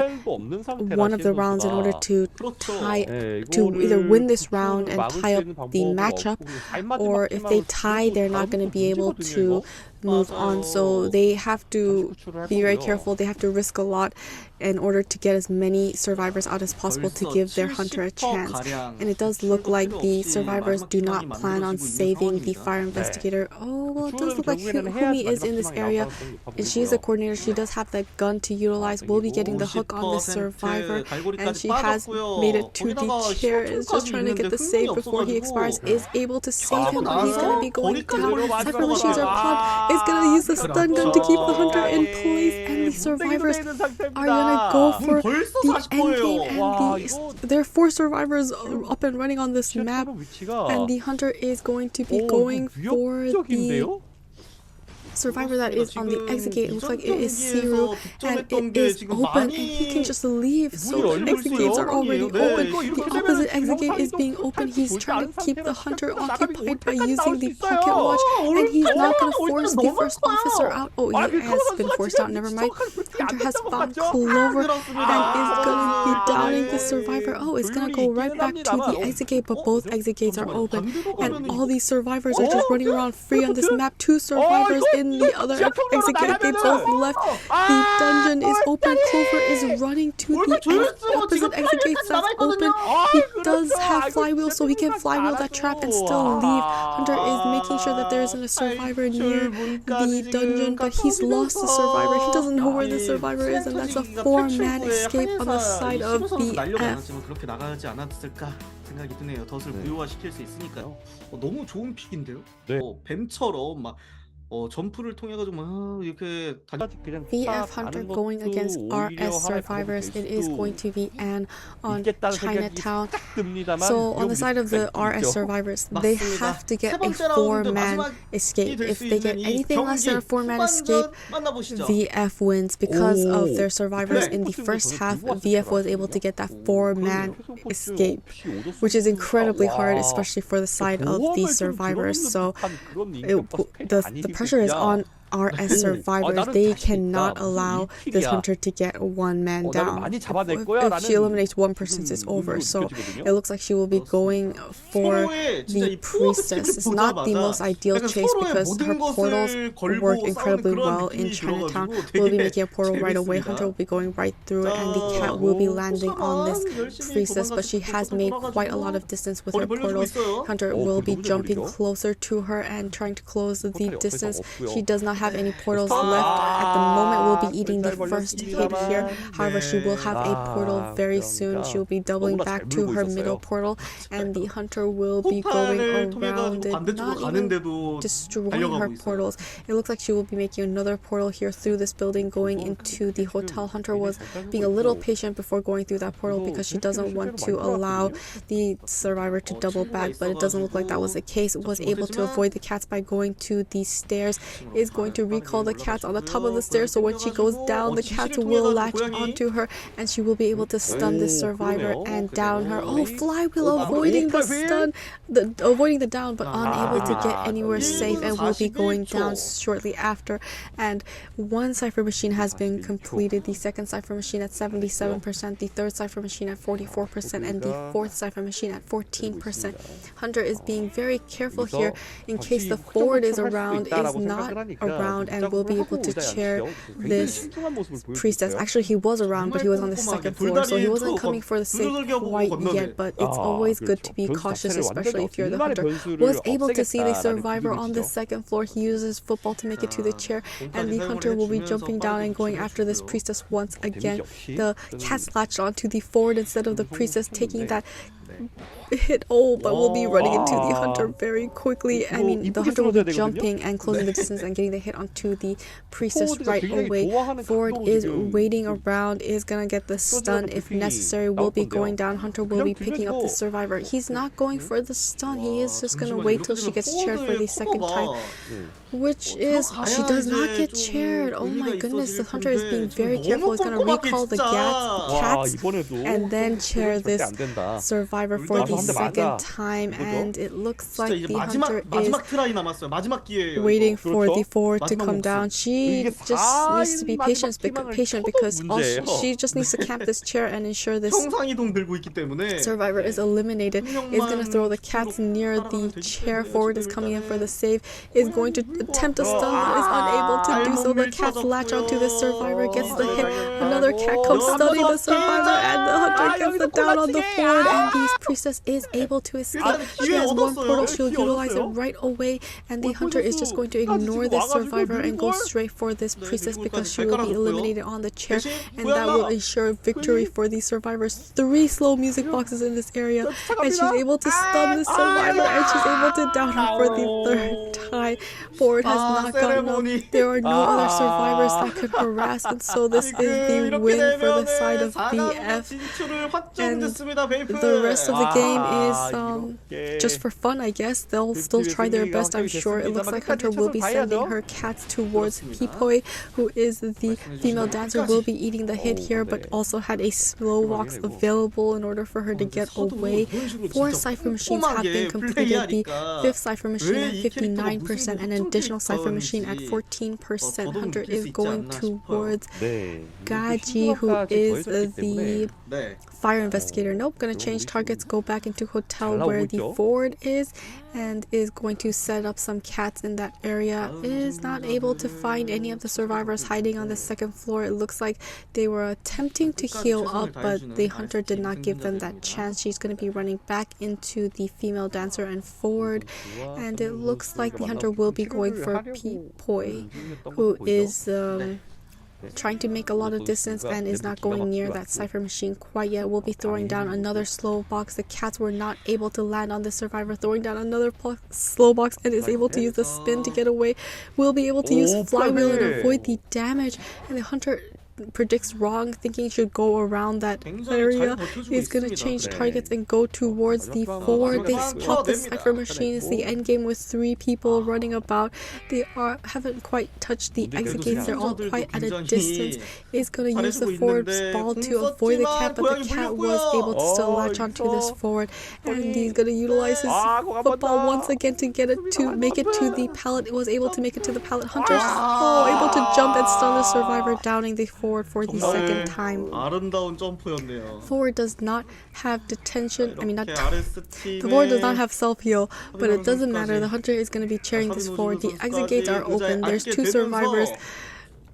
one of the rounds in order to either win this round and tie up the matchup, or if they tie, they're not going to be able to move on. So they have to be very careful. They have to risk a lot in order to get as many survivors out as possible to give their Hunter a chance. And it does look like the survivors do not plan on saving the fire investigator. Oh, well, it does look like Humi is in this area, and she is a coordinator. She does have that gun to utilize. Will be getting the hook on the survivor, and she has made it to the chair. Is just trying to get the save before he expires. Is able to save him, but he's going to be going down. Cipher machines are pawned. Is going to use the stun gun to keep the Hunter in place, and the survivors are going to go for the end game, and there are 4 survivors up and running on this map, and the Hunter is going to be going for the survivor that is on the exit gate. It looks like it is Siru, and it is open, and he can just leave. So the exit gates are already open. The opposite exit gate is being open. He's trying to keep the Hunter occupied by using the pocket watch, and he's not going to force the first officer out. Oh, he has been forced out. Never mind. Hunter has found Clover and is going to be downing the survivor. Oh, it's going to go right back to the exit gate, but both exit gates are open, and all these survivors are just running around free on this map. 2 survivors in the other exit gate. They both left. The dungeon is open. Clover is running to the opposite exit gate that's open. He does have flywheel, so he can flywheel that trap and still leave. Hunter is making sure that there isn't a survivor near the dungeon, but he's lost the survivor. He doesn't know where the survivor is, and that's a 4-man escape on the side of the F. 생각이 드네요. 덫을 부여화시킬 수 있으니까요. 너무 좋은 픽인데요. 뱀처럼 막 점프를 통해 가지고 막 이렇게 VF Hunter going against RS survivors. It is going to be Anne on Chinatown. So on the side of the RS survivors, they have to get a 4-man escape. If they get anything less than a 4-man escape, VF wins. Because of their survivors in the first half, VF was able to get that 4-man escape, which is incredibly hard, especially for the side of the survivors. So the pressure is on RS survivors, they cannot allow this hunter to get one man down. If she eliminates one person, it's over. So it looks like she will be going for the priestess. It's not the most ideal chase because her portals work incredibly well in Chinatown. We'll be making a portal right away. Hunter will be going right through it, and the cat will be landing on this priestess, but she has made quite a lot of distance with her portals. Hunter will be jumping closer to her and trying to close the distance. She does not have any portals left at the moment. We'll be eating the first hit here. However, she will have a portal very soon. She will be doubling back to her middle portal, and the hunter will be going around it, not even destroying her portals. It looks like she will be making another portal here through this building going into the hotel. Hunter was being a little patient before going through that portal because she doesn't want to allow the survivor to double back, but it doesn't look like that was the case. Was able to avoid the cats by going to the stairs. Is going to recall the cats on the top of the stairs, so when she goes down, the cats will latch onto her and she will be able to stun this survivor and down her. Oh, Flywheel avoiding the stun, avoiding the down, but unable to get anywhere safe, and will be going down shortly after. And one cipher machine has been completed, the second cipher machine at 77%, the third cipher machine at 44%, and the fourth cipher machine at 14%. Hunter is being very careful here in case the forward is around, is not around, and will be able to chair this priestess. Actually, he was around, but he was on the second floor, so he wasn't coming for the save quite yet, but it's always good to be cautious, especially if you're the hunter. Was able to see the survivor on the second floor. He uses football to make it to the chair, and the hunter will be jumping down and going after this priestess once again. The cats latched onto the forward instead of the priestess, taking that hit. Oh, but we'll be running into the hunter very quickly. I mean, the hunter will be jumping and closing the distance and getting the hit onto the priestess right away. Forward is waiting around, is gonna get the stun if necessary, will be going down. Hunter will be picking up the survivor. He's not going for the stun, he is just gonna wait till she gets chaired for the second time, which is, she does not get chaired. Oh my goodness, the hunter is being very careful. He's gonna recall the cats and then chair this survivor for the second time, and it looks like the hunter is waiting for the forward to come down. She just needs to be patient because she just needs to camp this chair and ensure this survivor is eliminated. Is going to throw the cats near the chair. Forward is coming in for the save, is going to attempt a stun, but is unable to do so. The cats latch onto the survivor, gets the hit. Another cat comes stunning the survivor, and the hunter gets the down on the forward, and the priestess is able to escape. She has one portal, she'll utilize it right away, and the hunter is just going to ignore this survivor and go straight for this priestess because she will be eliminated on the chair, and that will ensure victory for the survivors. 3 slow music boxes in this area, and she's able to stun the survivor, and she's able to down her for the 3rd time. Forward has not gotten up. There are no other survivors that could harass, and so this is the win for the side of BF. And the rest of the game is just for fun, I guess. They'll still try their best, I'm sure. It looks like Hunter will be sending her cats towards Pipoi, who is the female dancer, will be eating the hit here, but also had a slow walks available in order for her to get away. 4 cipher machines have been completed. The 5th cipher machine at 59% and an additional cipher machine at 14%. Hunter is going towards Gaji, who is the fire investigator. Nope, gonna change targets, go back into hotel where the forward is, and is going to set up some cats in that area. Is not able to find any of the survivors hiding on the 2nd floor. It looks like they were attempting to heal up, but the hunter did not give them that chance. She's going to be running back into the female dancer and forward, and it looks like the hunter will be going for Pipoi, who is trying to make a lot of distance and is not going near that cipher machine quite yet. Will be throwing down another slow box. The cats were not able to land on the survivor, throwing down another slow box, and is able to use the spin to get away. Will be able to use flywheel and avoid the damage, and the hunter predicts wrong, thinking he should go around that area. He's gonna change targets and go towards the 4. They spot the cipher machine. It's the end game with 3 people running about. They haven't quite touched the exit gates. They're all quite at a distance. He's gonna use the forward's ball to avoid the cat, but the cat was able to still latch onto this forward, and he's gonna utilize his football once again to make it to the pallet. It was able to make it to the pallet. Hunter's able to jump and stun the survivor, downing the forward for the second time. 아름다운 점프였네요. Forward does not have detention. The forward does not have self-heal, but it doesn't matter. The hunter is going to be cheering this forward. The exit gates are open. There's 2 survivors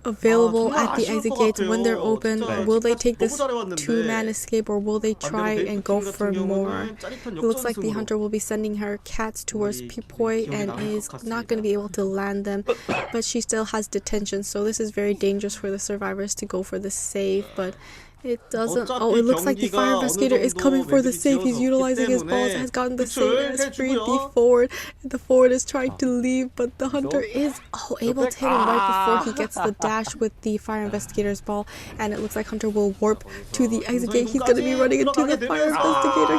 available at the exit gates. When they're open, will they take this 2-man escape, or will they try and go for more? It looks like the hunter will be sending her cats towards Pipoi and is not going to be able to land them, but she still has detention, so this is very dangerous for the survivors to go for the save, but it doesn't. Oh, it looks like the fire investigator is coming for the save. He's utilizing his balls, has gotten the save, and has freed the forward. The forward is trying to leave, but the hunter is able to hit him right before he gets the dash with the fire investigator's ball, and it looks like Hunter will warp to the exit gate. He's going to be running into the fire investigator.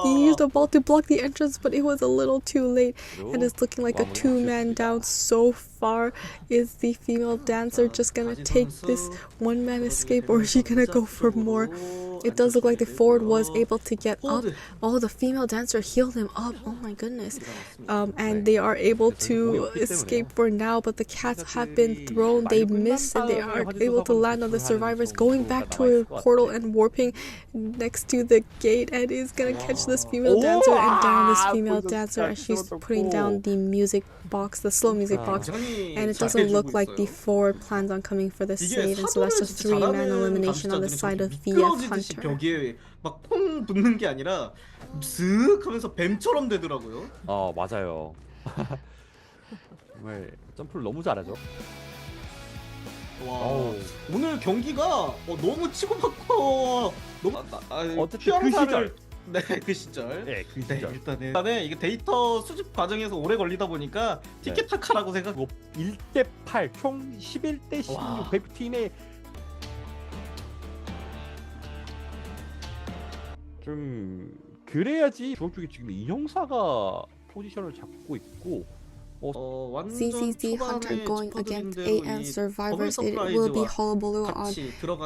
He used a ball to block the entrance, but it was a little too late, and it's looking like a 2-man down so far. Is the female dancer just going to take this 1-man escape, or is she going to go for more? It does look like the forward was able to get up. Oh, the female dancer healed him up. Oh my goodness. And they are able to escape for now, but the cats have been thrown. They miss, and they are able to land on the survivors, going back to a portal and warping next to the gate, and is gonna catch this female dancer and down this female dancer as she's putting down the music box, the slow music box, and it doesn't look like the forward plans on coming for the save, and so that's a 3-man elimination on the side of VF Hunter. 벽에 막 콩 붙는 게 아니라 슥 하면서 뱀처럼 되더라고요. 맞아요. 정말 점프를 너무 잘하죠. 와, 오늘 경기가 너무 치고받고 너무 어쨌든 그 시절. 네, 그 시절. 네, 그 시절. 일단은 이게 데이터 수집 과정에서 오래 걸리다 보니까 티켓타카라고 생각하고 1대8 총 11대16 대표팀의 좀 그래야지 주먹 쪽에 지금 이 형사가 포지션을 잡고 있고 ZZZ Hunter going against AM survivors. It will be Hullabaloo on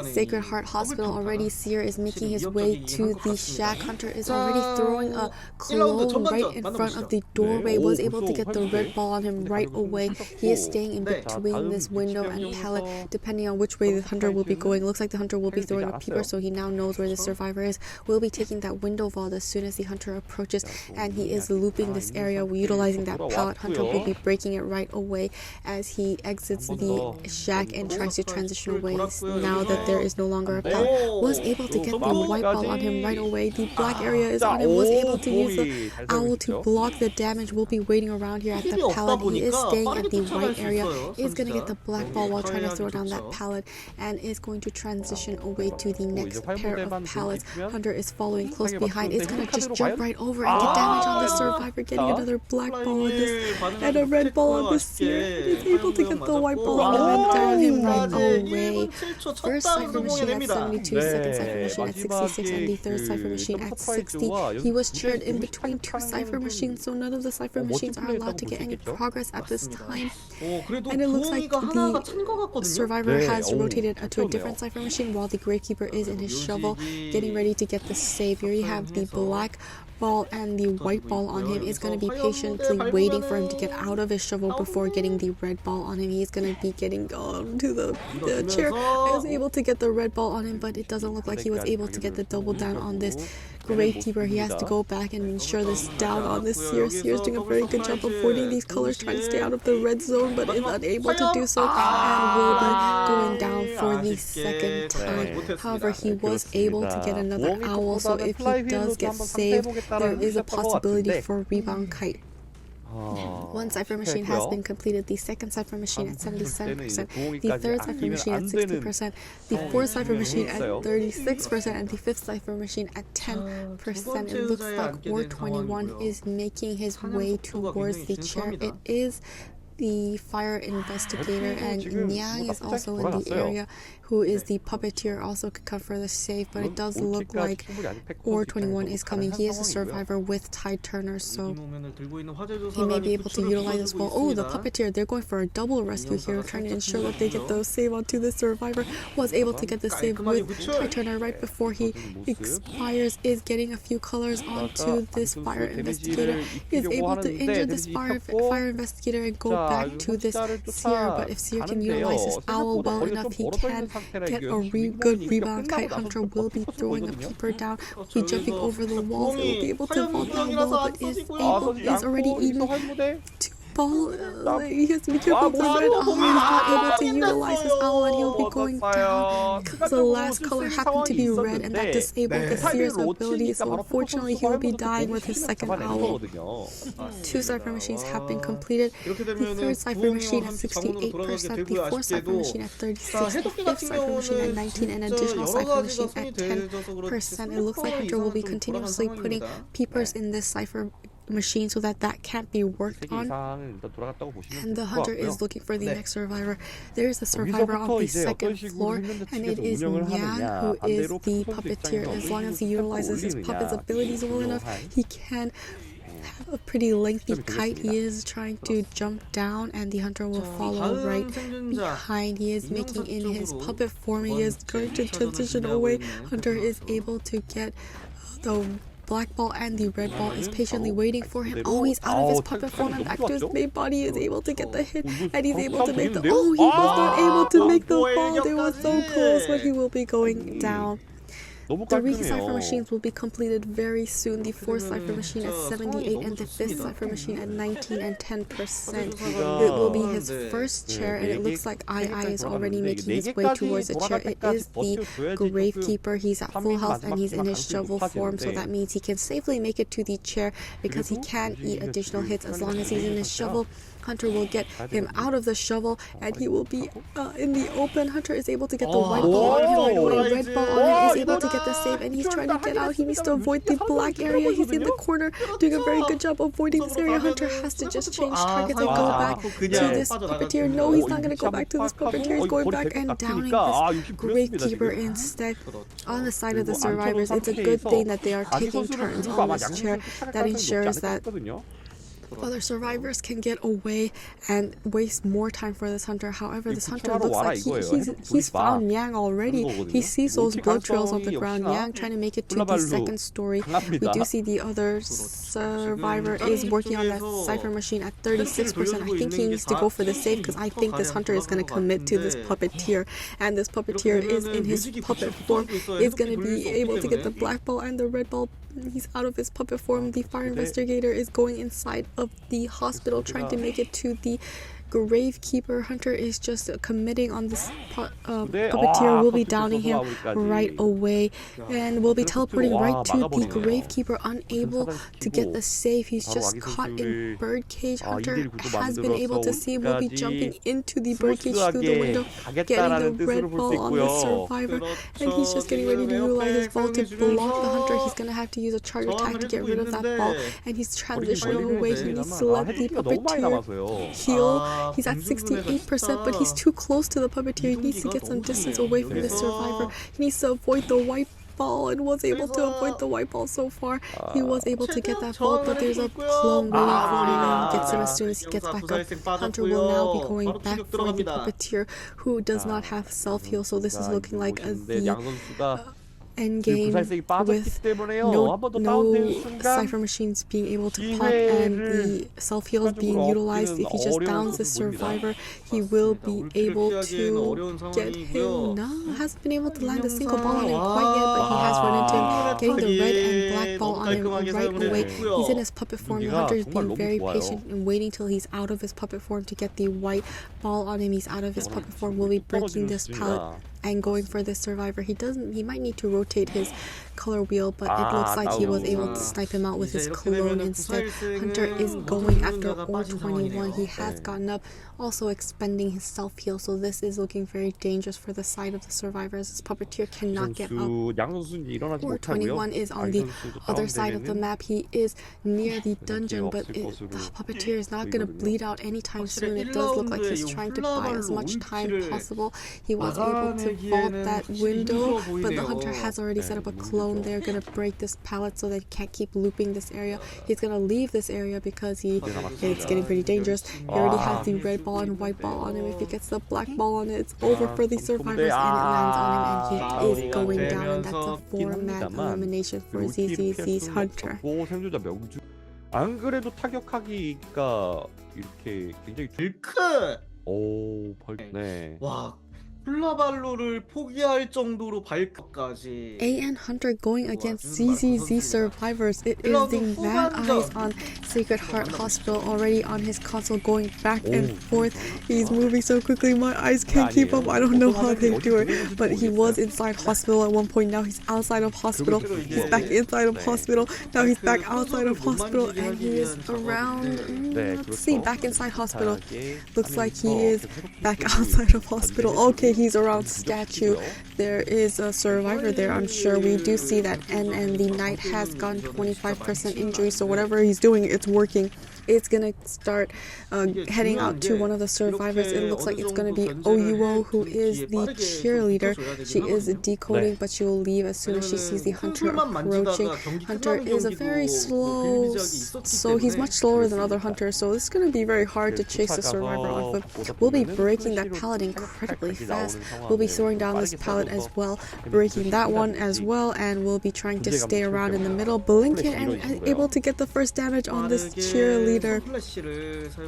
Sacred Heart Hospital. Already Seer is making his way to the shack. Hunter is already throwing a clone right in front of the doorway. Was able to get the red ball on him right away. He is staying in between this window and pallet, depending on which way the hunter will be going. Looks like the hunter will be throwing a peeper, so he now knows where the survivor is. Will be taking that window vault as soon as the hunter approaches, and he is looping this area, utilizing that pallet. Hunter will be breaking it right away as he exits the shack and tries to transition away now that there is no longer a pallet. Was able to get the white ball on him right away. The black area is on him. Was able to use the owl to block the damage. Will be waiting around here at the pallet. He is staying at the white area. Is going to get the black ball while trying to throw down that pallet, and is going to transition away to the next pair of pallets. Hunter is following close behind. Is going to just jump right over and get damage on the survivor, getting another black ball on this and a red ball on this Seer. He's able to get the white ball on him and down him right away. First cipher machine at 72, second cipher machine at 66, and the third cipher machine at 60. He was chaired in between 2 cipher machines, so none of the cipher machines are allowed to get any progress at this time. And it looks like the survivor has rotated to a different cipher machine while the Gravekeeper is in his shovel, getting ready to get the save. Here you have the black ball and the white ball on him. Is going to be patiently waiting for him to get out of his shovel before getting the red ball on him. He's going to be getting to the chair. I was able to get the red ball on him, but it doesn't look like he was able to get the double down on this Gravekeeper. He has to go back and ensure this down on this Seer. Seer's doing a very good job of avoiding these colors, trying to stay out of the red zone, but is unable to do so, and will be going down for the second time. However, he was able to get another owl, so if he does get saved, there is a possibility for rebound kite. One cipher machine has been completed, the second cipher machine at 77%, the third cipher machine at 60%, the fourth cipher machine at 36%, and the fifth cipher machine at 10%. It looks like War 21 is making his way towards the chair. It is the fire investigator, and 지금 Nyang 뭐 is also in the 돌아갔어요. area, who is the puppeteer, also could come for the save, but it does look like OR21 is coming. He is a survivor with Tide Turner, so he may be able to utilize as well. Oh, the puppeteer, they're going for a double rescue here, trying to ensure that they get the save onto the survivor. Was able to get the save with Tide Turner right before he expires, is getting a few colors onto this fire investigator, is able to injure this fire investigator and go back to this Seer, but if Seer can utilize his owl well enough, he can get a good rebound. Kite Hunter will be throwing a peeper down, will be jumping over the walls, will be able to fall down well, but is already eaten two ball. He has to be careful of the red. He's not able to utilize his owl, and he'll be going down because the last color happened to be red, and that disabled the Seer's ability, so unfortunately he will be dying with his second owl. 2 cipher machines have been completed. The third cipher machine at 68%, the fourth cipher machine at 36%, the fifth cipher machine at 19%, and additional cipher machine at 10%. It looks like Hunter will be continuously putting peepers in this cipher machine so that can't be worked on, and the hunter is looking for the next survivor. There is a survivor on the second floor, and it is Nyang, who is the puppeteer. As long as he utilizes his puppet's abilities well enough, he can have a pretty lengthy kite. He is trying to jump down, and the hunter will follow right behind. He is making in his puppet form. He is going to transition away. Hunter is able to get the black ball, and the red ball is patiently waiting for him. Oh, he's out of his puppet form and back to his main body. He is able to get the hit, and he's able to make the... Oh, he was not able to make the fall. They were so close, but he will be going down. The re-cipher machines will be completed very soon. The fourth cipher machine at 78 and the fifth cipher machine at 19 and 10%. It will be his first chair, and it looks like II is already making his way towards the chair. It is the Gravekeeper. He's at full health and he's in his shovel form, so that means he can safely make it to the chair because he can eat additional hits as long as he's in his shovel. Hunter will get him out of the shovel, and he will be in the open. Hunter is able to get the white ball on him right away. Red ball on him is able to get the save, and he's trying to get out. He needs to avoid the black area. He's in the corner, doing a very good job avoiding this area. Hunter has to just change targets and go back to this puppeteer. No, he's not going to go back to this puppeteer. He's going back and downing this Gravekeeper instead on the side of the survivors. It's a good thing that they are taking turns on this chair. That ensures that other survivors can get away and waste more time for this hunter. However, this hunter looks like he's found Nyang already. He sees those blood trails on the ground. Nyang trying to make it to the second story. We do see the other survivor is working on that cipher machine at 36%. I think he needs to go for the save because I think this hunter is going to commit to this puppeteer, and this puppeteer is in his puppet form, is going to be able to get the black ball and the red ball. He's out of his puppet form. The fire investigator is going inside of the hospital trying to make it to the Gravekeeper. Hunter is just committing on this puppeteer. Will be downing him right away and will be teleporting right to the Gravekeeper, unable to get the save. He's just caught in birdcage. Hunter has been able to see him. Will be jumping into the birdcage through the window, getting the red ball on the survivor, and he's just getting ready to utilize his ball to block the hunter. He's gonna have to use a charge attack to get rid of that ball, and he's transitioning away. He needs to let the puppeteer heal. He's at 68%, but he's too close to the puppeteer. He needs to get some distance away from the survivor. He needs to avoid the white ball, and was able to avoid the white ball so far. He was able to get that ball, but there's a clone waiting for him, and he gets him as soon as he gets back up. Hunter will now be going back for the puppeteer, who does not have self-heal, so this is looking like the endgame with no cipher machines being able to pop and the self-heals being utilized. If he just downs the survivor, he will be able to get him. No, hasn't been able to land a single ball on him quite yet, but he has run into him, getting the red and black ball on him right away. He's in his puppet form. The hunter is being very patient and waiting till he's out of his puppet form to get the white ball on him. He's out of his puppet form. Will be breaking this pallet and going for this survivor. He might need to rotate his color wheel, but it looks like he was able to snipe him out with his cologne instead. Hunter is going after O21. He has gotten up, also expending his self-heal, so this is looking very dangerous for the side of the survivors. This puppeteer cannot get up. O21 is on the other side of the map. He is near the dungeon, but the puppeteer is not going to bleed out anytime soon. It does look like he's trying to buy as much time possible. He was able to vault that window, but the hunter has already set up a clone. They're going to break this pallet so they can't keep looping this area. He's going to leave this area because it's getting pretty dangerous. He already has the red ball and white ball on him. If he gets the black ball on it, it's over for the survivors, and it lands on him, and he is going down, and that's a 4-man elimination for ZZZ's hunter. 안 그래도 타격하기가 이렇게 굉장히 오, 네. 와, 훌라발로를 포기할 정도로 발까지. AN Hunter going against ZZZ survivors. It is the Mad Eyes on Sacred Heart Hospital already on his console, going back and forth. He's moving so quickly, my eyes can't keep up. I don't know how they do it, but he was inside hospital at one point. Now he's outside of hospital. He's back inside of hospital. Now he's back outside of hospital, and he is around. Let's see, back inside hospital. Looks like he is back outside of hospital. Okay, he's around statue. There is a survivor there, I'm sure. We do see that N and the Knight has gotten 25% injury, so whatever he's doing, it's working. It's gonna start heading out to one of the survivors. It looks like it's gonna be OUO, who is the cheerleader. She is decoding, but she will leave as soon as she sees the hunter approaching. Hunter is a very slow, so he's much slower than other hunters, so it's gonna be very hard to chase the survivor off, but we'll be breaking that pallet incredibly fast. We'll be throwing down this pallet as well, breaking that one as well, and we'll be trying to stay around in the middle, blink it, and able to get the first damage on this cheerleader.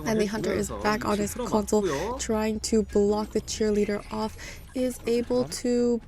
And the hunter is back on his console, trying to block the cheerleader off. Is able to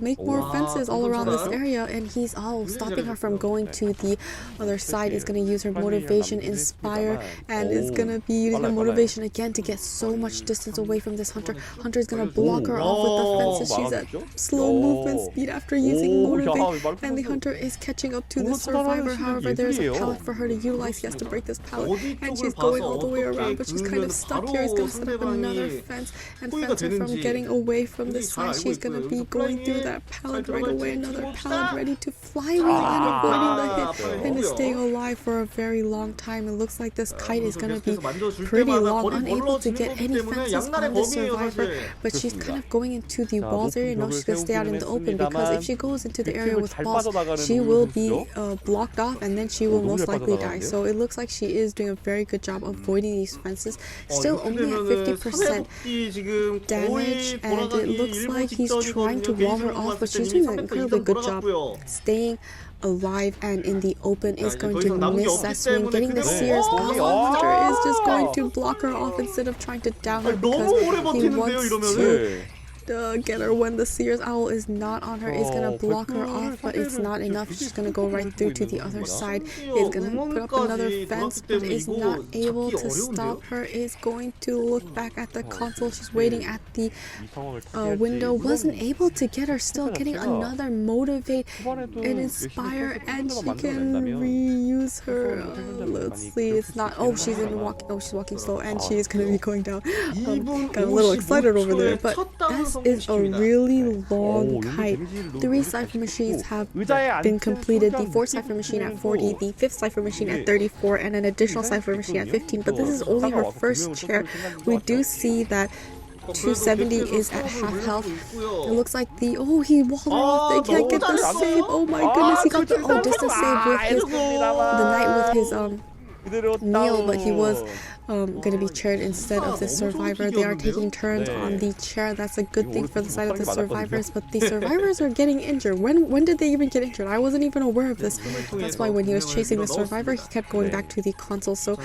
make more fences all around this area, and he's stopping her from going to the other side. Is going to use her motivation, inspire, and is going to be using her motivation again to get so much distance away from this hunter. Hunter is going to block her off with the fences. She's at slow movement speed after using motivate, and the hunter is catching up to the survivor. However, there's a pallet for her to utilize. He has to break this pallet, and she's going all the way around, but she's kind of stuck here. He's going to set up another fence and fence her from getting away from this side. She's gonna be going through that pallet right away. Another pallet ready to fly with and avoiding the hit, and is staying alive for a very long time. It looks like this kite is gonna be pretty long, unable to get any fences on the survivor, but she's kind of going into the walls area. No, she's gonna stay out in the open, because if she goes into the area with walls, she will be blocked off, and then she will most likely die. So it looks like she is doing a very good job avoiding these fences. Still only at 50% damage, and it looks like he's trying to wall her off, but she's doing an incredibly good job staying alive and in the open. Is going to miss that swing, getting the Sears out. Hunter is just going to block her off instead of trying to down her, because he wants to get her when the Sears Owl is not on her. Is gonna block her off, but it's not enough. She's gonna go right through to the other side. Is gonna put up another fence, but is not able to stop her. Is going to look back at the console. She's waiting at the window. Wasn't able to get her. Still getting another motivate and inspire, and she can reuse her. Let's see. It's not. Oh, she's in walk. Oh, she's walking slow, and she is gonna be going down. Got a little excited over there, but this is a really long kite. 3 cipher machines have been completed. The 4th cipher machine at 40, the 5th cipher machine at 34, and an additional cipher machine at 15. But this is only her first chair. We do see that 270 is at half health. It looks like he walled her off. They can't get the save. Oh my goodness, he got the distance save with the knight with his kneel, but he was going to be chaired instead of the survivor. They are taking turns on the chair. That's a good thing for the side of the survivors, but the survivors are getting injured. When did they even get injured? I wasn't even aware of this. That's why when he was chasing the survivor, he kept going back to the console. So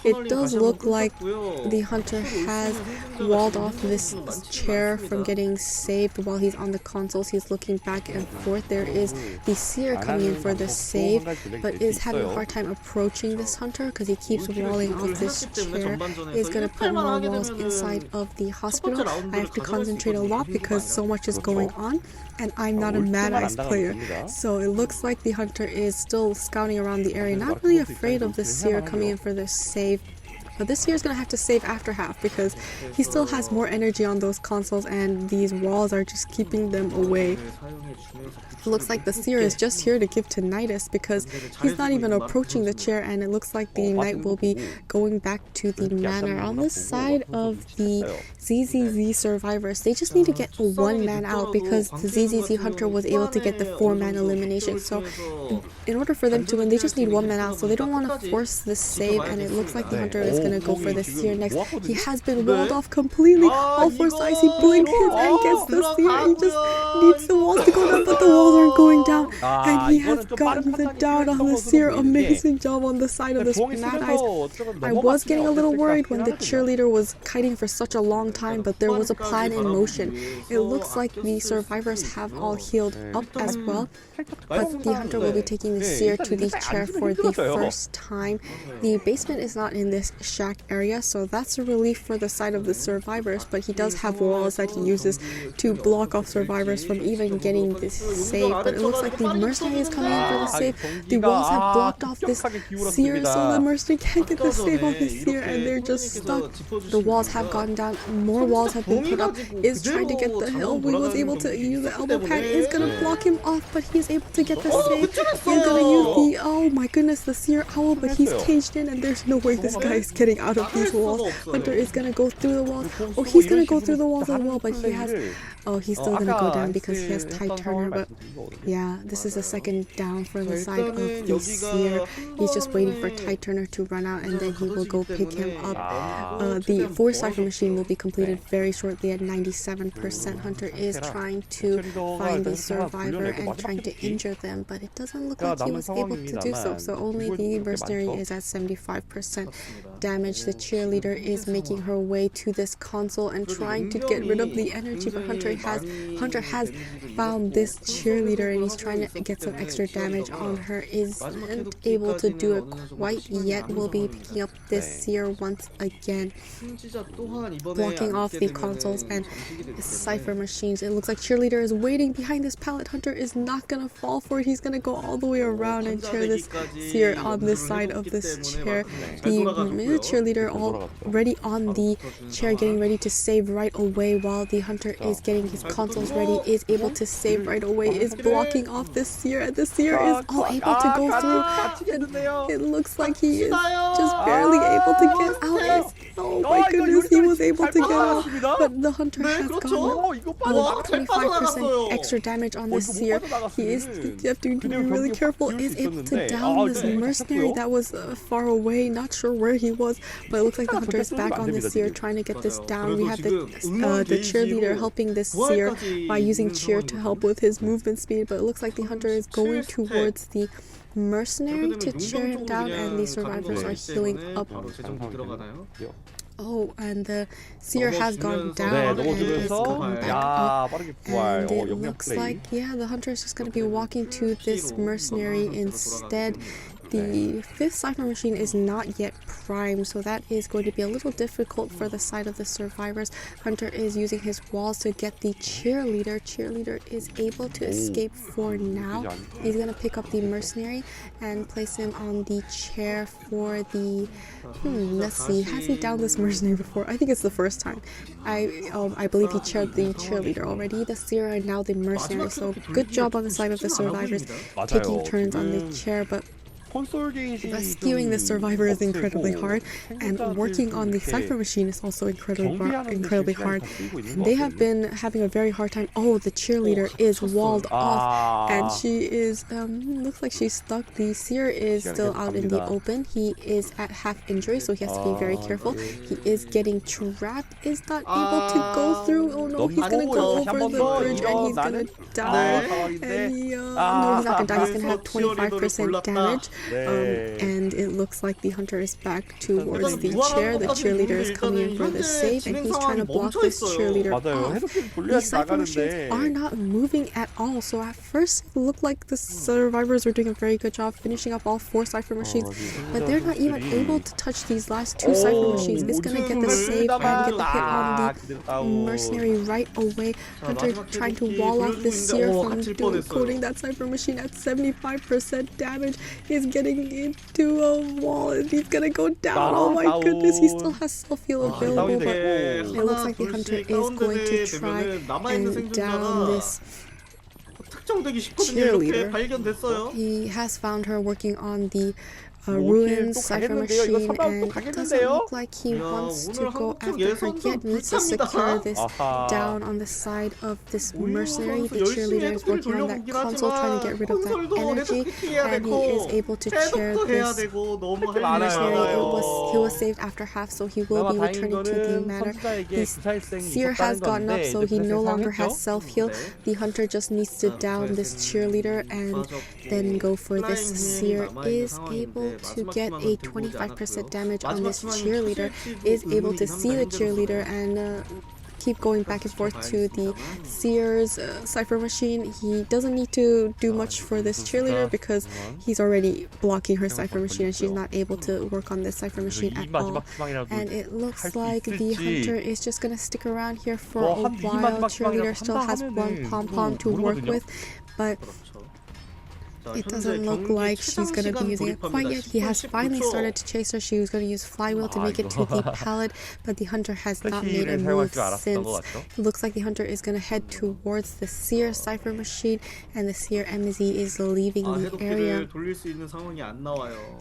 it does look like the hunter has walled off this chair from getting saved while he's on the consoles. He's looking back and forth. There is the seer coming in for the save, but is having a hard time approaching this hunter because he keeps walling off this chair is going to put more walls inside of the hospital. I have to concentrate a lot because so much is going on, and I'm not a Mad Eyes player. So it looks like the hunter is still scouting around the area, not really afraid of the seer coming in for this save. But this seer is going to have to save after half because he still has more energy on those consoles, and these walls are just keeping them away. It looks like the seer is just here to give to Nidus because he's not even approaching the chair, and it looks like the knight will be going back to the manor. On the side of the ZZZ survivors, they just need to get a 1-man out because the ZZZ hunter was able to get the 4-man elimination. So in order for them to win, they just need 1 man out, so they don't want to force this save, and it looks like the hunter is going to go for the seer next. He has been walled off completely. All 4 sides, he blinks and gets the seer. He just needs the walls to go down, but the walls aren't going down, and he has gotten the down on the seer. Amazing job on the side of this Mad Eyes. I was getting a little worried when the cheerleader was kiting for such a long time, but there was a plan in motion. It looks like the survivors have all healed up as well, but the hunter will be taking the seer to the chair for the first time. The basement is not in this shack area, so that's a relief for the side of the survivors, but he does have walls that he uses to block off survivors from even getting this save. But it looks like the mercenary is coming in for the save. The walls have blocked off this seer, so the mercenary can't get the save on his seer, and they're just stuck. The walls have gone down, more walls have been put up. Is trying to get the hill. We was able to use the elbow pad. Is gonna block him off, but he's able to get the save. He's gonna use the, oh my goodness, the seer owl, but he's caged in, and there's no way this guy is getting out of these walls. Hunter is gonna go through the walls. Oh, he's gonna go through the walls as well, but he has, oh, he's still gonna go down because he has Tide Turner. But yeah, this is a second down for the side of the seer. He's just waiting for Tide Turner to run out, and then he will go pick him up. The 4 cipher machine will be completed very shortly at 97%. Hunter is trying to find the survivor and trying to injure them, but it doesn't look like he was able to do so. So only the mercenary is at 75% damage. The cheerleader is making her way to this console and trying to get rid of the energy, but Hunter has found this cheerleader, and he's trying to get some extra damage on her. Isn't able to do it quite yet. Will be picking up this seer once again, blocking off the consoles and cipher machines. It looks like cheerleader is waiting behind this pallet. Hunter is not gonna fall for it. He's gonna go all the way around and chair this seer on this side of this chair. The cheerleader already on the chair, getting ready to save right away, while the hunter is getting his consoles ready, is able to save right away, is blocking off this seer, and the seer is all able to go through. It looks like he is just barely able to get out. Oh my goodness, he was able to get out, but the hunter has gotten 25% extra damage on this seer. You have to be really careful. Is able to down this mercenary that was far away, not sure where he was, but it looks like the hunter is back on this seer, trying to get this down. We have the cheerleader helping this seer by using cheer to help with his movement speed, but it looks like the hunter is going towards the mercenary to cheer him down, and the survivors are healing up. Oh, and the seer has gone down and is gone back up, and it looks like, yeah, the hunter is just going to be walking to this mercenary instead. The 5th cipher machine is not yet primed, so that is going to be a little difficult for the side of the survivors. Hunter is using his walls to get the cheerleader. Cheerleader is able to escape for now. He's going to pick up the mercenary and place him on the chair for the... let's see, has he downed this mercenary before? I think it's the first time. I believe he chaired the cheerleader already. The seer and now the mercenary, so good job on the side of the survivors taking turns on the chair, but rescuing the survivor is incredibly hard, and working on the cipher machine is also incredibly hard. And they have been having a very hard time. Oh, the cheerleader is walled off, and she is looks like she's stuck. The seer is still out in the open. He is at half injury, so he has to be very careful. He is getting trapped, is not able to go through. Oh no, he's gonna go over the bridge and he's gonna die. And no, he's not gonna die. He's gonna have 25% damage. And it looks like the hunter is back towards the chair. The cheerleader is coming in for the save, and he's trying to block this cheerleader off. These cypher machines are not moving at all. So at first it looked like the survivors were doing a very good job finishing up all 4 cypher machines, but they're not even able to touch these last 2 cypher machines. It's gonna get the save and get the hit on the mercenary right away. Hunter trying to wall off the seer from decoding that cypher machine at 75% damage. He's getting into a wall and he's gonna go down. Oh my goodness, he still has self-heal available, but it looks like the hunter is going to try and down this cheerleader. He has found her working on the ruined cypher machine, and it doesn't look like he wants to go after her yet. Needs to secure this down on the side of this mercenary. The cheerleader is working on that console, trying to get rid of that energy, and he is able to chair this mercenary. He was saved after half, so he will be returning to the manor. His seer has gotten up, so he no longer has self-heal. The hunter just needs to down this cheerleader and then go for this. Seer is able to get a 25% damage on this cheerleader, is able to see the cheerleader and keep going back and forth to the Seer's cypher machine. He doesn't need to do much for this cheerleader because he's already blocking her cypher machine and she's not able to work on this cypher machine at all. And it looks like the hunter is just gonna stick around here for a while. Cheerleader still has 1 pom-pom to work with, but it doesn't look like she's going to be using it quite yet. He has finally started to chase her. She was going to use flywheel to make it to the pallet, but the hunter has not made a move since. It looks like the hunter is going to head towards the Seer cypher machine, and the Seer MZ is leaving the area.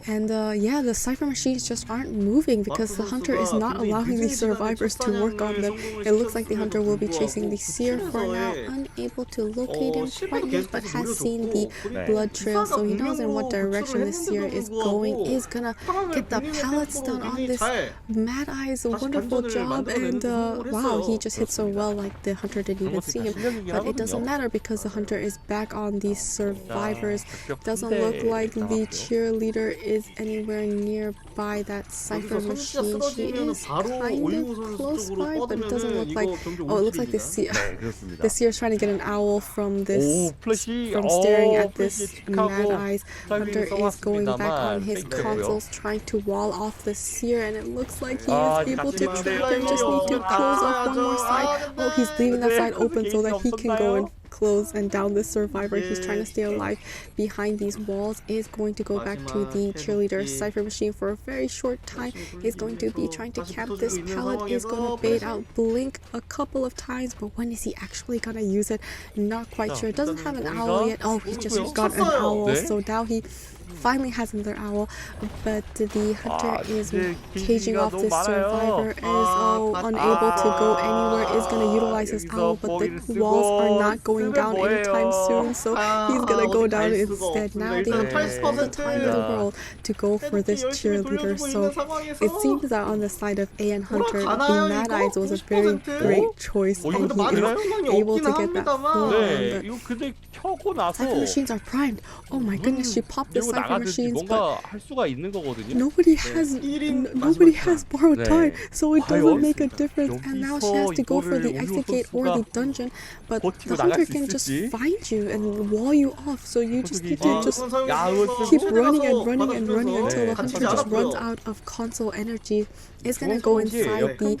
And yeah, the cypher machines just aren't moving because the hunter is not allowing the survivors to work on them. It looks like the hunter will be chasing the Seer for now, unable to locate him quite yet, but has seen the blood trail, so he knows in what direction this Seer is going. Is gonna get the pallets down on this Mad Eye's wonderful job, and wow, he just hit so well, like the hunter didn't even see him. But it doesn't matter because the hunter is back on these survivors. Doesn't look like the cheerleader is anywhere nearby that cypher machine. She is kind of close by, but it doesn't look like. Oh, it looks like the Seer is trying to get an owl from this, from staring at this Mad Eyes. Hunter is going back on his consoles, trying to wall off the Seer, and it looks like he is able to trap him. Just need to close off one more side. Oh, he's leaving that side open so that he can go and close and down the survivor. He's trying to stay alive behind these walls. Is going to go back to the cheerleader cypher machine for a very short time. Is going to be trying to camp this pallet. Is going to bait out Blink a couple of times, but when is he actually gonna use it? Not quite sure. Doesn't have an owl yet. Oh, he just got an owl, so now he finally has another owl, but the hunter is caging off this survivor, is unable to go anywhere, is going to utilize his owl, but the walls are not going down anytime soon, so he's going to go down instead. Now the hunter has all the time in the world to go for this cheerleader, so it seems that on the side of AN Hunter, the Mad Eyes was a very great choice, and he is able to get that full on. Cypher machines are primed. Oh my goodness, she popped the cypher machines, but nobody has borrowed time, so it doesn't make a difference. And now she has to go for the exit gate or the dungeon, but the hunter can just find you and wall you off, so you just need to just keep running and running and running until the hunter just runs out of console energy. It's gonna go inside the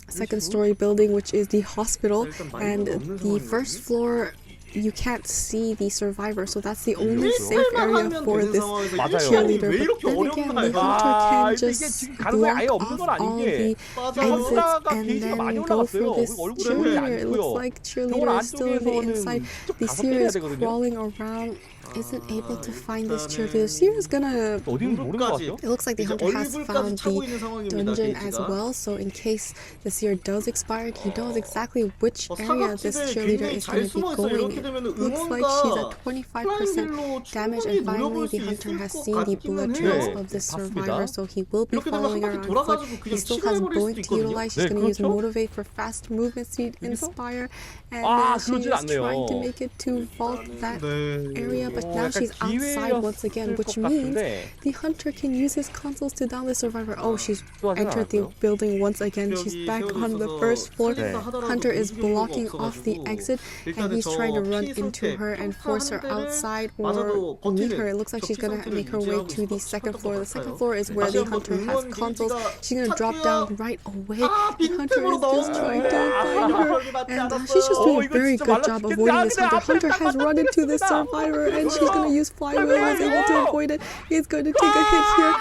second story building, which is the hospital, and the first floor you can't see the survivor, so that's the only safe area for this cheerleader. But then again, the hunter can just block off all the exits and then go for this cheerleader. It looks like cheerleader is still in the inside. The Seer is crawling around, isn't able to find this cheerleader. Seer is gonna... It looks like the hunter has found the dungeon as well, so in case the Seer does expire, he knows exactly which area this cheerleader is going to be going. It looks like she's at 25% damage, and finally the hunter has seen the blood trails of this survivor, so he will be following her on foot. He still has Blink to utilize. She's going to use Motivate for fast movement speed, Inspire, and she is trying to make it to vault that area, but now she's outside once again, which means the hunter can use his consoles to down the survivor. Oh, she's entered the building once again. She's back on the first floor. Hunter is blocking off the exit, and he's trying to run into her and force her outside or meet her. It looks like she's gonna make her way to the second floor. The second floor is where the hunter has consoles. She's gonna drop down right away. The hunter is just trying to find her, and she's just doing a very good job avoiding this hunter. Hunter has run into this survivor, and she's gonna use flywheel. Is able to avoid it. He's going to take a hit here,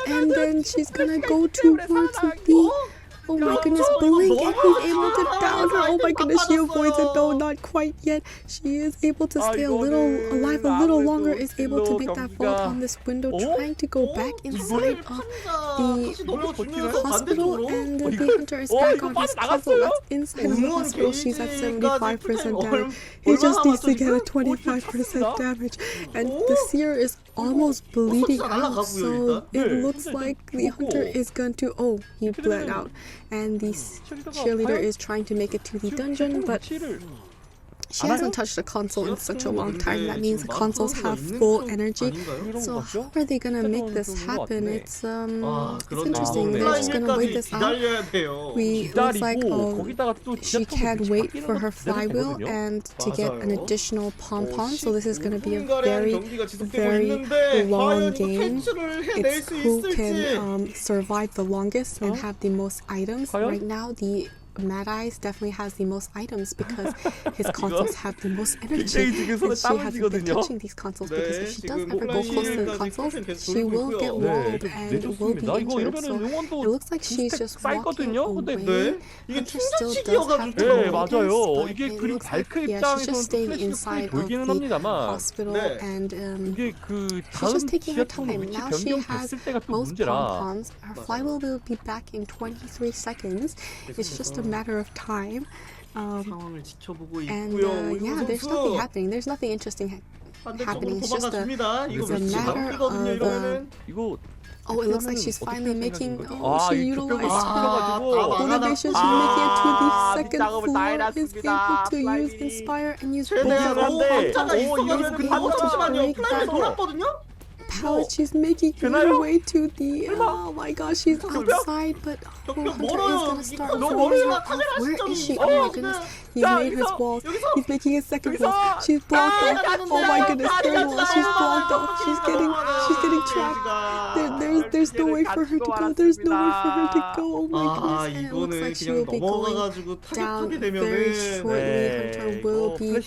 and then she's gonna go towards the. Oh my goodness, blink, and he's able to down her. Oh my goodness, she avoids it. No, not quite yet. She is able to stay alive a little longer, is able to make that vault on this window, trying to go back inside of the hospital, and the hunter is back on his puzzle. That's inside of the hospital. She's at 75% damage. He just needs to get a 25% damage, and the seer is almost bleeding out, so it looks like the hunter is going to... Oh, he bled out. And the cheerleader is trying to make it to the dungeon, but she hasn't touched a console in such a long time. That means the consoles have full energy. So how are they gonna make this happen? It's interesting. They're just gonna wait this out. Looks like she can't wait for her flywheel and to get an additional pom-pom. So this is gonna be a very, very long game. It's who can survive the longest and have the most items. Right now, the Mad Eyes definitely has the most items because his consoles have the most energy, and she hasn't been touching these consoles because if she does ever go close to the consoles, she will get walled and will be injured. So it looks like she's just walking away. Hunter still does have to wait, but it looks like she's just staying inside of the hospital, and she's just taking her time. Now she has both pom-poms. Her flywheel will be back in 23 seconds. It's just a matter of time, and yeah, there's nothing happening. There's nothing interesting happening. It's just a matter of oh, it looks like she's finally making... Oh, she utilized motivation. She's making it to the second floor. Is able to use Inspire and use both of them. Pallet. She's making her way to the... Oh my gosh, she's outside, but Hunter is gonna start following her off. Where is she? Oh my goodness. He's made his walls. He's making his second wall. She's blocked off. Oh my goodness, third wall. She's blocked off. She's getting trapped. There's no way for her to go. There's no way for her to go. Oh my goodness. And it looks like she will be going down very shortly. Hunter will be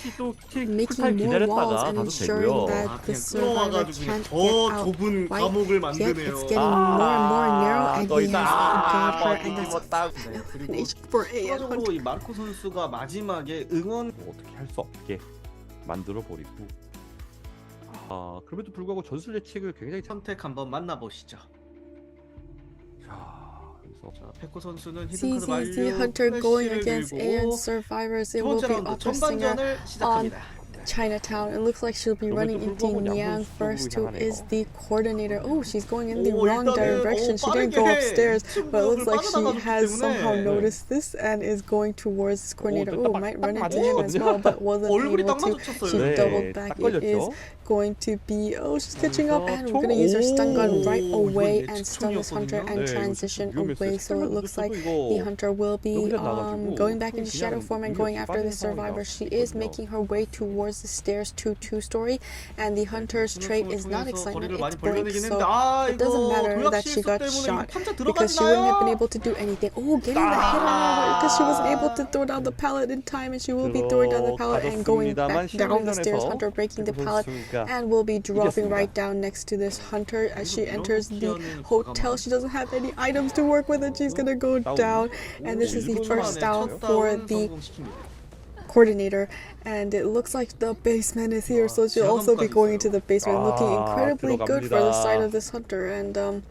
making more walls and ensuring that the survivor can't get out. Right? Yet it's getting more and more narrow, and he has got her, and that's a elimination for Hunter. 마지막에 응원 어떻게 할 수 없게 만들어 버리고 그럼에도 불구하고 전술 예측을 굉장히 선택 한번 만나보시죠. 자, 페코 선수는 히든카드 완료. ZZZ Hunter going against AN survivors. It will be opposing her on Chinatown. It looks like she'll be running into Nian first, who is the coordinator. Oh, she's going in the wrong direction. She didn't go upstairs, but it looks like she has somehow noticed this and is going towards this coordinator. Oh, might run into him as well, but wasn't able to. She doubled back. It is going to be... Oh, she's catching up, and we're going to use her stun gun right away and stun this hunter and transition away. So it looks like the hunter will be going back into shadow form and going after the survivor. She is making her way towards the stairs to 2-story, and the hunter's trait is not excitement, it's blink, so it doesn't matter that she got shot because she wouldn't have been able to do anything. Oh, getting the hit on her because she wasn't able to throw down the pallet in time, and she will be throwing down the pallet and going back down the stairs. Hunter breaking the pallet and will be dropping right down next to this hunter as she enters the hotel. She doesn't have any items to work with, and she's gonna go down, and this is the first down for the coordinator, and it looks like the basement is here, so she'll also be going into the basement, looking incredibly good for the side of this hunter. And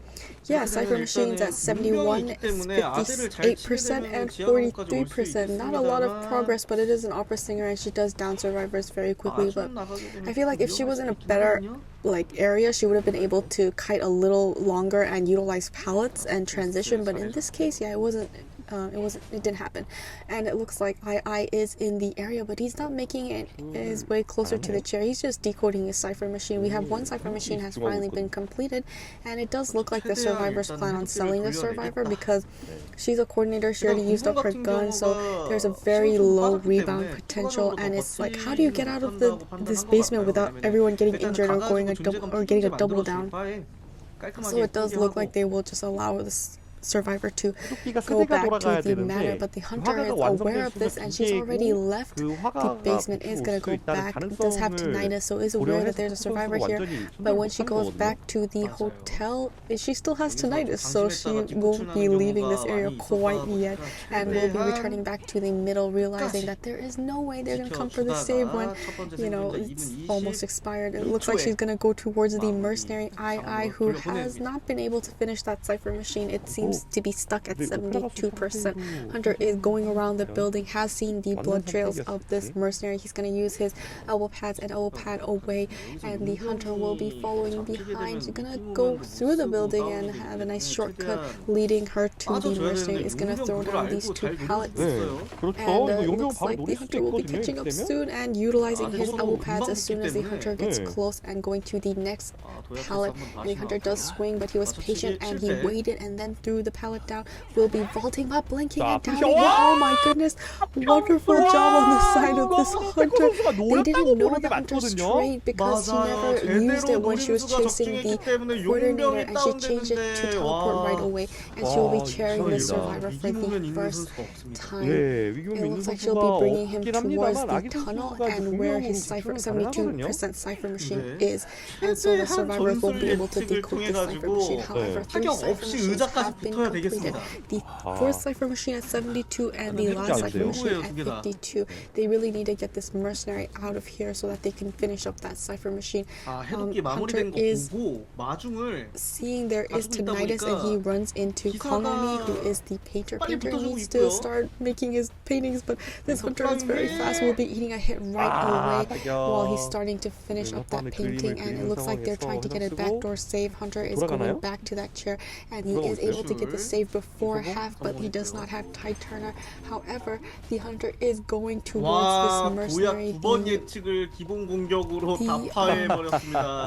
yeah, Cypher Machines at 71, 58% and 43%. Not a lot of progress, but it is an opera singer, and she does down survivors very quickly. But I feel like if she was in a better area, she would have been able to kite a little longer and utilize pallets and transition. But in this case, yeah, it didn't happen. And it looks like II is in the area, but he's not making making his way closer to the chair. He's just decoding his cipher machine. We have one cipher machine has finally been completed, and it does look like the survivors plan on selling the survivor because she's a coordinator. She already used up her gun, so there's a very low rebound potential. And it's like, how do you get out of this basement without everyone getting injured or getting a double down? So it does look like they will just allow this survivor to go back to the manor, but the hunter is aware of this and she's already left the basement, is going to go back, does have tinnitus, so is aware that there's a survivor here, but when she goes back to the hotel, she still has tinnitus, so she won't be leaving this area quite yet, and will be returning back to the middle, realizing that there is no way they're going to come for the save when, you know, it's almost expired. It looks like she's going to go towards the mercenary II, who has not been able to finish that cipher machine. It seems to be stuck at 72%. Hunter is going around the building, has seen the blood trails of this mercenary. He's going to use his elbow pads and elbow pad away, and the hunter will be following behind. He's going to go through the building and have a nice shortcut leading her to the mercenary. He's going to throw down these two pallets, and it looks like the hunter will be catching up soon and utilizing his elbow pads as soon as the hunter gets close and going to the next pallet. And the hunter does swing, but he was patient and he waited and then threw the pallet down. Will be vaulting up, blinking and down again. Oh my goodness, wonderful job on the side of this hunter. They didn't know the hunter's trade because she never used it when she was chasing the coordinator, and she changed it to teleport right away, and she will be chairing the survivor for the first time. It looks like she'll be bringing him towards the tunnel and where his cipher 72% cipher machine is, and so the survivor won't be able to decode the cipher machine. However, 3 cipher machines have been completed. The fourth cipher machine at 72 and the last cipher machine at 52. They really need to get this mercenary out of here so that they can finish up that cipher machine. Hunter is seeing there is tinnitus and he runs into Konami, who is the painter. Painter needs to start making his paintings, but this hunter is very fast, will be eating a hit right away while he's starting to finish up that painting, and it looks like they're trying to get a backdoor save. Hunter is going back to that chair and he is able to get the save before half, but he does not have tight turner. However, the hunter is going towards this mercenary.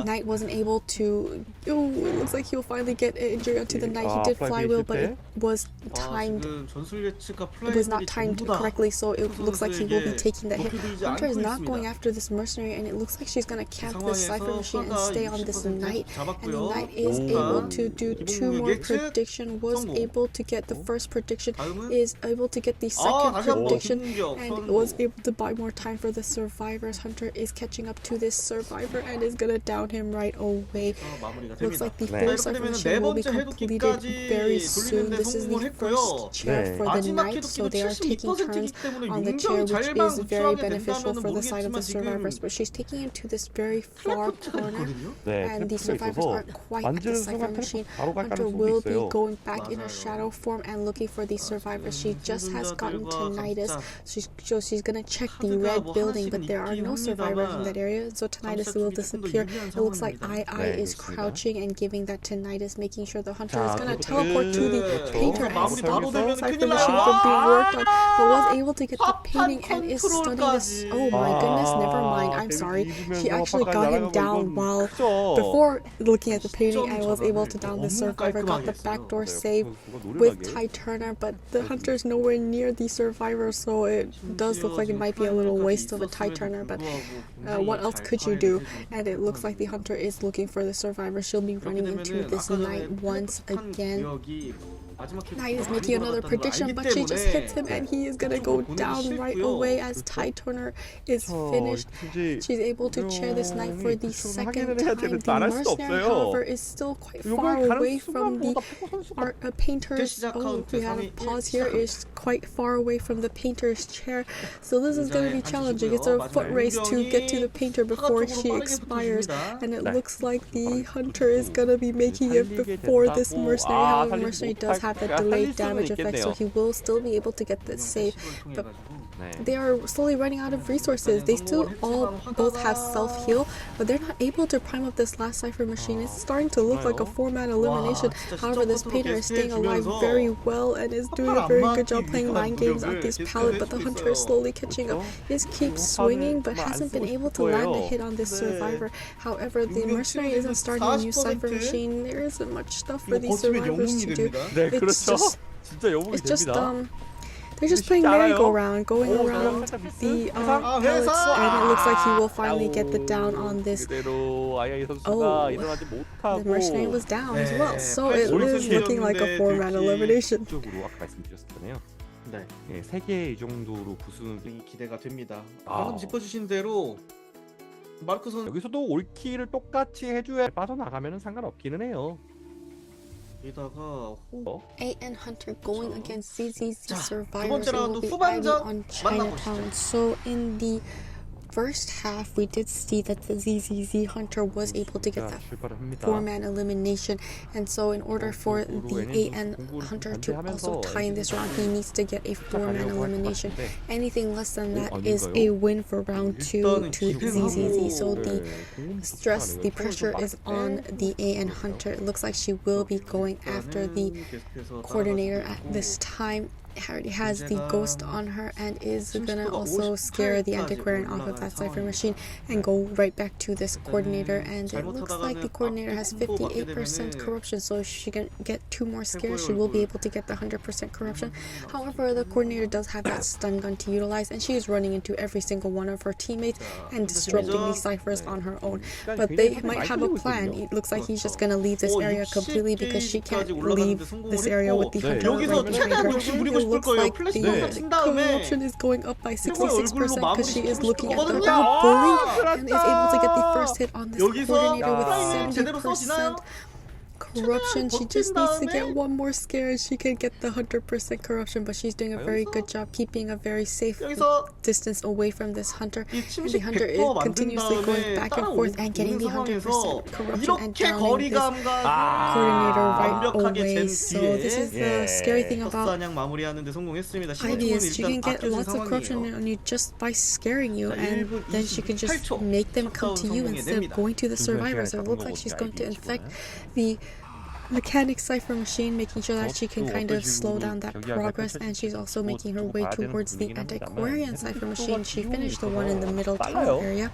Knight wasn't able to. Oh, it looks like he'll finally get an injury onto the knight. He did flywheel, but it was timed. It was not timed correctly, so it looks like he will be taking that hit. Hunter is not going after this mercenary, and it looks like she's gonna camp this cipher machine and stay on this knight. And the knight is able to do 2 more prediction. Was able to get the first prediction, is able to get the second prediction, and was able to buy more time for the survivors. Hunter is catching up to this survivor and is gonna down him right away. Looks like the fourth cipher machine will be completed very soon. This is the first chair for the knight, so they are taking turns on the chair, which is very beneficial for the side of the survivors, but she's taking him to this very far corner, and the survivors aren't quite at the cipher machine. Hunter will be going back in her shadow form and looking for the survivors. She just has gotten tinnitus, so she's gonna check the red building, but there are no survivors in that area, so tinnitus will disappear. It looks like II is crouching and giving that tinnitus, making sure the hunter is gonna teleport to the painter and stop the cipher machine from being worked on, but was able to get the painting and is stunning this. Oh my goodness, never mind, I'm sorry. She actually got him down while before looking at the painting and was able to down the survivor, got the backdoor save with tight turner, but the hunter is nowhere near the survivor, so it does look like it might be a little waste of a tight turner, but what else could you do? And it looks like the hunter is looking for the survivor. She'll be running into this knight once again. Knight is making another prediction, but she just hits him and he is gonna go down right away as Tide Turner is finished. She's able to chair this knight for the second time. The mercenary, however, is still quite far away from the painter's. Oh, we have a pause here. Is quite far away from the painter's chair, so this is gonna be challenging. It's a foot race to get to the painter before she expires, and it looks like the hunter is gonna be making it before this mercenary. However, mercenary does have have that 약간 delayed 살릴 수는 damage effect, so 있겠네요. he will still be able to get the save. But 네. they are slowly running out of resources. They still all both have self-heal, but they're not able to prime up this last Cypher machine. It's starting to look like a 4-man elimination. However, this painter is staying alive very well and is doing a very good job playing 9 games at this pallet, but the hunter is slowly catching up. He just keeps swinging, but hasn't been able to land a hit on this survivor. However, the mercenary isn't starting a new Cypher machine. There isn't much stuff for these survivors to do. 네, It's 그렇죠. just, 진짜 영웅이 it's just 됩니다. they're just playing merry-go-round, going around the pallets, and it looks like he will finally get the down on this. 그대로 아이아이 선수가 Oh, 일어나지 못하고 the mercenary was down as well, so it is looking like a 4-man elimination. 쪽으로 아까 말씀드렸잖아요. 네, 예, 3개 이 정도로 부수는 게 기대가 됩니다. 아. 방금 짚어주신 대로 마르크 선수 여기서도 올킬을 똑같이 해줘야 빠져나가면 상관없기는 해요. 게다가 and Hunter going against ZZZ 자, survivors. 두 번째 It will 라운드 be 후반전 on 만나보시죠. Chinatown. So in the first half, we did see that the ZZZ Hunter was able to get that 출발을 합니다. 4-man elimination, and so in order for the AN Hunter to also tie in this round, he needs to get a 4-man elimination. Anything less than that is a win for round 2 to ZZZ. So the stress, the pressure is on the AN Hunter. It looks like she will be going after the coordinator at this time. Already has the ghost on her and is gonna also scare the antiquarian off of that Cypher machine and go right back to this coordinator, and it looks like the coordinator has 58% corruption, so if she can get 2 more scares, she will be able to get the 100% corruption. However, the coordinator does have that stun gun to utilize, and she is running into every single one of her teammates and disrupting the ciphers on her own. But they might have a plan. It looks like he's just gonna leave this area completely because she can't leave this area with the hunter 여기서 right behind 최대한 her. 욕심 부리고 It 싶을 looks 거예요. like 플래시 the 한번 친 다음에 corruption is going up by 66% because she is 마무리 looking at the 거거든요. bully and is able to get the first hit on this 여기서 coordinator with 프라이밍 제대로 써지나요? 70% corruption. She just needs to get one more scare and she can get the 100% corruption, but she's doing a very good job keeping a very safe 여기서 distance away from this hunter. 이 And the 침식 hunter is 100% 만든 continuously going back and forth and getting the 100% 상황에서 corruption and 이렇게 downing this 거리감과 coordinator right 완벽하게 away. 젠 So 뒤에 this is the scary thing about 사냥 마무리하는 데 성공했습니다. Ivy is she can get 아껴진 lots of corruption 상황이에요. on you just by scaring you, and 1분 then she can just 28초 make them come to you instead of 성공해냅니다. going to the survivors. It looks like she's going to infect the mechanic cipher machine, making sure that she can kind of slow down that progress, and she's also making her way towards the antiquarian cipher machine. She finished the one in the middle tower area,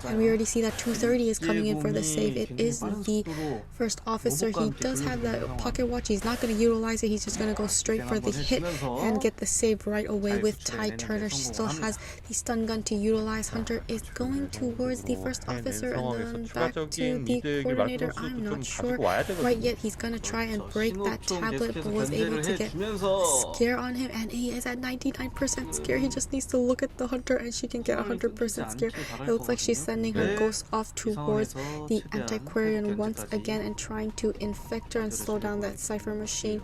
and we already see that 230 is coming in for the save. It is the first officer. He does have the pocket watch. He's not going to utilize it. He's just going to go straight for the hit and get the save right away with Ty Turner. She still has the stun gun to utilize. Hunter is going towards the first officer and then back to the coordinator. I'm not sure right yet. He's gonna try and break that tablet, but was able to get a scare on him, and he is at 99% scare. He just needs to look at the hunter and she can get 100% scare. It looks like she's sending her ghost off towards the antiquarian once again and trying to infect her and slow down that cipher machine.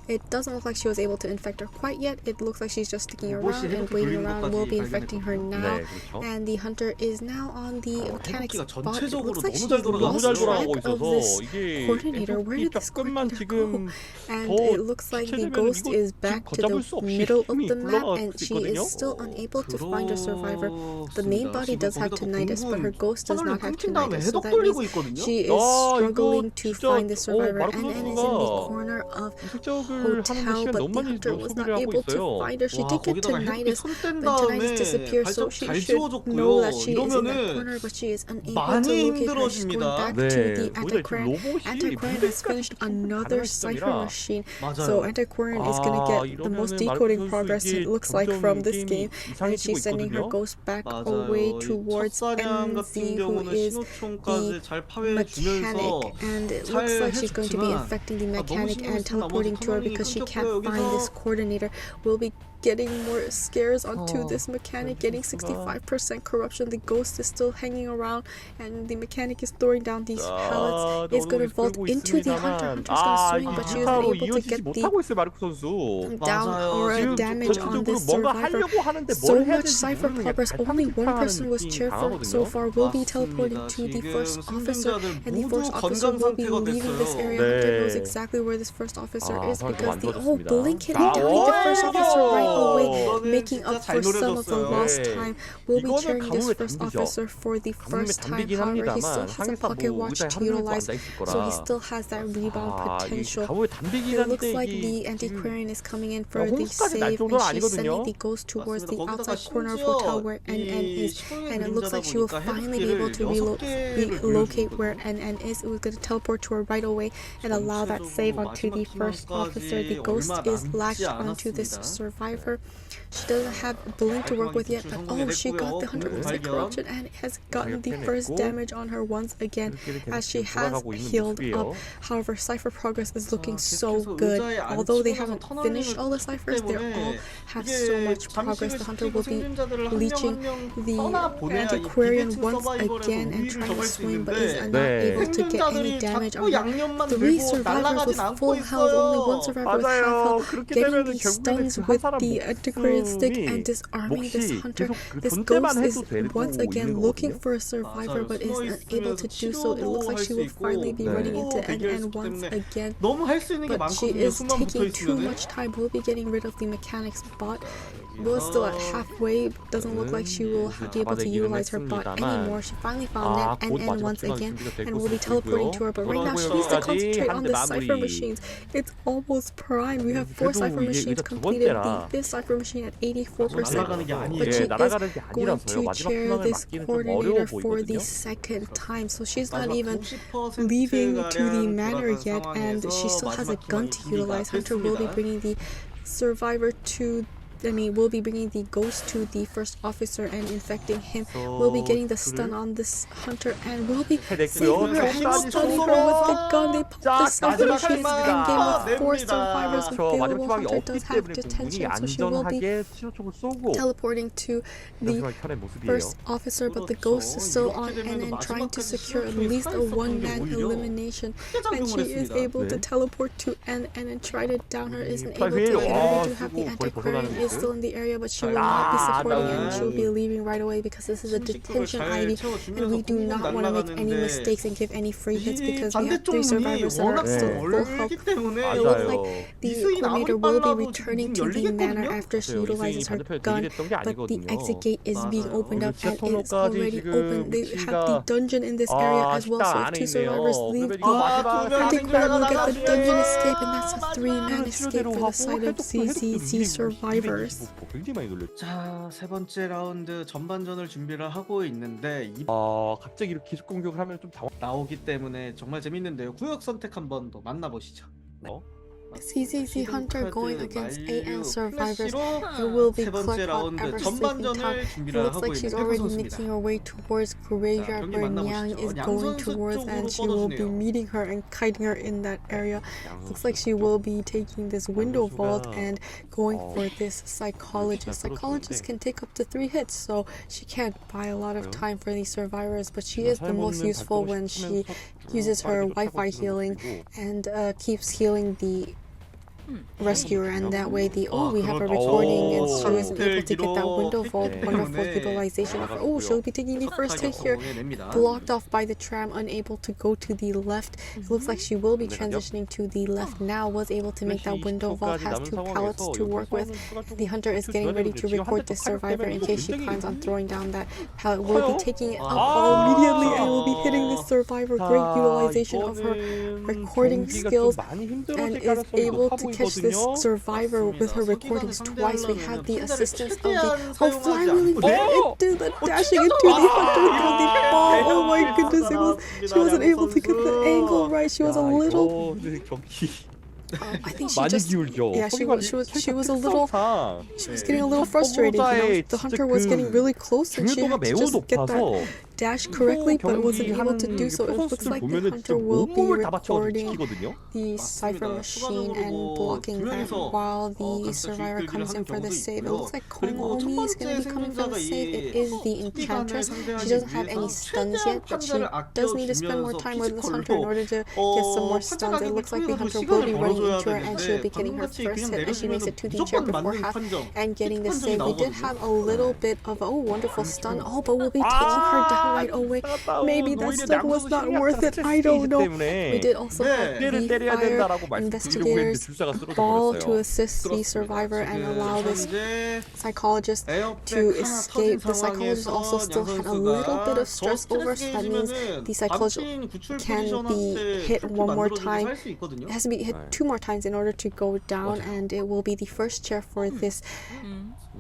It doesn't look like she was able to infect her quite yet. It looks like she's just sticking around and waiting around. Will be infecting her now. And the hunter is now on the mechanic's spot. It looks like she's lost track of this coordinator. Where did this coordinator go? And it looks like the ghost is back to the middle of the map, and she is still unable to find a survivor. The main body does have tinnitus, but her ghost does not have tinnitus. So that means she is struggling to find the survivor, and is in the corner of hotel, but the hunter was not able to find her. She did get tinnitus, but tinnitus disappeared, so she should know that she is in that corner, but she is unable to locate her. She's going back to the antiquarian. Antiquarian has finished another cipher machine, so antiquarian is going to get the most decoding progress, it looks like, from this game, and she's sending her ghost back away towards MZ, who is the mechanic, and it looks like she's going to be infecting the mechanic and teleporting to her because she can't find this coordinator. Will be getting more scares onto this mechanic, getting 65% corruption. The ghost is still hanging around, and the mechanic is throwing down these pallets. Is going to vault into the hunter. Hunter's going to swing, but she is able to get the down or damage on this survivor. So much cipher progress. Only one person was cheerful so far. Will be teleporting to the first officer, and the first officer will be leaving this area. Hunter knows exactly where this first officer is, because the 만들어졌습니다. blink hitting downing the first officer right away, 이거는 making 진짜 up 잘 for some of the 노려줬어요. lost 네. time. Will be 이거는 cheering this 가뭄의 first 담비죠. officer for the 가뭄의 first time. 담비긴 However, he 합니다만 still has a 상에서 pocket 뭐 watch 의자에 to 하루 종일 utilize, 앉아 있을 거라. so he still has that rebound 이 potential. 가뭄의 담비긴 It looks 한데 like 이게 the 지금 antiquarian is coming in for the 홍수까지 날 save, 정도는 and she's 아니거든요. sending the ghost towards the 맞습니다. outside 거기다가 corner of 심지어 hotel where NN is, and it looks like she will finally be able to relocate where NN is. It was going to teleport to her right away and allow that save onto the first officer. The ghost is latched onto this survivor. She doesn't have blink to work with yet, but oh, she got the Hunter Inside Corruption and has gotten the first damage on her once again as she has healed up. However, Cypher progress is looking so good. Although they haven't finished all the ciphers, they all have so much progress. The Hunter will be leeching the antiquarian once again and trying to swing, but is not able to get any damage on her. 3 survivors with full health, only 1 survivor with half health, getting the stuns with the antiquarian stick and disarming this hunter. This ghost is once again looking for a survivor but is unable to do so. It looks like she will finally be running into NN once again, but she is taking too much time. We'll be getting rid of the mechanics bot. Will's still at halfway. Doesn't look like she will be able to utilize her bot anymore. She finally found NN once again and will be teleporting to her, but right now she needs to concentrate on the cipher machines. It's almost prime. We have 4 cipher machines completed, the 5th cipher machine at 84%, but she is going to chair this coordinator for the 2nd time, so she's not even leaving to the manor yet, and she still has a gun to utilize. Hunter will be bringing the survivor to we'll be bringing the ghost to the first officer and infecting him. We'll be getting the stun on this hunter and we'll be saving her and stunning her with the gun. They pop the cipher machine in game with 4 survivors available. Hunter does have detention, so she will be teleporting to the first officer, but the ghost is still on and trying to secure at least a 1-man elimination, and she is able to teleport to N and try to down her. Isn't able to hit her. We do have the antiquarian is still in the area, but she will not be supporting and she will be leaving right away because this is a detention ID and we do not want to make any mistakes and give any free hits because we have 3 survivors that are still full health. It looks like the coordinator will be returning to the manor after she utilizes her gun, but the exit gate is being opened up and it is already open. They have the dungeon in this area as well, so if 2 survivors leave, the antiquarian will get the dungeon escape, and that's a 3-man escape for the side of ZZZ survivors. 자, 3번째 라운드 전반전을 준비를 하고 있는데 갑자기 이렇게 기습 공격을 하면 좀 당황. 나오기 때문에 정말 재밌는데요. 구역 선택 한번 더 만나보시죠. ZZZ Hunter going against AN survivors. It will be Clerk ever sleeping time. It looks like she's already making her way towards graveyard where Nyang is going towards, and she will be meeting her and kiting her in that area. Looks like she will be taking this window vault and going for this psychologist. Psychologist can take up to 3 hits, so she can't buy a lot of time for these survivors, but she is the most useful when she uses her Wi-Fi healing and keeps healing the rescuer, and that way we have a recording and she wasn't able to get that window vault. Wonderful utilization of her. She'll be taking the first hit here, blocked off by the tram, unable to go to the left. It looks like she will be transitioning to the left now. Was able to make that window vault, has 2 pallets to work with. The hunter is getting ready to record this survivor in case she plans on throwing down that pallet. Will be taking it up immediately and will be hitting this survivor. Great utilization of her recording skills and is able to catch this survivor with her recordings twice. We have the assistance of the flywheeling into the dashing into the hunter through the ball. Oh my goodness, she wasn't able to get the angle right. She was a little I think she just she was getting a little frustrated. The hunter was getting really close and she had to just get that dash correctly, but wasn't able to do so. It looks like the hunter will be recording the cipher machine and blocking that while the survivor comes in for the save. It looks like Komomi is going to be coming for the save. It is the enchantress. She doesn't have any stuns yet, but she does need to spend more time with this hunter in order to get some more stuns. It looks like the hunter will be running into her and she'll be getting her first hit as she makes it to the chair before half and getting the save. We did have a little bit of wonderful stun, but we'll be taking her down right away. Maybe that stun was not worth it. I don't know. We did also have the fire investigators fall to assist the survivor and allow this psychologist to escape. The psychologist also still had a little bit of stress over, so that means the psychologist can be hit one more time. It has to be hit 2 more times in order to go down, and it will be the first chair for this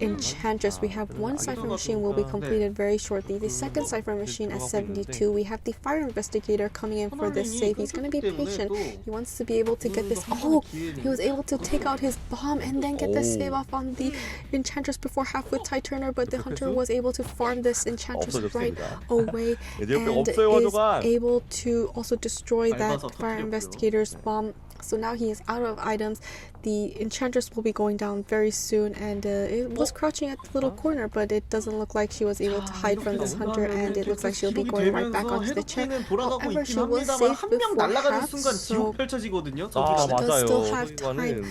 enchantress. We have 1 cipher machine will be completed very shortly. The second cipher machine at 72. We have the fire investigator coming in for this save. He's going to be patient. He wants to be able to get this. Oh, he was able to take out his bomb and then get the save off on the enchantress before half with Ty Turner, but the hunter was able to farm this enchantress right away and is able to also destroy that fire investigator's bomb. So now he is out of items. The enchantress will be going down very soon, and it was crouching at the little corner, but it doesn't look like she was able to hide from this hunter, and it looks like she'll be going right back onto the chair. However, she was safe before half, so she does still have time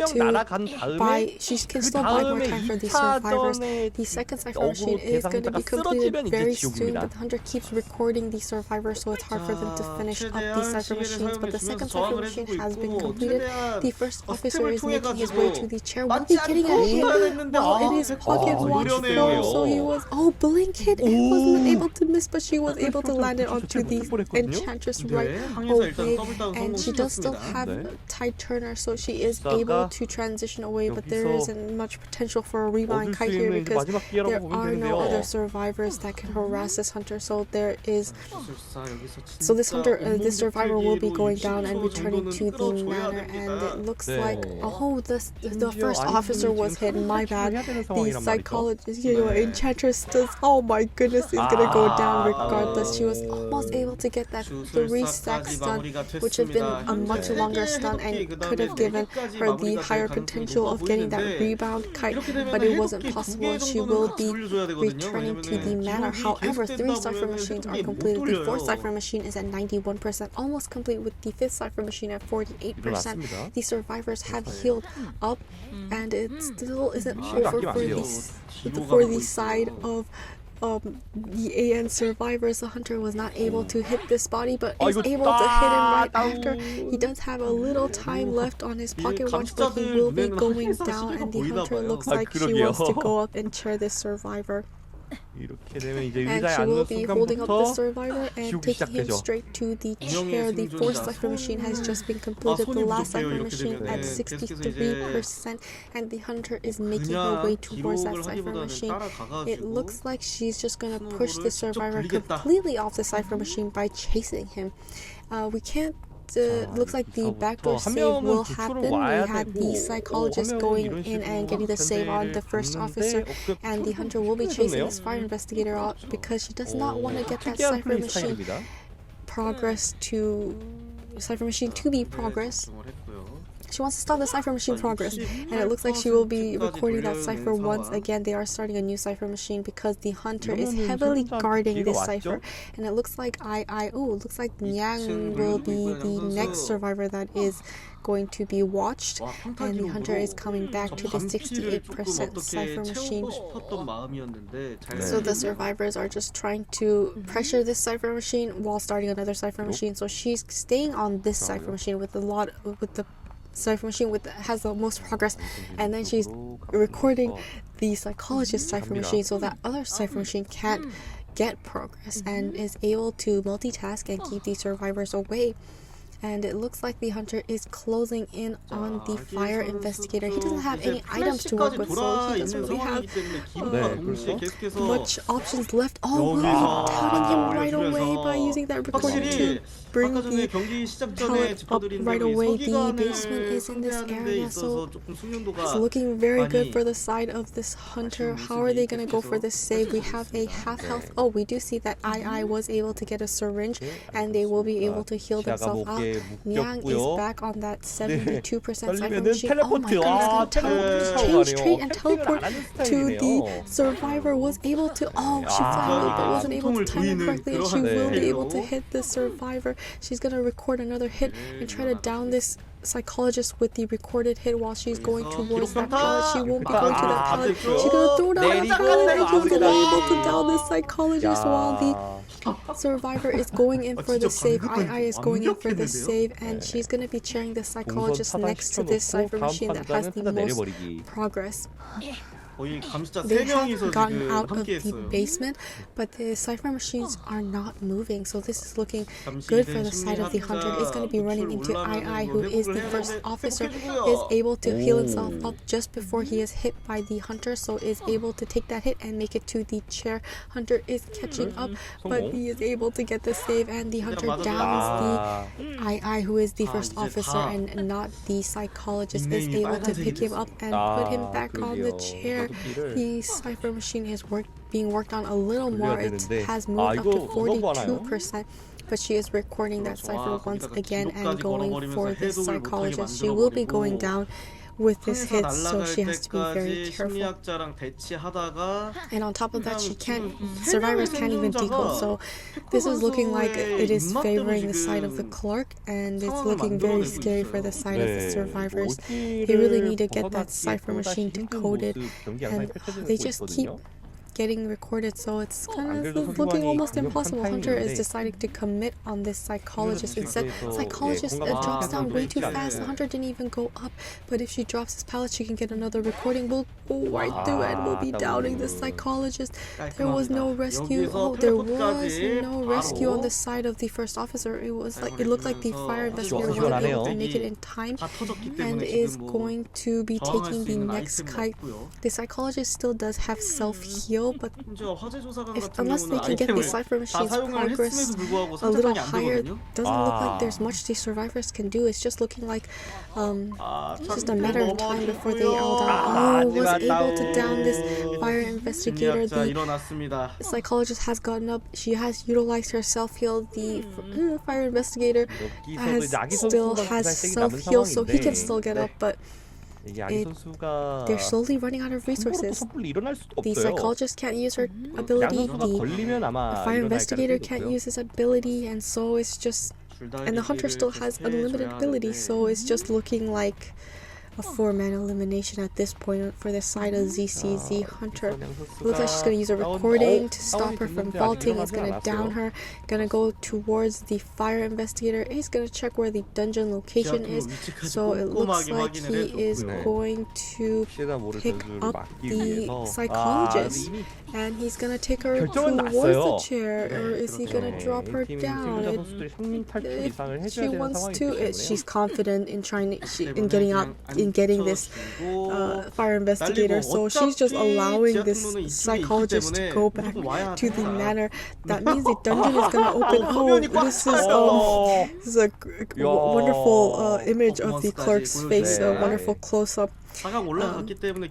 to buy. She can still buy more time for the survivors. The second cipher machine is going to be completed very soon, but the hunter keeps recording the survivors, so it's hard for them to finish up the cipher machines. But the second cipher machine has been completed. The first officer is making his way to the chair. Will be getting a hit while in his pocket watch phone. So he was blink hit. He wasn't able to miss, but she was able to land it onto the enchantress right away. And she does still have Ty Turner, so she is able to transition away. But there isn't much potential for a rebound kite here because there are no other survivors that can harass this hunter. So there is. So this hunter, this survivor will be going down and returning to the manor, and it looks like the first officer was hit. My bad. The psychologist, enchantress does. Oh my goodness, is gonna go down regardless. She was almost able to get that 3-stack stun, which had been a much longer stun and could have given her the higher potential of getting that rebound kite, but it wasn't possible, and she will be returning to the manor. However, 3 cipher machines are completed. The 4th cipher machine is at 91%, almost complete, with the 5th cipher machine at 48%. The survivors have healed up, and it still isn't over for the side of the AN survivors. The hunter was not able to hit this body, but is able to hit him right after. He does have a little time left on his pocket watch, but he will be going down, and the hunter looks like she wants to go up and chair this survivor. And she will be holding up the survivor and taking him straight to the chair. The 4th cipher machine has just been completed, the last cipher machine at 63%, and the hunter is making her way towards that cipher machine. It looks like she's just going to push the survivor completely off the cipher machine by chasing him. We can't looks like the backdoor save will happen. We had the psychologist going in and getting the save on the first officer, and the hunter will be chasing this fire investigator out because she does not want to get that cipher machine to be progress. She wants to stop the cipher machine progress, and it looks like she will be recording that cipher once again. They are starting a new cipher machine because the hunter is heavily guarding this cipher, and it looks like it looks like Nyang will be the next survivor that is going to be watched, and the hunter is coming back to the 68% cipher machine. So the survivors are just trying to pressure this cipher machine while starting another cipher machine. So she's staying on this cipher machine with the cipher machine has the most progress, and then she's recording the psychologist cipher machine so that other cipher machine can't get progress and is able to multitask and keep the survivors away. And it looks like the hunter is closing in on the fire investigator. He doesn't have any items to work with, so he doesn't really have much options left. We're touting him right away by using that recording to bring the pallet up right away. The basement is in this area, so it's looking very good for the side of this hunter. How are they going to go for this save? We have a half health. We do see that I was able to get a syringe, and they will be able to heal themselves out. Nyang is back on that 72% cipher machine. Oh my goodness, change trait and teleport to the survivor. Was able to, she flagged but wasn't able to time it correctly, and she will be able to hit the survivor. She's gonna record another hit and try to down this psychologist with the recorded hit while she's going 여기서 towards that 기록 pallet. She won't be going to that 아, pallet. 됐죠. She's gonna throw down the pallet and she's gonna be able to 내리막. down this psychologist while the 야. survivor is going in for the save. II is going in for the 완벽했는데요? save, and she's gonna be chairing the psychologist next to this cipher machine that has the most 내려버리기. progress. 거의 감시자 They 3명이서 have gotten 지금 out of 함께 the 했어요. basement, but the cipher machines are not moving, so this is looking 잠시 good for the 이제 side of the hunter. Is going to be running into II, who is the first officer, is 회복해주고요. able to heal himself up just before he is hit by the hunter, so is able to take that hit and make it to the chair. Hunter is catching up, but he is able to get the save, and the hunter downs the II, who is the first officer and not the psychologist, is able to pick him up and put him back on the chair. The cipher machine is being worked on a little more. It has moved up to 42%, but she is recording that cipher once again and going for this psychologist. She will be going down with this hit, so she has to be very careful. 심리학자랑 대치하다가 And on top of that, survivors can't even decode, so this is looking like it is favoring the side of the clerk, and it's looking very scary for the side of the survivors. They really need to get that cipher machine decoded, and they just keep getting recorded, so it's kind of looking almost impossible. Hunter is deciding to commit on this psychologist. Instead, psychologist drops down way too fast. The hunter didn't even go up, but if she drops his pallet, she can get another recording. We'll go right through and we'll be downing the psychologist. There was no rescue. Oh, there was no rescue on the side of the first officer. It looked like the fire investigator wasn't able to make it in time and is going to be taking the next kite. The psychologist still does have self-heal, but unless they can get the cipher machine's progress a little higher, doesn't look like there's much the survivors can do. It's just looking like it's just a matter of time before they all die. Was able to down this fire investigator. The psychologist has gotten up. She has utilized her self-heal. The fire investigator still has self-heal, so he can still get up, but they're slowly running out of resources. The psychologist can't use her ability, the fire investigator can't use his ability, and so it's just, and the hunter still has unlimited ability, so it's just looking like a 4-man elimination at this point for the side of ZZZ Hunter. Looks like she's going to use a recording to stop her from vaulting. It's going to down her. Going to go towards the fire investigator. He's going to check where the dungeon location is. So it looks like he is going to pick up the psychologist. And he's going to take her towards the chair. Or is he going to drop her down? If she wants to, she's confident in getting this fire investigator, so she's just allowing this psychologist to go back to the manor. That means the dungeon is gonna open. Oh, this is a wonderful image of the clerk's face, a wonderful close-up.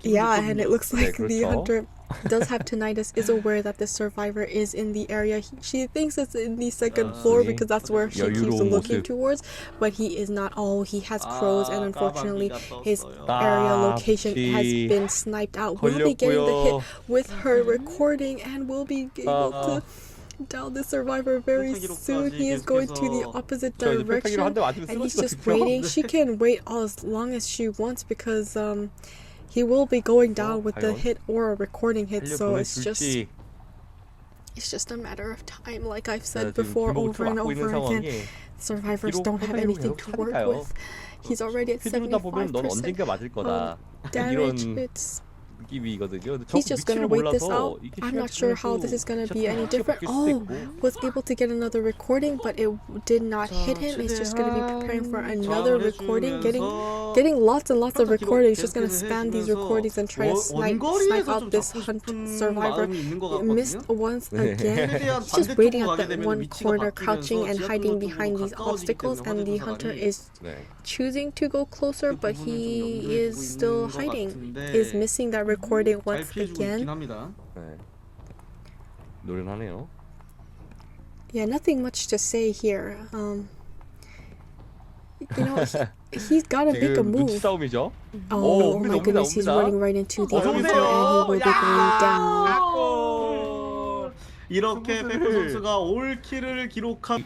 Yeah, and it looks like the hunter does have tinnitus, is aware that the survivor is in the area. She thinks it's in the second floor because that's where she keeps looking towards, but he is not. Oh, he has crows, and unfortunately his area location has been sniped out. We'll be getting the hit with her recording, and we'll be able to down the survivor very soon. He is going to the opposite direction, and he's just waiting. She can wait as long as she wants because he will be going down with the hit or a recording hit, so it's just a matter of time. Like I've said before, over and over again, survivors don't have anything to work with. He's already at 75% damage. He's just gonna wait this out. I'm not sure how this is gonna be any different. Oh, was able to get another recording, but it did not hit him. It's just gonna be preparing for another recording, getting lots and lots of recordings. Just gonna spam these recordings and try to snipe out this survivor. Missed once again. He's just waiting at that one corner, crouching and hiding behind these obstacles, and the hunter is choosing to go closer, but he is still hiding. Is missing that recording once again. Yeah, nothing much to say here. You know, he's gotta make a move. Oh my goodness, he's running right into the hunter, and he will be going down. 이렇게 페코 선수가 올킬을 기록한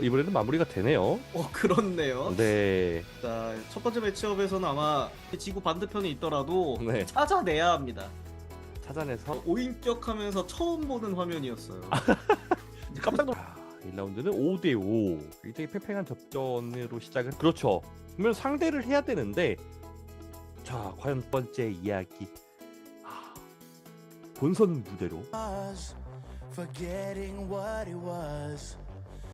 이번에는 마무리가 되네요. 그렇네요. 네. 자, 첫 번째 매치업에서는 아마 지구 반대편에 있더라도 네. 찾아내야 합니다. 찾아내서 오인격하면서 처음 보는 화면이었어요. 깜짝 놀랐. 1라운드는 5대5 굉장히 팽팽한 접전으로 시작을. 그렇죠. 그러면 상대를 해야 되는데, 자 과연 첫 번째 이야기 본선 무대로 Forgetting what it was.